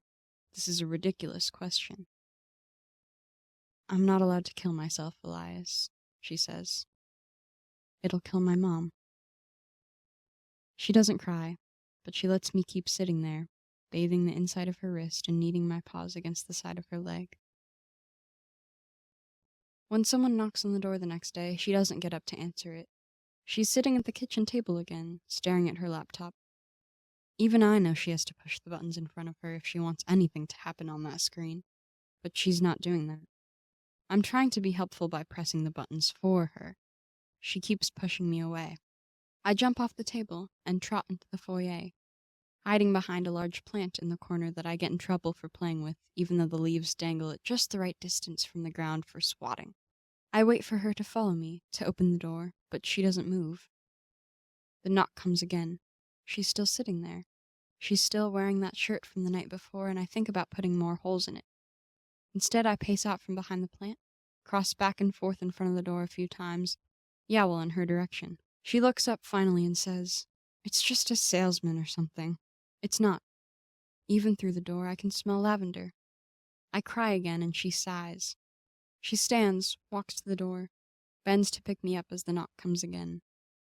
this is a ridiculous question. I'm not allowed to kill myself, Elias, she says. It'll kill my mom. She doesn't cry, but she lets me keep sitting there, bathing the inside of her wrist and kneading my paws against the side of her leg. When someone knocks on the door the next day, she doesn't get up to answer it. She's sitting at the kitchen table again, staring at her laptop. Even I know she has to push the buttons in front of her if she wants anything to happen on that screen, but she's not doing that. I'm trying to be helpful by pressing the buttons for her. She keeps pushing me away. I jump off the table and trot into the foyer, hiding behind a large plant in the corner that I get in trouble for playing with, even though the leaves dangle at just the right distance from the ground for swatting. I wait for her to follow me, to open the door, but she doesn't move. The knock comes again. She's still sitting there. She's still wearing that shirt from the night before, and I think about putting more holes in it. Instead, I pace out from behind the plant, cross back and forth in front of the door a few times, yowl in her direction. She looks up finally and says, It's just a salesman or something. It's not. Even through the door, I can smell lavender. I cry again, and she sighs. She stands, walks to the door, bends to pick me up as the knock comes again.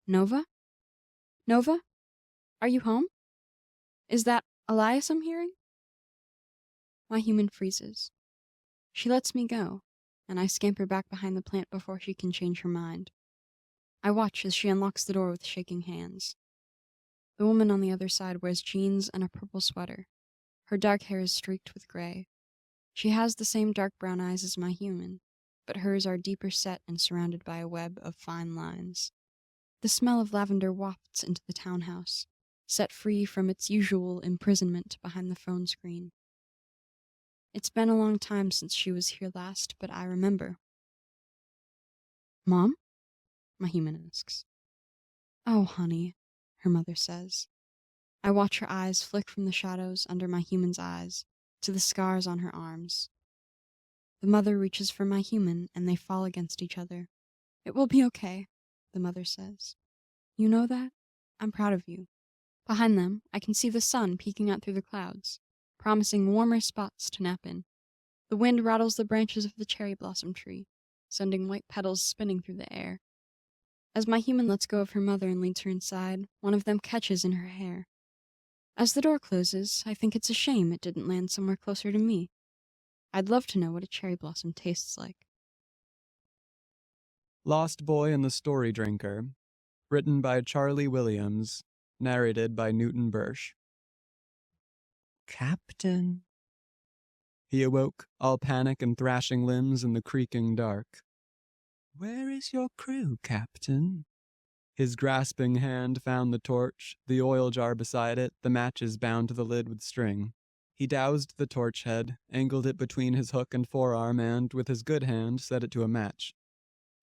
Nova? Nova? Are you home? Is that Elias I'm hearing? My human freezes. She lets me go, and I scamper back behind the plant before she can change her mind. I watch as she unlocks the door with shaking hands. The woman on the other side wears jeans and a purple sweater. Her dark hair is streaked with gray. She has the same dark brown eyes as my human, but hers are deeper set and surrounded by a web of fine lines. The smell of lavender wafts into the townhouse, set free from its usual imprisonment behind the phone screen. It's been a long time since she was here last, but I remember. Mom? My human asks. Oh, honey, her mother says. I watch her eyes flick from the shadows under my human's eyes to the scars on her arms. The mother reaches for my human, and they fall against each other. It will be okay, the mother says. You know that? I'm proud of you. Behind them, I can see the sun peeking out through the clouds, promising warmer spots to nap in. The wind rattles the branches of the cherry blossom tree, sending white petals spinning through the air. As my human lets go of her mother and leads her inside, one of them catches in her hair. As the door closes, I think it's a shame it didn't land somewhere closer to me. I'd love to know what a cherry blossom tastes like. Lost Boy and the Story Drinker. Written by Charlie Williams. Narrated by Newton Bersch. Captain? He awoke, all panic and thrashing limbs in the creaking dark. Where is your crew, Captain? His grasping hand found the torch, the oil jar beside it, the matches bound to the lid with string. He doused the torch head, angled it between his hook and forearm, and, with his good hand, set it to a match.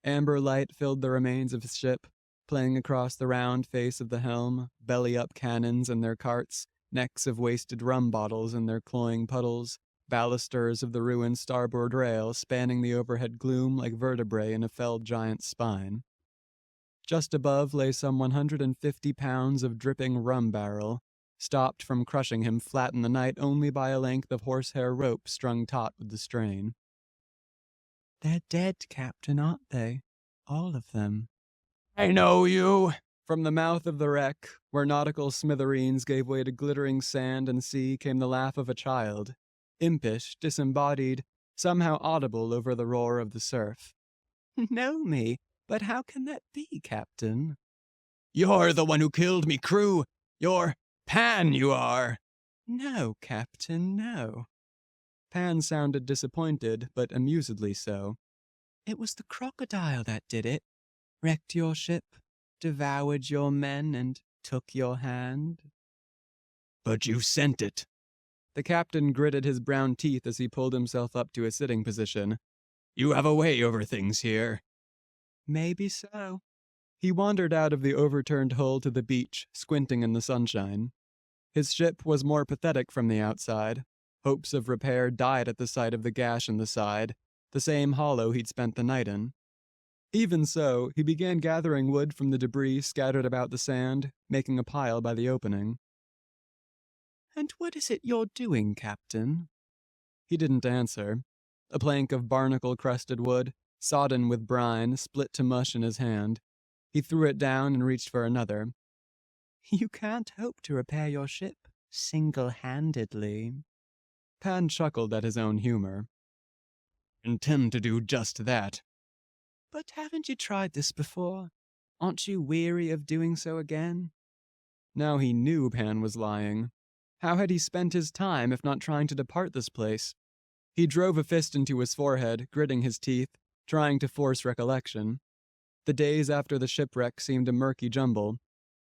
Amber light filled the remains of his ship, playing across the round face of the helm, belly-up cannons and their carts, necks of wasted rum bottles and their cloying puddles, balusters of the ruined starboard rail spanning the overhead gloom like vertebrae in a felled giant's spine. Just above lay some 150 pounds of dripping rum barrel, stopped from crushing him flat in the night only by a length of horsehair rope strung taut with the strain. They're dead, Captain, aren't they? All of them. I know you. From the mouth of the wreck, where nautical smithereens gave way to glittering sand and sea, came the laugh of a child, impish, disembodied, somehow audible over the roar of the surf. Know me, but how can that be, Captain? You're the one who killed me, crew. You're Pan, you are. No, Captain, no. Pan sounded disappointed, but amusedly so. It was the crocodile that did it. Wrecked your ship, devoured your men, and took your hand. But you sent it. The captain gritted his brown teeth as he pulled himself up to a sitting position. You have a way over things here. Maybe so. He wandered out of the overturned hull to the beach, squinting in the sunshine. His ship was more pathetic from the outside. Hopes of repair died at the sight of the gash in the side, the same hollow he'd spent the night in. Even so, he began gathering wood from the debris scattered about the sand, making a pile by the opening. And what is it you're doing, Captain? He didn't answer. A plank of barnacle-crusted wood, sodden with brine, split to mush in his hand. He threw it down and reached for another. You can't hope to repair your ship single-handedly. Pan chuckled at his own humor. Intend to do just that. But haven't you tried this before? Aren't you weary of doing so again? Now he knew Pan was lying. How had he spent his time if not trying to depart this place? He drove a fist into his forehead, gritting his teeth, trying to force recollection. The days after the shipwreck seemed a murky jumble.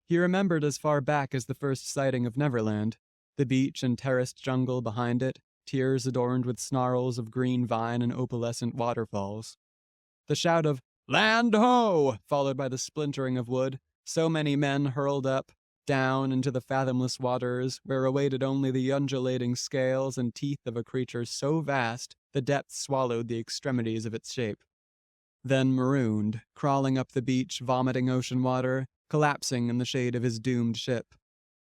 He remembered as far back as the first sighting of Neverland, the beach and terraced jungle behind it, tiers adorned with snarls of green vine and opalescent waterfalls. The shout of, "Land ho!" followed by the splintering of wood, so many men hurled up, down into the fathomless waters, where awaited only the undulating scales and teeth of a creature so vast the depths swallowed the extremities of its shape. Then marooned, crawling up the beach, vomiting ocean water, collapsing in the shade of his doomed ship.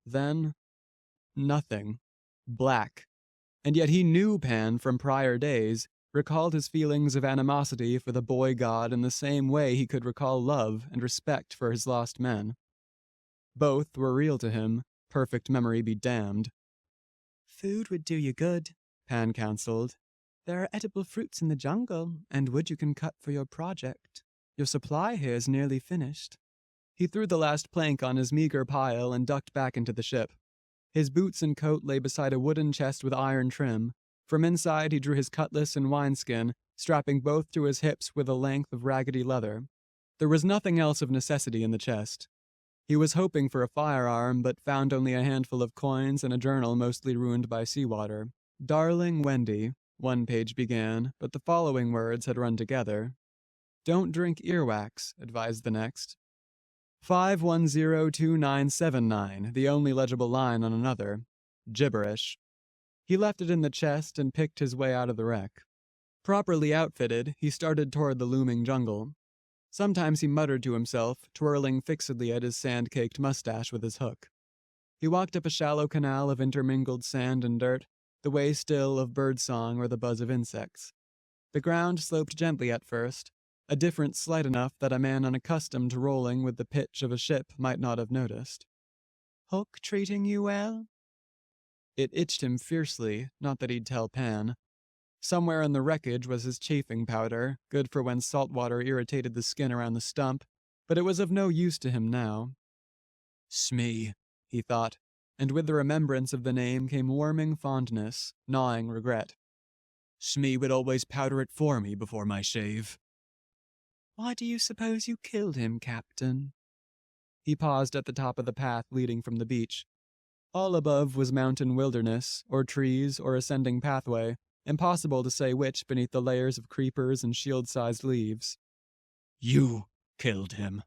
Then, nothing. Black. And yet he knew Pan from prior days, recalled his feelings of animosity for the boy god in the same way he could recall love and respect for his lost men. Both were real to him, perfect memory be damned. Food would do you good, Pan counseled. There are edible fruits in the jungle, and wood you can cut for your project. Your supply here is nearly finished. He threw the last plank on his meager pile and ducked back into the ship. His boots and coat lay beside a wooden chest with iron trim. From inside he drew his cutlass and wineskin, strapping both to his hips with a length of raggedy leather. There was nothing else of necessity in the chest. He was hoping for a firearm, but found only a handful of coins and a journal mostly ruined by seawater. "Darling Wendy," one page began, but the following words had run together. "Don't drink earwax," advised the next. 5102979, the only legible line on another. Gibberish. He left it in the chest and picked his way out of the wreck. Properly outfitted, he started toward the looming jungle. Sometimes he muttered to himself, twirling fixedly at his sand-caked mustache with his hook. He walked up a shallow canal of intermingled sand and dirt, the way still of birdsong or the buzz of insects. The ground sloped gently at first, a difference slight enough that a man unaccustomed to rolling with the pitch of a ship might not have noticed. Hook treating you well? It itched him fiercely, not that he'd tell Pan. Somewhere in the wreckage was his chafing powder, good for when salt water irritated the skin around the stump, but it was of no use to him now. Smee, he thought, and with the remembrance of the name came warming fondness, gnawing regret. Smee would always powder it for me before my shave. Why do you suppose you killed him, Captain? He paused at the top of the path leading from the beach. All above was mountain wilderness, or trees, or ascending pathway, impossible to say which beneath the layers of creepers and shield-sized leaves. You killed him.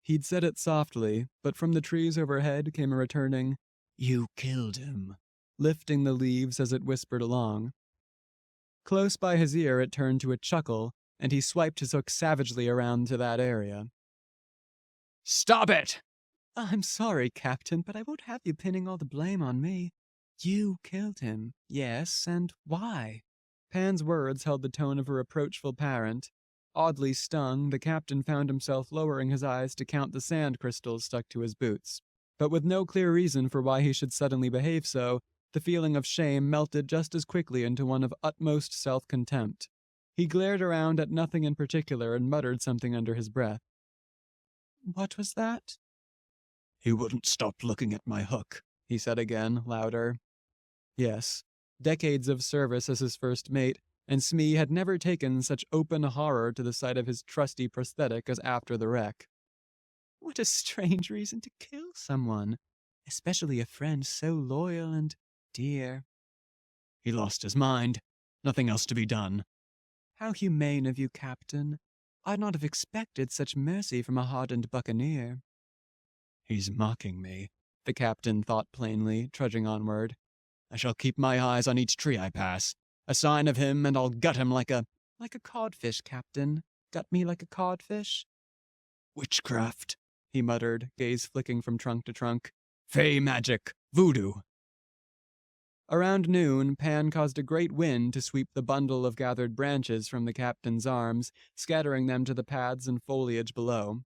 He'd said it softly, but from the trees overhead came a returning, You killed him. lifting the leaves as it whispered along. Close by his ear it turned to a chuckle, and he swiped his hook savagely around to that area. Stop it! I'm sorry, Captain, but I won't have you pinning all the blame on me. You killed him, yes, and why? Pan's words held the tone of a reproachful parent. Oddly stung, the captain found himself lowering his eyes to count the sand crystals stuck to his boots. But with no clear reason for why he should suddenly behave so, the feeling of shame melted just as quickly into one of utmost self-contempt. He glared around at nothing in particular and muttered something under his breath. What was that? He wouldn't stop looking at my hook, he said again, louder. Yes, decades of service as his first mate, and Smee had never taken such open horror to the sight of his trusty prosthetic as after the wreck. What a strange reason to kill someone, especially a friend so loyal and dear. He lost his mind. Nothing else to be done. How humane of you, Captain. I'd not have expected such mercy from a hardened buccaneer. He's mocking me, the captain thought plainly, trudging onward. I shall keep my eyes on each tree I pass. A sign of him, and I'll gut him like a codfish, Captain. Gut me like a codfish? Witchcraft, he muttered, gaze flicking from trunk to trunk. Fey magic, voodoo. Around noon, Pan caused a great wind to sweep the bundle of gathered branches from the captain's arms, scattering them to the paths and foliage below.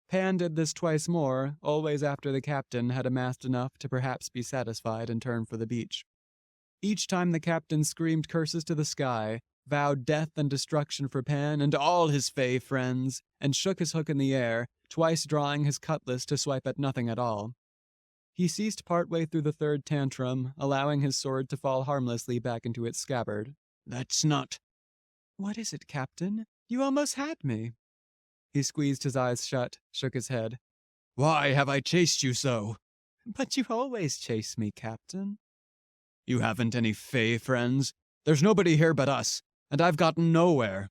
Pan did this twice more, always after the captain had amassed enough to perhaps be satisfied and turn for the beach. Each time the captain screamed curses to the sky, vowed death and destruction for Pan and all his fey friends, and shook his hook in the air, twice drawing his cutlass to swipe at nothing at all. He ceased partway through the third tantrum, allowing his sword to fall harmlessly back into its scabbard. That's not... What is it, Captain? You almost had me. He squeezed his eyes shut, shook his head. Why have I chased you so? But you always chase me, Captain. You haven't any fey friends. There's nobody here but us, and I've gotten nowhere.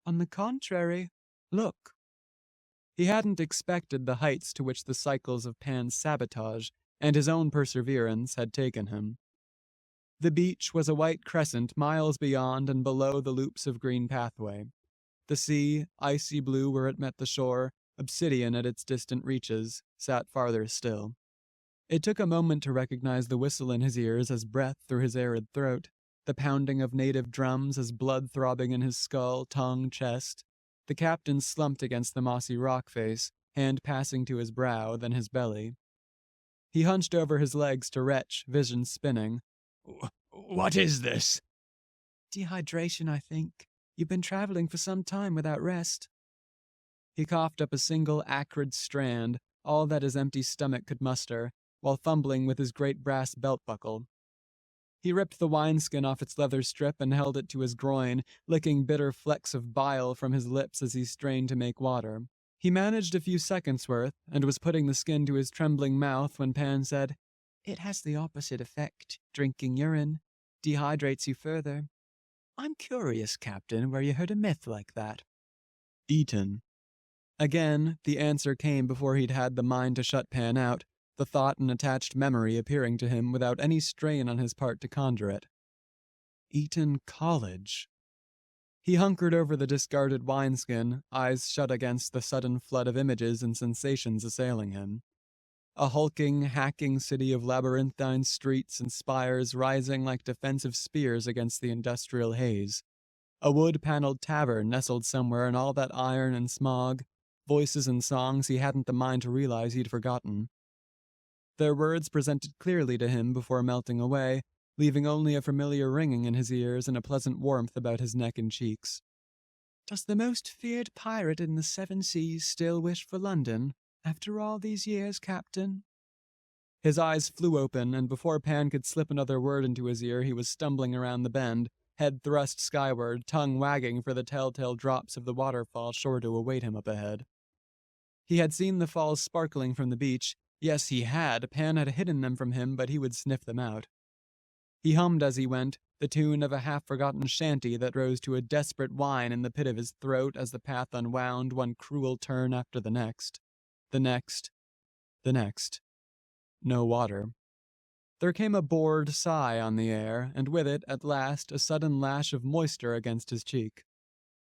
On the contrary, look. He hadn't expected the heights to which the cycles of Pan's sabotage and his own perseverance had taken him. The beach was a white crescent miles beyond and below the loops of green pathway. The sea, icy blue where it met the shore, obsidian at its distant reaches, sat farther still. It took a moment to recognize the whistle in his ears as breath through his arid throat, the pounding of native drums as blood throbbing in his skull, tongue, chest. The captain slumped against the mossy rock face, hand passing to his brow, then his belly. He hunched over his legs to retch, vision spinning. What is this? Dehydration, I think. You've been traveling for some time without rest. He coughed up a single acrid strand, all that his empty stomach could muster, while fumbling with his great brass belt buckle. He ripped the wineskin off its leather strip and held it to his groin, licking bitter flecks of bile from his lips as he strained to make water. He managed a few seconds' worth, and was putting the skin to his trembling mouth when Pan said, It has the opposite effect. Drinking urine dehydrates you further. I'm curious, Captain, where you heard a myth like that. Eaten. Again, the answer came before he'd had the mind to shut Pan out, the thought and attached memory appearing to him without any strain on his part to conjure it. Eton College. He hunkered over the discarded wineskin, eyes shut against the sudden flood of images and sensations assailing him. A hulking, hacking city of labyrinthine streets and spires rising like defensive spears against the industrial haze. A wood-paneled tavern nestled somewhere in all that iron and smog, voices and songs he hadn't the mind to realize he'd forgotten. Their words presented clearly to him before melting away, leaving only a familiar ringing in his ears and a pleasant warmth about his neck and cheeks. Does the most feared pirate in the seven seas still wish for London, after all these years, Captain? His eyes flew open, and before Pan could slip another word into his ear, he was stumbling around the bend, head thrust skyward, tongue wagging for the telltale drops of the waterfall sure to await him up ahead. He had seen the falls sparkling from the beach, Yes, he had. Pan had hidden them from him, but he would sniff them out. He hummed as he went, the tune of a half-forgotten shanty that rose to a desperate whine in the pit of his throat as the path unwound one cruel turn after the next. The next. The next. No water. There came a bored sigh on the air, and with it, at last, a sudden lash of moisture against his cheek.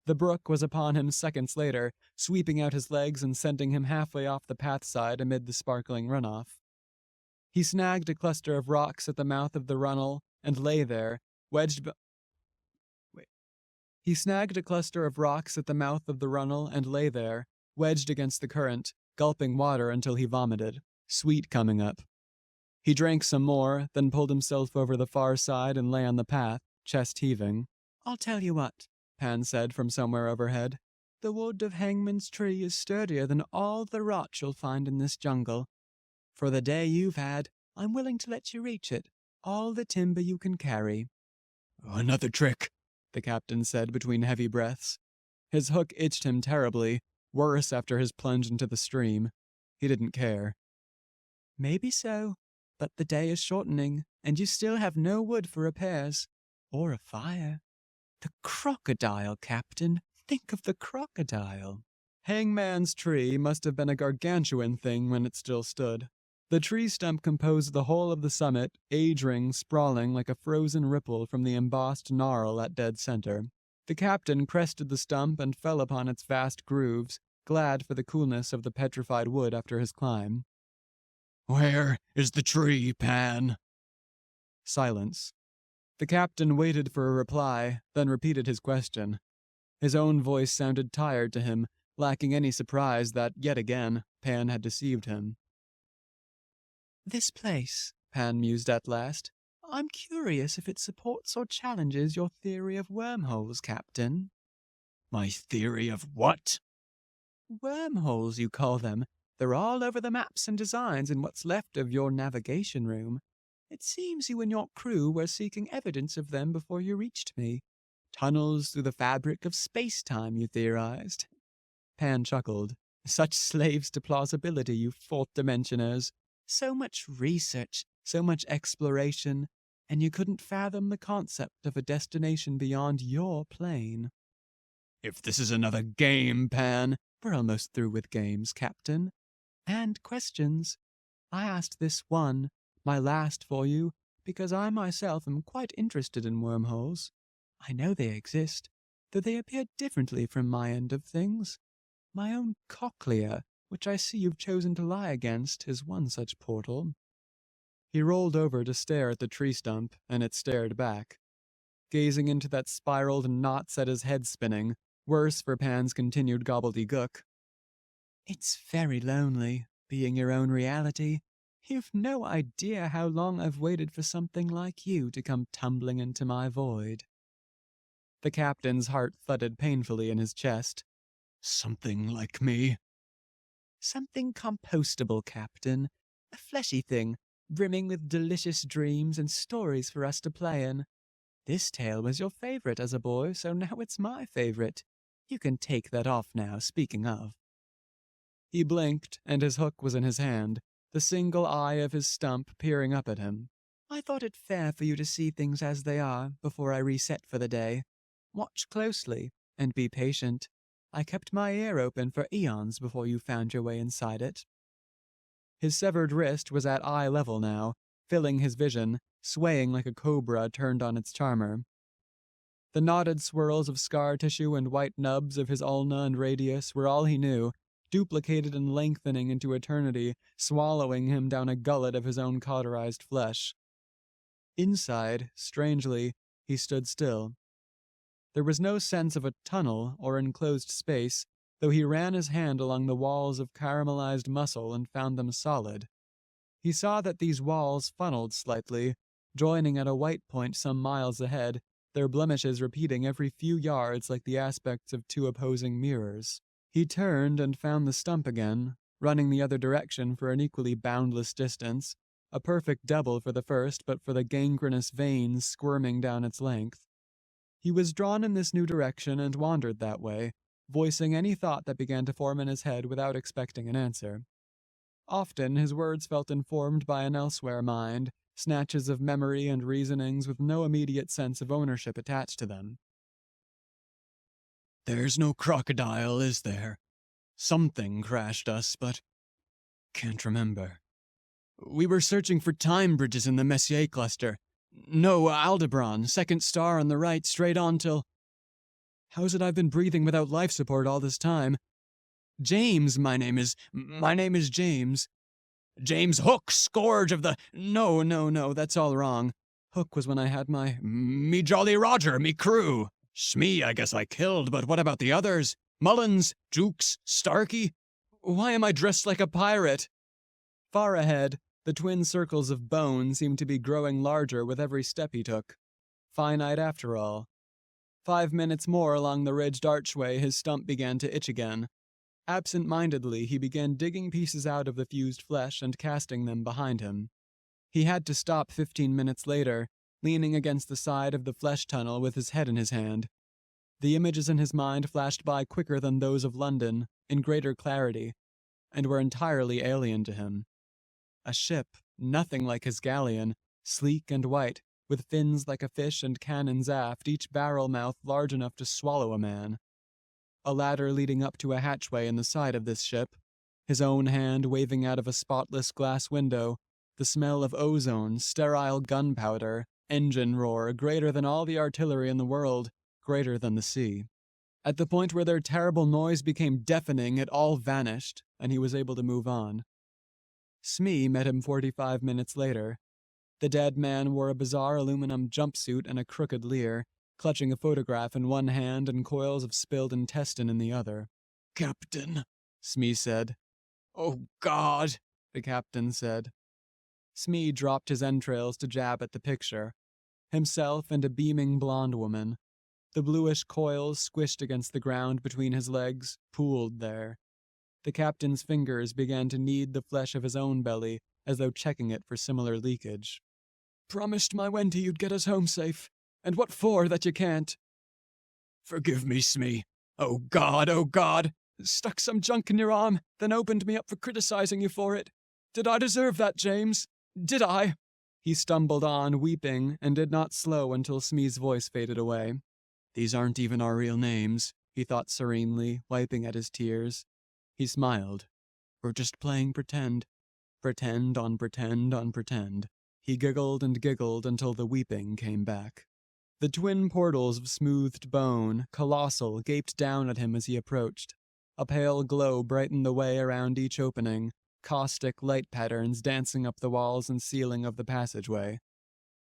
The brook was upon him seconds later, sweeping out his legs and sending him halfway off the path side amid the sparkling runoff. He snagged a cluster of rocks at the mouth of the runnel and lay there, He snagged a cluster of rocks at the mouth of the runnel and lay there, wedged against the current, gulping water until he vomited, sweet coming up. He drank some more, then pulled himself over the far side and lay on the path, chest heaving. "I'll tell you what," Pan said from somewhere overhead. "The wood of Hangman's Tree is sturdier than all the rot you'll find in this jungle. For the day you've had, I'm willing to let you reach it, all the timber you can carry." "Oh, another trick," the captain said between heavy breaths. His hook itched him terribly, worse after his plunge into the stream. He didn't care. "Maybe so, but the day is shortening, and you still have no wood for repairs. Or a fire. The crocodile, Captain. Think of the crocodile." Hangman's Tree must have been a gargantuan thing when it still stood. The tree stump composed the whole of the summit, age-ring sprawling like a frozen ripple from the embossed gnarl at dead center. The captain crested the stump and fell upon its vast grooves, glad for the coolness of the petrified wood after his climb. "Where is the tree, Pan?" Silence. The captain waited for a reply, then repeated his question. His own voice sounded tired to him, lacking any surprise that, yet again, Pan had deceived him. "This place," Pan mused at last. "I'm curious if it supports or challenges your theory of wormholes, Captain." "My theory of what?" "Wormholes, you call them. They're all over the maps and designs in what's left of your navigation room. It seems you and your crew were seeking evidence of them before you reached me. Tunnels through the fabric of space-time, you theorized." Pan chuckled. "Such slaves to plausibility, you fourth-dimensioners. So much research, so much exploration, and you couldn't fathom the concept of a destination beyond your plane." "If this is another game, Pan..." "We're almost through with games, Captain. And questions. I asked this one, my last for you, because I myself am quite interested in wormholes. I know they exist, though they appear differently from my end of things. My own cochlea, which I see you've chosen to lie against, is one such portal." He rolled over to stare at the tree stump, and it stared back. Gazing into that spiraled knot set his head spinning, worse for Pan's continued gobbledygook. "It's very lonely, being your own reality. You've no idea how long I've waited for something like you to come tumbling into my void." The captain's heart thudded painfully in his chest. "Something like me?" "Something compostable, Captain. A fleshy thing, brimming with delicious dreams and stories for us to play in. This tale was your favorite as a boy, so now it's my favorite. You can take that off now, speaking of." He blinked, and his hook was in his hand, the single eye of his stump peering up at him. "I thought it fair for you to see things as they are before I reset for the day. Watch closely, and be patient. I kept my ear open for eons before you found your way inside it." His severed wrist was at eye level now, filling his vision, swaying like a cobra turned on its charmer. The knotted swirls of scar tissue and white nubs of his ulna and radius were all he knew, duplicated and lengthening into eternity, swallowing him down a gullet of his own cauterized flesh. Inside, strangely, he stood still. There was no sense of a tunnel or enclosed space, though he ran his hand along the walls of caramelized muscle and found them solid. He saw that these walls funneled slightly, joining at a white point some miles ahead, their blemishes repeating every few yards like the aspects of two opposing mirrors. He turned and found the stump again, running the other direction for an equally boundless distance, a perfect double for the first but for the gangrenous veins squirming down its length. He was drawn in this new direction and wandered that way, voicing any thought that began to form in his head without expecting an answer. Often his words felt informed by an elsewhere mind, snatches of memory and reasonings with no immediate sense of ownership attached to them. There's no crocodile, is there? Something crashed us, but can't remember. We were searching for time bridges in the Messier cluster. No, Aldebaran, second star on the right, straight on till... How's it I've been breathing without life support all this time? James, my name is James. James Hook, scourge of the... No, that's all wrong. Hook was when I had me Jolly Roger, me crew. Smee, I guess I killed, but what about the others? Mullins, Jukes, Starkey? Why am I dressed like a pirate? Far ahead, the twin circles of bone seemed to be growing larger with every step he took. Finite after all. 5 minutes more along the ridged archway, his stump began to itch again. Absent-mindedly, he began digging pieces out of the fused flesh and casting them behind him. He had to stop 15 minutes later, leaning against the side of the flesh tunnel with his head in his hand. The images in his mind flashed by quicker than those of London, in greater clarity, and were entirely alien to him. A ship, nothing like his galleon, sleek and white, with fins like a fish and cannons aft, each barrel mouth large enough to swallow a man. A ladder leading up to a hatchway in the side of this ship, his own hand waving out of a spotless glass window, the smell of ozone, sterile gunpowder, engine roar, greater than all the artillery in the world, greater than the sea. At the point where their terrible noise became deafening, it all vanished, and he was able to move on. Smee met him 45 minutes later. The dead man wore a bizarre aluminum jumpsuit and a crooked leer, clutching a photograph in one hand and coils of spilled intestine in the other. "Captain," Smee said. "Oh, God," the captain said. Smee dropped his entrails to jab at the picture. Himself and a beaming blonde woman. The bluish coils squished against the ground between his legs, pooled there. The captain's fingers began to knead the flesh of his own belly, as though checking it for similar leakage. "Promised my Wendy you'd get us home safe. And what for that you can't?" "Forgive me, Smee. Oh, God. Stuck some junk in your arm, then opened me up for criticizing you for it. Did I deserve that, James? Did I?" He stumbled on, weeping, and did not slow until Smee's voice faded away. "These aren't even our real names," he thought serenely, wiping at his tears. He smiled. "We're just playing pretend. Pretend on pretend on pretend." He giggled and giggled until the weeping came back. The twin portals of smoothed bone, colossal, gaped down at him as he approached. A pale glow brightened the way around each opening, caustic light patterns dancing up the walls and ceiling of the passageway.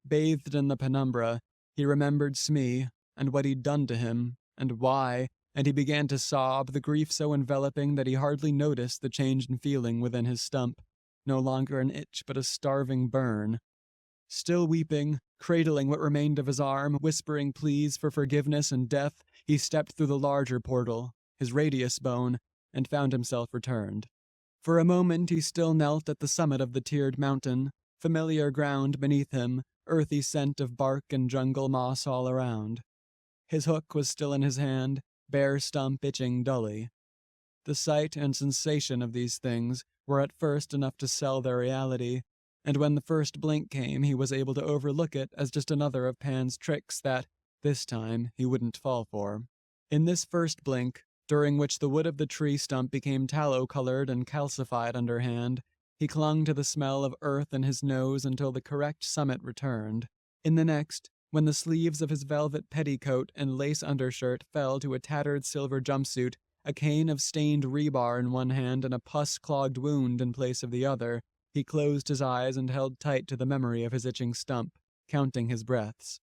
Bathed in the penumbra, he remembered Smee, and what he'd done to him, and why, and he began to sob, the grief so enveloping that he hardly noticed the change in feeling within his stump, no longer an itch but a starving burn. Still weeping, cradling what remained of his arm, whispering pleas for forgiveness and death, he stepped through the larger portal, his radius bone, and found himself returned. For a moment he still knelt at the summit of the tiered mountain, familiar ground beneath him, earthy scent of bark and jungle moss all around. His hook was still in his hand, bare stump itching dully. The sight and sensation of these things were at first enough to sell their reality, and when the first blink came he was able to overlook it as just another of Pan's tricks that, this time, he wouldn't fall for. In this first blink, during which the wood of the tree stump became tallow-colored and calcified underhand, he clung to the smell of earth in his nose until the correct summit returned. In the next, when the sleeves of his velvet petticoat and lace undershirt fell to a tattered silver jumpsuit, a cane of stained rebar in one hand and a pus-clogged wound in place of the other, he closed his eyes and held tight to the memory of his itching stump, counting his breaths.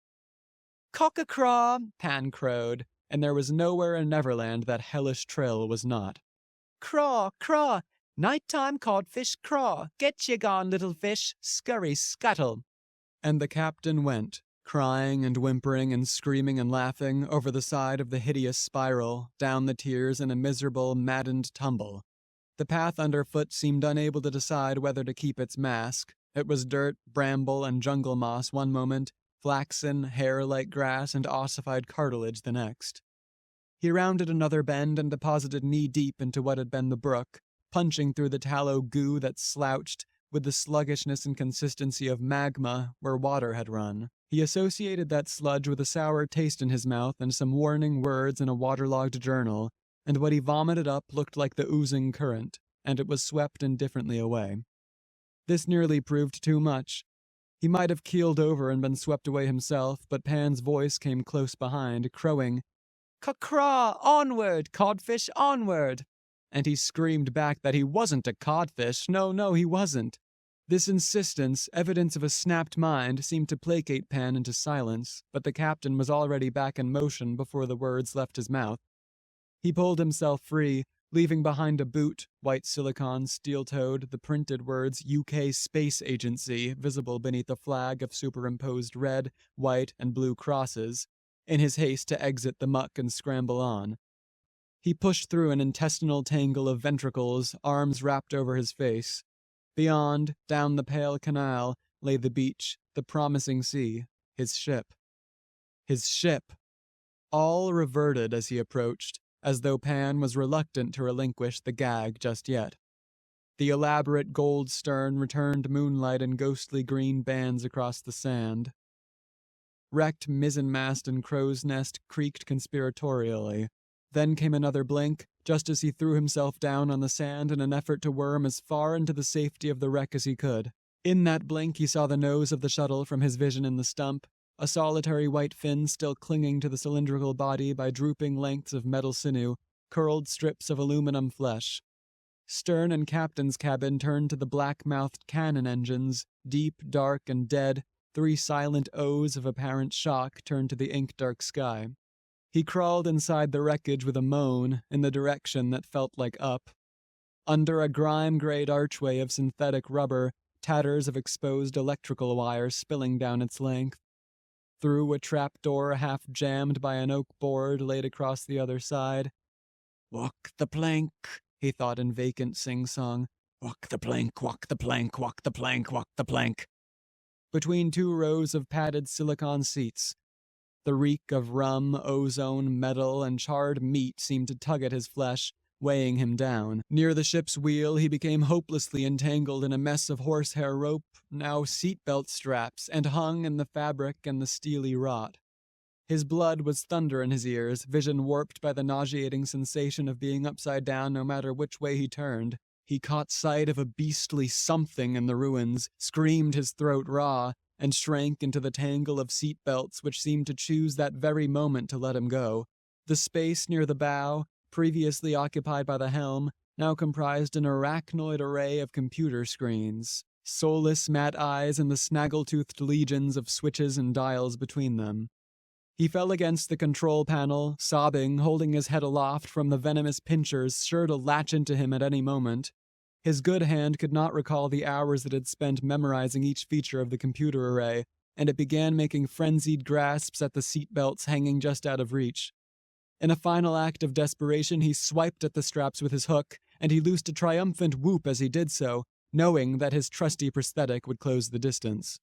"Cock-a-craw," Pan crowed, and there was nowhere in Neverland that hellish trill was not. "Craw, craw, nighttime codfish craw, get ye gone, little fish, scurry scuttle." And the captain went, crying and whimpering and screaming and laughing, over the side of the hideous spiral, down the tiers in a miserable, maddened tumble. The path underfoot seemed unable to decide whether to keep its mask. It was dirt, bramble, and jungle moss one moment, flaxen, hair like grass, and ossified cartilage the next. He rounded another bend and deposited knee-deep into what had been the brook, punching through the tallow goo that slouched with the sluggishness and consistency of magma where water had run. He associated that sludge with a sour taste in his mouth and some warning words in a waterlogged journal, and what he vomited up looked like the oozing current, and it was swept indifferently away. This nearly proved too much. He might have keeled over and been swept away himself, but Pan's voice came close behind, crowing, "Caw-craw! Onward! Codfish, onward!" And he screamed back that he wasn't a codfish. No, he wasn't. This insistence, evidence of a snapped mind, seemed to placate Pan into silence, but the captain was already back in motion before the words left his mouth. He pulled himself free, leaving behind a boot, white silicon, steel-toed, the printed words UK Space Agency visible beneath a flag of superimposed red, white, and blue crosses, in his haste to exit the muck and scramble on. He pushed through an intestinal tangle of ventricles, arms wrapped over his face. Beyond, down the pale canal, lay the beach, the promising sea, his ship. His ship! All reverted as he approached, as though Pan was reluctant to relinquish the gag just yet. The elaborate gold stern returned moonlight in ghostly green bands across the sand. Wrecked mizzenmast and crow's nest creaked conspiratorially. Then came another blink, just as he threw himself down on the sand in an effort to worm as far into the safety of the wreck as he could. In that blink he saw the nose of the shuttle from his vision in the stump, a solitary white fin still clinging to the cylindrical body by drooping lengths of metal sinew, curled strips of aluminum flesh. Stern and captain's cabin turned to the black-mouthed cannon engines, deep, dark, and dead, 3 silent O's of apparent shock turned to the ink-dark sky. He crawled inside the wreckage with a moan in the direction that felt like up. Under a grime-grayed archway of synthetic rubber, tatters of exposed electrical wire spilling down its length. Through a trapdoor half-jammed by an oak board laid across the other side. "Walk the plank," he thought in vacant sing-song. "Walk the plank, walk the plank, walk the plank, walk the plank." Between 2 rows of padded silicon seats, the reek of rum, ozone, metal, and charred meat seemed to tug at his flesh, weighing him down. Near the ship's wheel, he became hopelessly entangled in a mess of horsehair rope, now seatbelt straps, and hung in the fabric and the steely wrought. His blood was thunder in his ears, vision warped by the nauseating sensation of being upside down no matter which way he turned. He caught sight of a beastly something in the ruins, screamed his throat raw, and shrank into the tangle of seatbelts which seemed to choose that very moment to let him go. The space near the bow, previously occupied by the helm, now comprised an arachnoid array of computer screens, soulless matte eyes and the snaggle-toothed legions of switches and dials between them. He fell against the control panel, sobbing, holding his head aloft from the venomous pinchers sure to latch into him at any moment. His good hand could not recall the hours it had spent memorizing each feature of the computer array, and it began making frenzied grasps at the seatbelts hanging just out of reach. In a final act of desperation, he swiped at the straps with his hook, and he loosed a triumphant whoop as he did so, knowing that his trusty prosthetic would close the distance.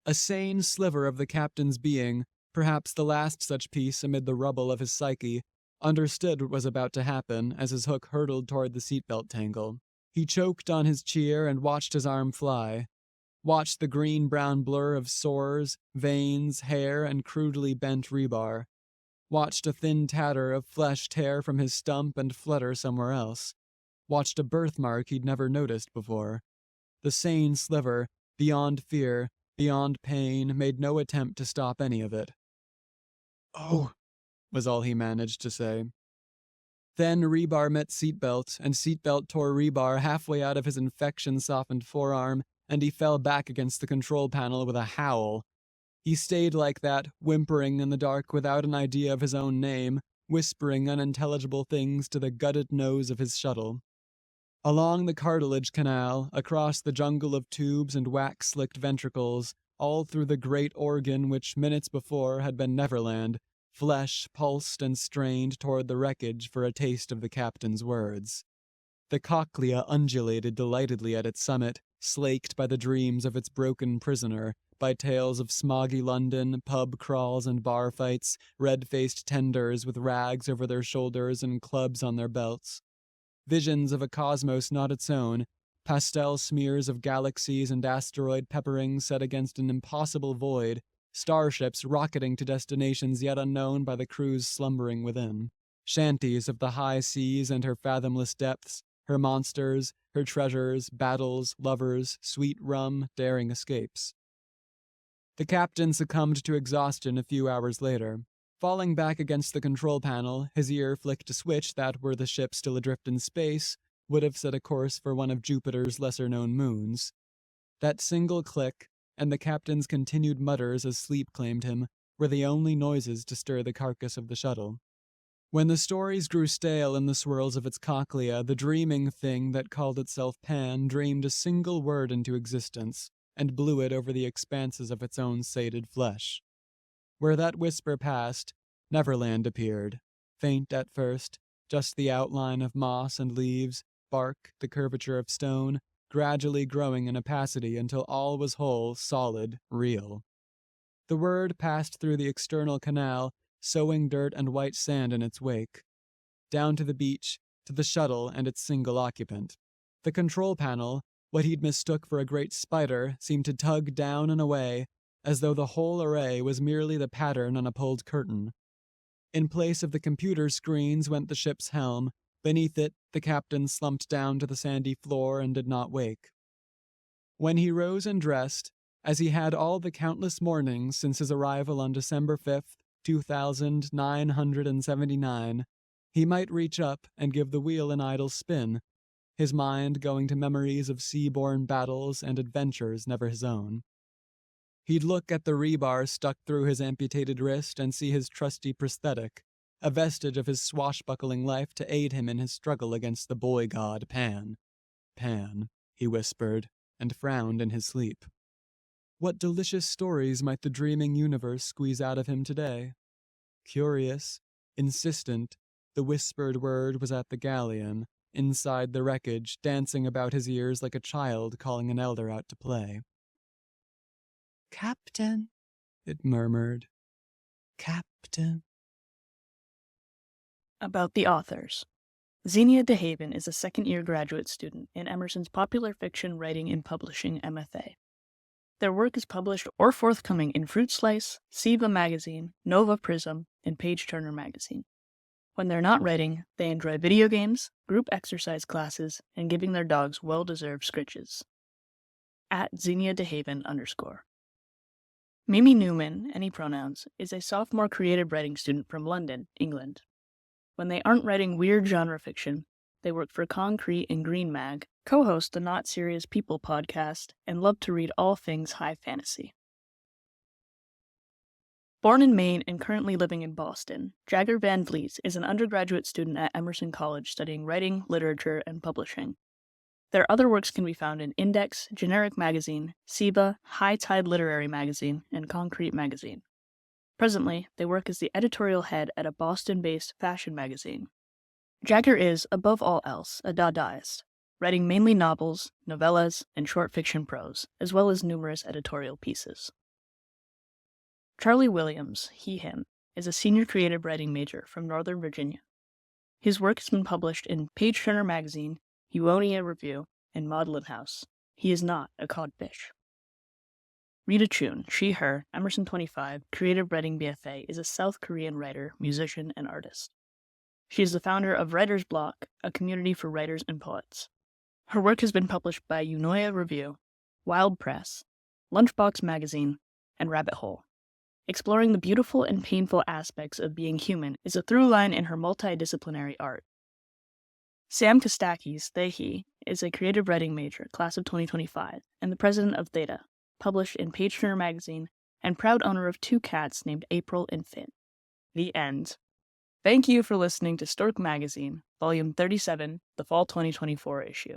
A sane sliver of the captain's being, perhaps the last such piece amid the rubble of his psyche, understood what was about to happen as his hook hurtled toward the seatbelt tangle. He choked on his cheer and watched his arm fly, watched the green-brown blur of sores, veins, hair, and crudely bent rebar, watched a thin tatter of flesh tear from his stump and flutter somewhere else, watched a birthmark he'd never noticed before. The sane sliver, beyond fear, beyond pain, made no attempt to stop any of it. "Oh," was all he managed to say. Then rebar met seatbelt, and seatbelt tore rebar halfway out of his infection-softened forearm, and he fell back against the control panel with a howl. He stayed like that, whimpering in the dark without an idea of his own name, whispering unintelligible things to the gutted nose of his shuttle. Along the cartilage canal, across the jungle of tubes and wax-slicked ventricles, all through the great organ which minutes before had been Neverland, flesh pulsed and strained toward the wreckage for a taste of the captain's words. The cochlea undulated delightedly at its summit, slaked by the dreams of its broken prisoner, by tales of smoggy London, pub crawls and bar fights, red-faced tenders with rags over their shoulders and clubs on their belts. visions of a cosmos not its own, pastel smears of galaxies and asteroid pepperings set against an impossible void, starships rocketing to destinations yet unknown by the crews slumbering within, shanties of the high seas and her fathomless depths, her monsters, her treasures, battles, lovers, sweet rum, daring escapes. The captain succumbed to exhaustion a few hours later. Falling back against the control panel, his ear flicked a switch that, were the ship still adrift in space, would have set a course for one of Jupiter's lesser-known moons. That single click, and the captain's continued mutters as sleep claimed him, were the only noises to stir the carcass of the shuttle. When the stories grew stale in the swirls of its cochlea, the dreaming thing that called itself Pan dreamed a single word into existence, and blew it over the expanses of its own sated flesh. Where that whisper passed, Neverland appeared, faint at first, just the outline of moss and leaves, bark, the curvature of stone, gradually growing in opacity until all was whole, solid, real. The word passed through the external canal, sowing dirt and white sand in its wake. Down to the beach, to the shuttle and its single occupant. The control panel, what he'd mistook for a great spider, seemed to tug down and away, as though the whole array was merely the pattern on a pulled curtain. In place of the computer screens went the ship's helm. Beneath it, the captain slumped down to the sandy floor and did not wake. When he rose and dressed, as he had all the countless mornings since his arrival on December 5th, 2979, he might reach up and give the wheel an idle spin, his mind going to memories of sea-borne battles and adventures never his own. He'd look at the rebar stuck through his amputated wrist and see his trusty prosthetic, a vestige of his swashbuckling life to aid him in his struggle against the boy god Pan. Pan, he whispered, and frowned in his sleep. What delicious stories might the dreaming universe squeeze out of him today? Curious, insistent, the whispered word was at the galleon, inside the wreckage, dancing about his ears like a child calling an elder out to play. "Captain," it murmured. "Captain." About the authors. Zenia Dehaven is a second-year graduate student in Emerson's Popular Fiction Writing and Publishing MFA. Their work is published or forthcoming in Fruit Slice, Siva Magazine, Nova Prism, and Page Turner Magazine. When they're not writing, they enjoy video games, group exercise classes, and giving their dogs well-deserved scritches. At @ZeniaDehaven_. Mimi Newman, any pronouns, is a sophomore creative writing student from London, England. When they aren't writing weird genre fiction, they work for Concrete and Green Mag, co-host the Not Serious People podcast, and love to read all things high fantasy. Born in Maine and currently living in Boston, Jagger Van Vliet is an undergraduate student at Emerson College studying writing, literature, and publishing. Their other works can be found in Index, Generic Magazine, Siva, High Tide Literary Magazine, and Concrete Magazine. Presently, they work as the editorial head at a Boston-based fashion magazine. Jagger is, above all else, a Dadaist, writing mainly novels, novellas, and short fiction prose, as well as numerous editorial pieces. Charlie Williams, he/him, is a senior creative writing major from Northern Virginia. His work has been published in Page Turner Magazine, Euonia Review, and Maudlin House. He is not a codfish. Rita Chun, she/her, Emerson 25, creative writing BFA, is a South Korean writer, musician, and artist. She is the founder of Writer's Block, a community for writers and poets. Her work has been published by Euonia Review, Wild Press, Lunchbox Magazine, and Rabbit Hole. Exploring the beautiful and painful aspects of being human is a through line in her multidisciplinary art. Sam Kostakis, he, is a creative writing major, class of 2025, and the president of Theta, published in Page Turner Magazine, and proud owner of 2 cats named April and Finn. The end. Thank you for listening to Stork Magazine, Volume 37, the Fall 2024 issue.